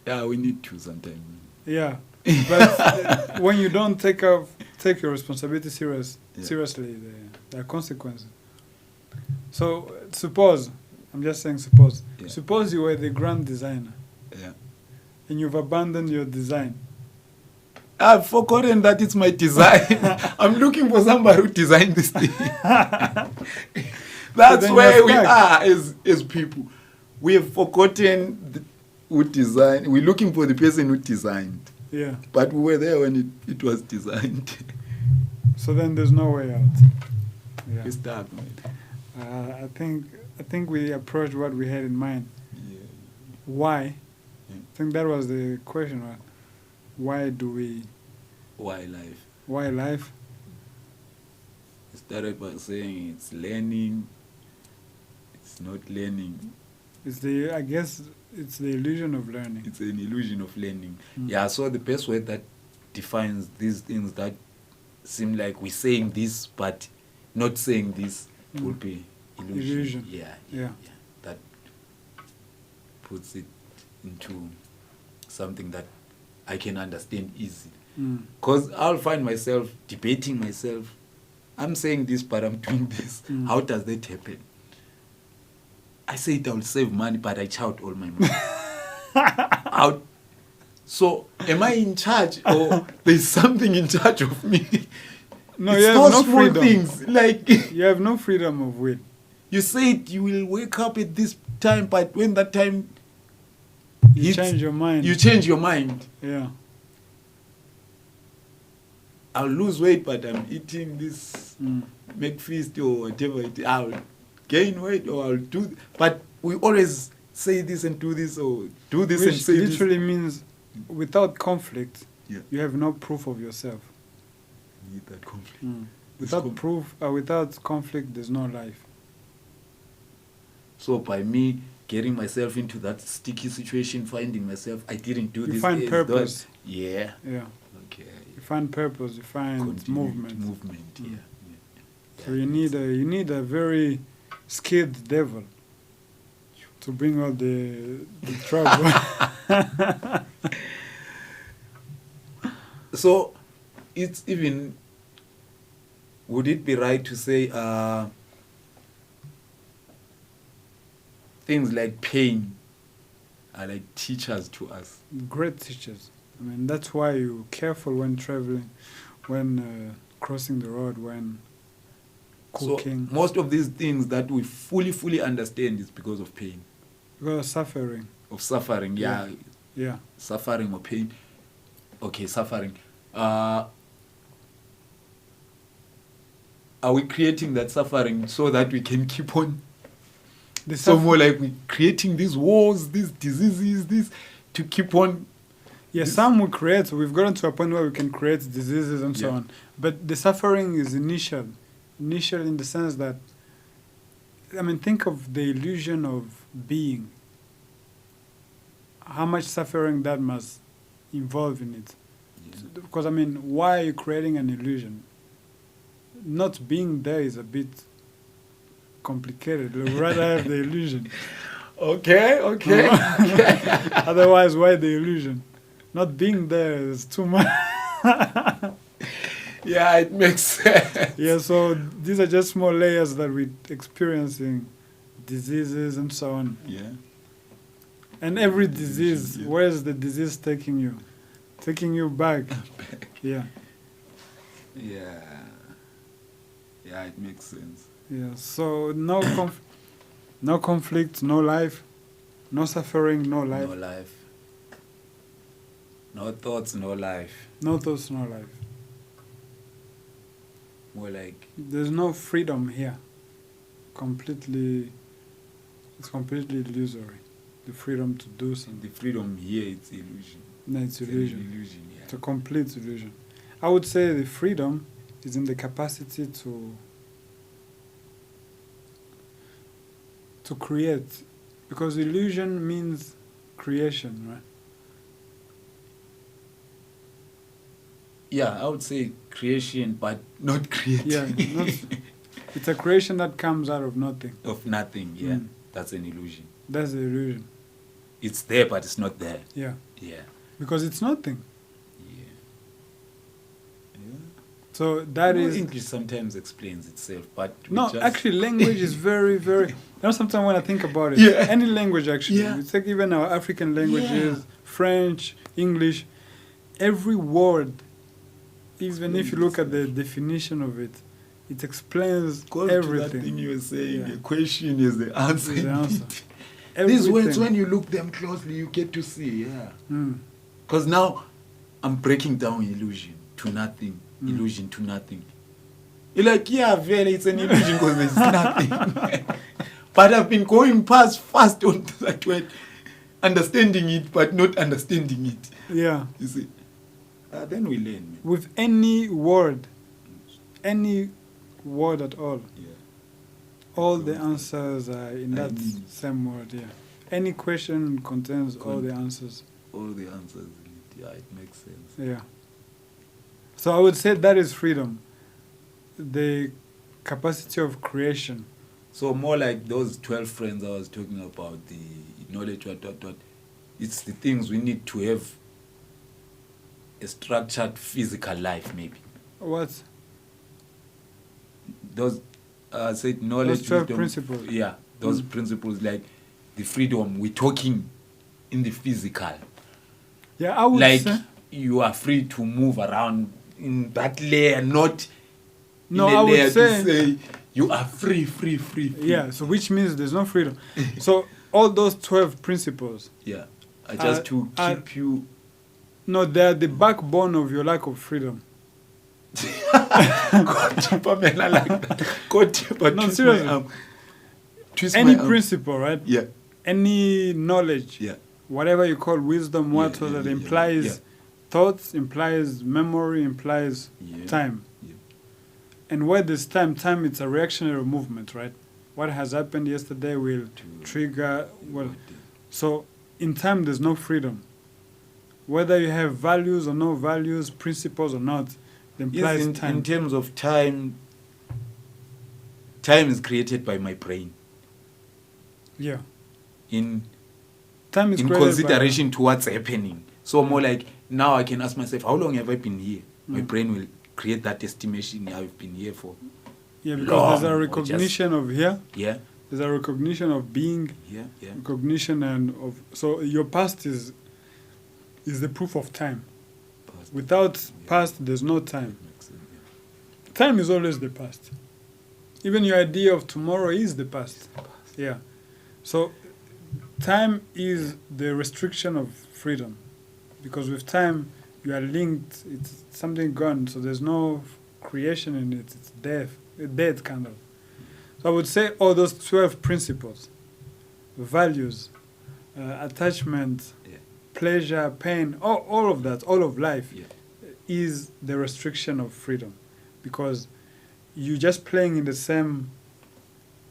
Yeah, we need to sometimes. Yeah, but when you don't take your responsibility Yeah. seriously, there are consequences. So suppose, I'm just saying suppose, Yeah. suppose you were the grand designer Yeah. and you've abandoned your design. I've forgotten that it's my design. I'm looking for somebody who designed this thing. That's then where you're we stuck. are as people. We have forgotten who designed. We're looking for the person who designed. Yeah. But we were there when it was designed. So then there's no way out. Yeah. We're stuck, man. I think we approached what we had in mind. Yeah. Why? Yeah. I think that was the question. Right? Why do we? Why life? Why life? We started by saying it's learning. It's not learning. I guess it's the illusion of learning. It's an illusion of learning. Mm. Yeah, so the best word that defines these things that seem like we're saying this but not saying this would be illusion. Illusion. Yeah. That puts it into something that I can understand easily. Because I'll find myself debating myself. I'm saying this, but I'm doing this. Mm. How does that happen? I say I will save money, but I shout all my money. Out. So, am I in charge, or there's something in charge of me? No, It's you have those no small freedom. things. Like You have no freedom of will. you said, you will wake up at this time, but when that time You hits, change your mind. you change your mind. Yeah. I'll lose weight, but I'm eating this McFeast or whatever I'll gain weight or I'll do. But we always say this and do this or do this and say this. Which literally means without conflict, Yeah. you have no proof of yourself. You need that conflict. Without conflict, there's no life. So by me getting myself into that sticky situation, finding myself, I didn't do this. You find purpose. Yeah. Yeah. Okay. You find purpose. You find movement. Yeah. So you need a very skilled devil to bring out the trouble. So it's even, would it be right to say things like pain are like teachers to us? Great teachers. I mean, that's why you're careful when traveling, when crossing the road, when cooking. So most of these things that we fully understand is because of pain. Because of suffering. Of suffering, yeah. Yeah. Suffering or pain. Okay, suffering. Are we creating that suffering so that we can keep on? So more like we're creating these wars, these diseases, this to keep on. Yeah, some we create. We've gotten to a point where we can create diseases and so on. But the suffering is initial. Initial in the sense that, I mean, think of the illusion of being. How much suffering that must involve in it. Yeah. Because, I mean, why are you creating an illusion? Not being there is a bit complicated. We'd rather have the illusion. Okay. Otherwise, why the illusion? Not being there is too much. Yeah, it makes sense. Yeah, so these are just small layers that we're experiencing, diseases and so on. Yeah. And every disease, where is the disease taking you? Taking you back. Yeah. Yeah. Yeah, it makes sense. Yeah, so no conflict, no life. No suffering, no life. No life. No thoughts, no life. No thoughts, no life. More like... There's no freedom here. It's completely illusory. The freedom to do something. The freedom here, it's illusion. No, it's illusion. An illusion, yeah. It's a complete illusion. I would say the freedom is in the capacity to create. Because illusion means creation, right? Yeah, I would say creation, but not creating. Yeah, it's a creation that comes out of nothing. Of nothing, yeah. That's an illusion. That's the illusion. It's there, but it's not there. Yeah. Yeah. Because it's nothing. Yeah. So that is... English sometimes explains itself, but... actually, language is very, very... sometimes when I think about it, any language actually, it's like even our African languages, French, English, every word, even if you look at the definition of it, it explains everything. To that thing you were saying, the question is the answer. Is the answer. These words, when you look them closely, you get to see, Because now, I'm breaking down illusion to nothing. Illusion to nothing. You're like, really, it's an illusion because there's nothing. But I've been going fast on that word, understanding it, but not understanding it. Yeah. You see? Then we learn. Man. With any word at all, all the answers are in that same word, Any question contains all the answers. All the answers, it makes sense. Yeah. So I would say that is freedom, the capacity of creation. So more like those 12 friends I was talking about, the knowledge, it's the things we need to have a structured physical life, maybe. What? Those, said knowledge, those 12 wisdom, principles. Yeah, those principles, like the freedom, we're talking in the physical. Yeah, I would like say... you are free to move around in that layer, not in no, a I layer would to say you are free. Yeah, so which means there's no freedom. So all those 12 principles are just to keep you... No, they're the backbone of your lack of freedom. Go deeper, man. I like that. Go deeper. No, seriously. Any principle, right? Yeah. Any knowledge. Yeah. Whatever you call wisdom, that implies thoughts, implies memory, implies time. Yeah. And where there's time, it's a reactionary movement, right? What has happened yesterday will trigger. So in time, there's no freedom. Whether you have values or no values, principles or not, it implies time. In terms of time, time is created by my brain. Yeah. Time is in consideration to what's happening. So more like, now I can ask myself, how long have I been here? My brain will create that estimation I've been here for. Yeah, because there's a recognition of here. Yeah. There's a recognition of being. Yeah. Recognition so your past is the proof of time. Without past, there's no time. Time is always the past. Even your idea of tomorrow is the past. Yeah. So time is the restriction of freedom. Because with time, you are linked. It's something gone. So there's no creation in it. It's death. Dead kind of. So I would say all those 12 principles, values, attachment, pleasure, pain, all of that, all of life is the restriction of freedom. Because you're just playing in the same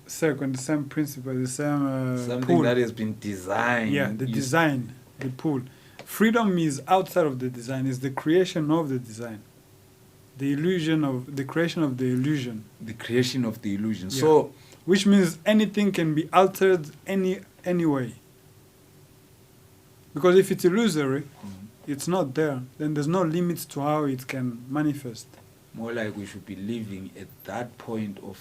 circle, the same principle, the same something pool. That has been designed. Yeah, the design, the pool. Freedom is outside of the design. It's the creation of the design. The creation of the illusion. The creation of the illusion. Yeah. So, which means anything can be altered any way. Because if it's illusory, it's not there. Then there's no limits to how it can manifest. More like we should be living at that point of,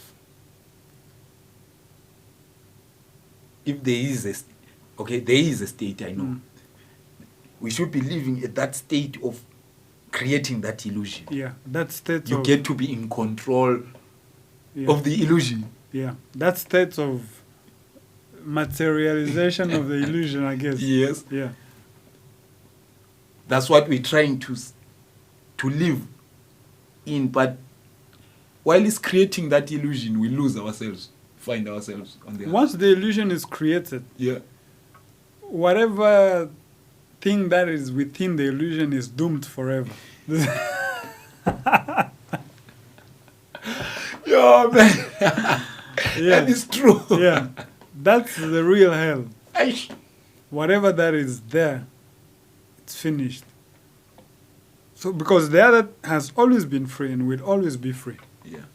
if there is there is a state, I know. We should be living at that state of creating that illusion. Yeah, that state you get to be in control of the illusion. Yeah, that state of materialization of the illusion, I guess. Yes. Yeah. That's what we're trying to live in, but while it's creating that illusion, we lose ourselves, find ourselves on the Once the illusion is created, whatever thing that is within the illusion is doomed forever. Yo, man. That is true. Yeah. That's the real hell. Whatever that is there, it's finished. So, because the other has always been free and will always be free. Yeah.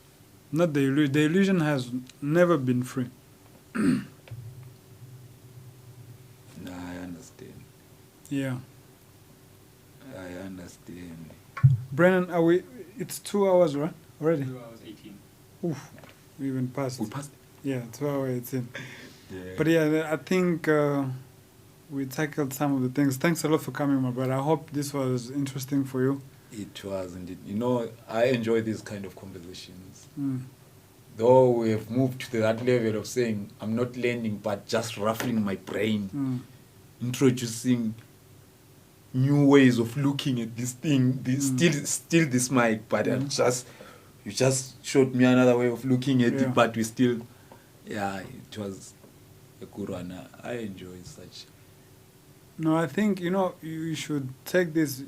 Not the illusion. The illusion has never been free. No, I understand. Yeah. I understand. Brennan, it's 2 hours, right? Already? 2 hours 18. Oof. We even passed. We passed? Yeah, 2 hours 18. Yeah. But yeah, I think we tackled some of the things. Thanks a lot for coming, my brother. I hope this was interesting for you. It was indeed. You know, I enjoy these kind of conversations. Though we have moved to that level of saying, I'm not learning, but just ruffling my brain, introducing new ways of looking at this thing. Still this mic, but you just showed me another way of looking at it, but we still, it was a good one. I enjoy such. No, I think, you should take this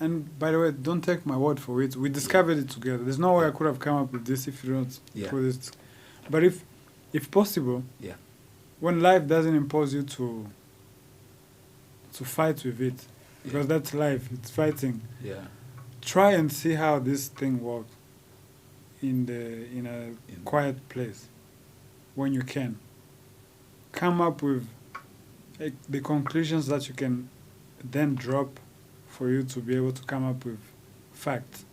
and by the way, don't take my word for it. We discovered it together. There's no way I could have come up with this if you don't put this. But if possible, when life doesn't impose you to fight with it, because that's life, it's fighting. Yeah. Try and see how this thing works in a quiet place when you can. Come up with the conclusions that you can then drop for you to be able to come up with facts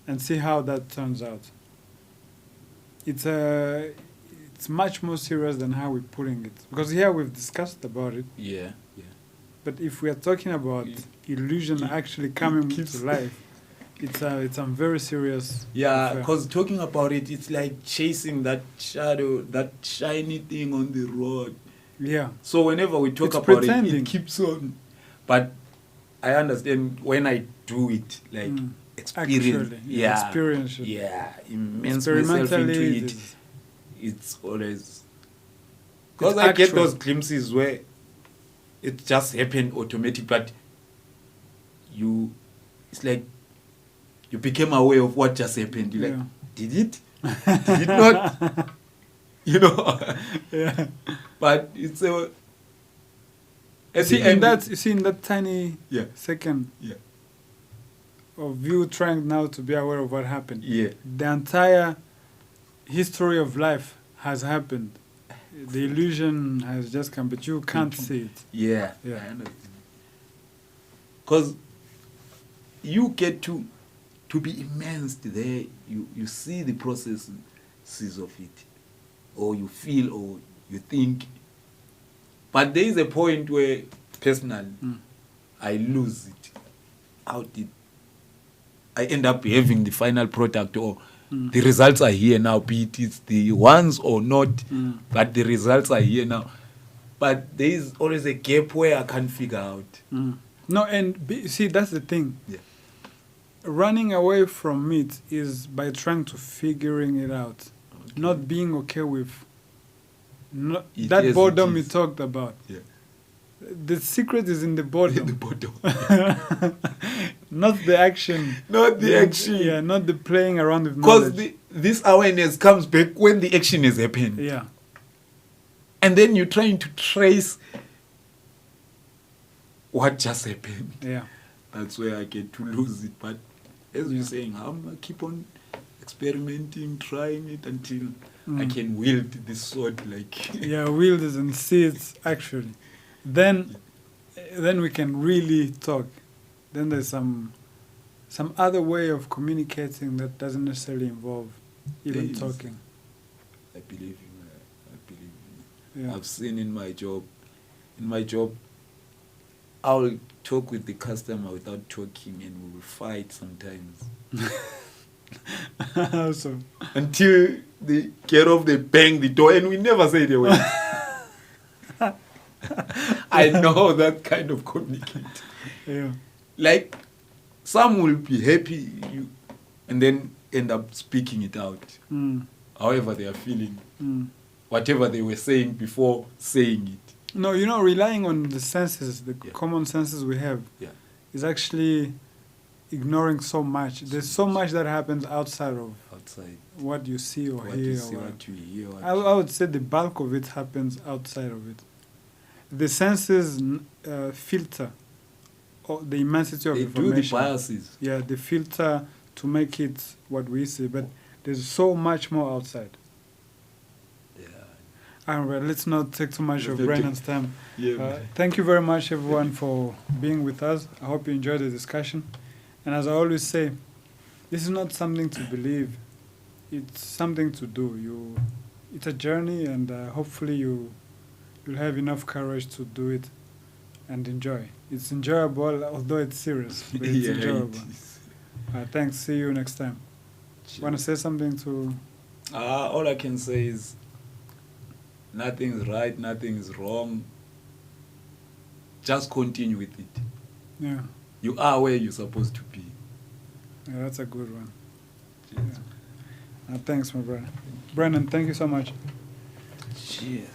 and see how that turns out. It's much more serious than how we're putting it, because here we've discussed about it. Yeah. But if we are talking about illusion actually coming to life, it's a very serious. Yeah, because talking about it, it's like chasing that shadow, that shiny thing on the road. Yeah. So whenever we talk about it keeps on. But I understand when I do it, like experience. Experience it. Yeah, immerse myself into it. It's always because I get those glimpses where it just happened automatic, but it's like you became aware of what just happened. You're like, did it? Did it not? Yeah. But it's a. You see in that tiny second of you trying now to be aware of what happened. Yeah. The entire history of life has happened. The illusion has just come, but you can't see it. Yeah. Because you get to be immersed there. You see the processes of it, or you feel, or you think. But there is a point where, personally, I lose it. I end up having the final product, or the results are here now, be it's the ones or not, but the results are here now. But there is always a gap where I can't figure out. No, and see, that's the thing. Yeah. Running away from it is by trying to figuring it out, not being okay with that boredom you talked about. Yeah. The secret is in the boredom. In the boredom. Not the action. Not the action. Yeah, not the playing around with knowledge. Because this awareness comes back when the action has happened. Yeah. And then you're trying to trace what just happened. Yeah. That's where I get to lose it. But as you're saying, I keep on experimenting, trying it until I can wield this sword wield it and see it actually. Then we can really talk. Then there's some other way of communicating that doesn't necessarily involve even talking. I believe you. Yeah. I've seen in my job, I'll talk with the customer without talking, and we will fight sometimes. Awesome. Until they get off, they bang the door, and we never say the word. I know that kind of communicate. Yeah. Like, some will be happy, and then end up speaking it out. However they are feeling. Whatever they were saying before saying it. No, relying on the senses, the common senses we have, is actually ignoring so much. There's so much that happens outside what you see or hear. What you hear. I would say the bulk of it happens outside of it. The senses filter the immensity of information. They do the biases. Yeah, they filter to make it what we see, but there's so much more outside. Well, let's not take too much of Brandon's time. Thank you very much, everyone, for being with us. I hope you enjoyed the discussion. And as I always say, this is not something to believe. It's something to do. It's a journey, and hopefully you'll have enough courage to do it and enjoy. It's enjoyable, although it's serious, but it's enjoyable. Thanks. See you next time. Want to say something to... all I can say is nothing's right, nothing's wrong. Just continue with it. Yeah. You are where you're supposed to be. Yeah, that's a good one. Thanks, my brother. Brandon, thank you so much. Cheers.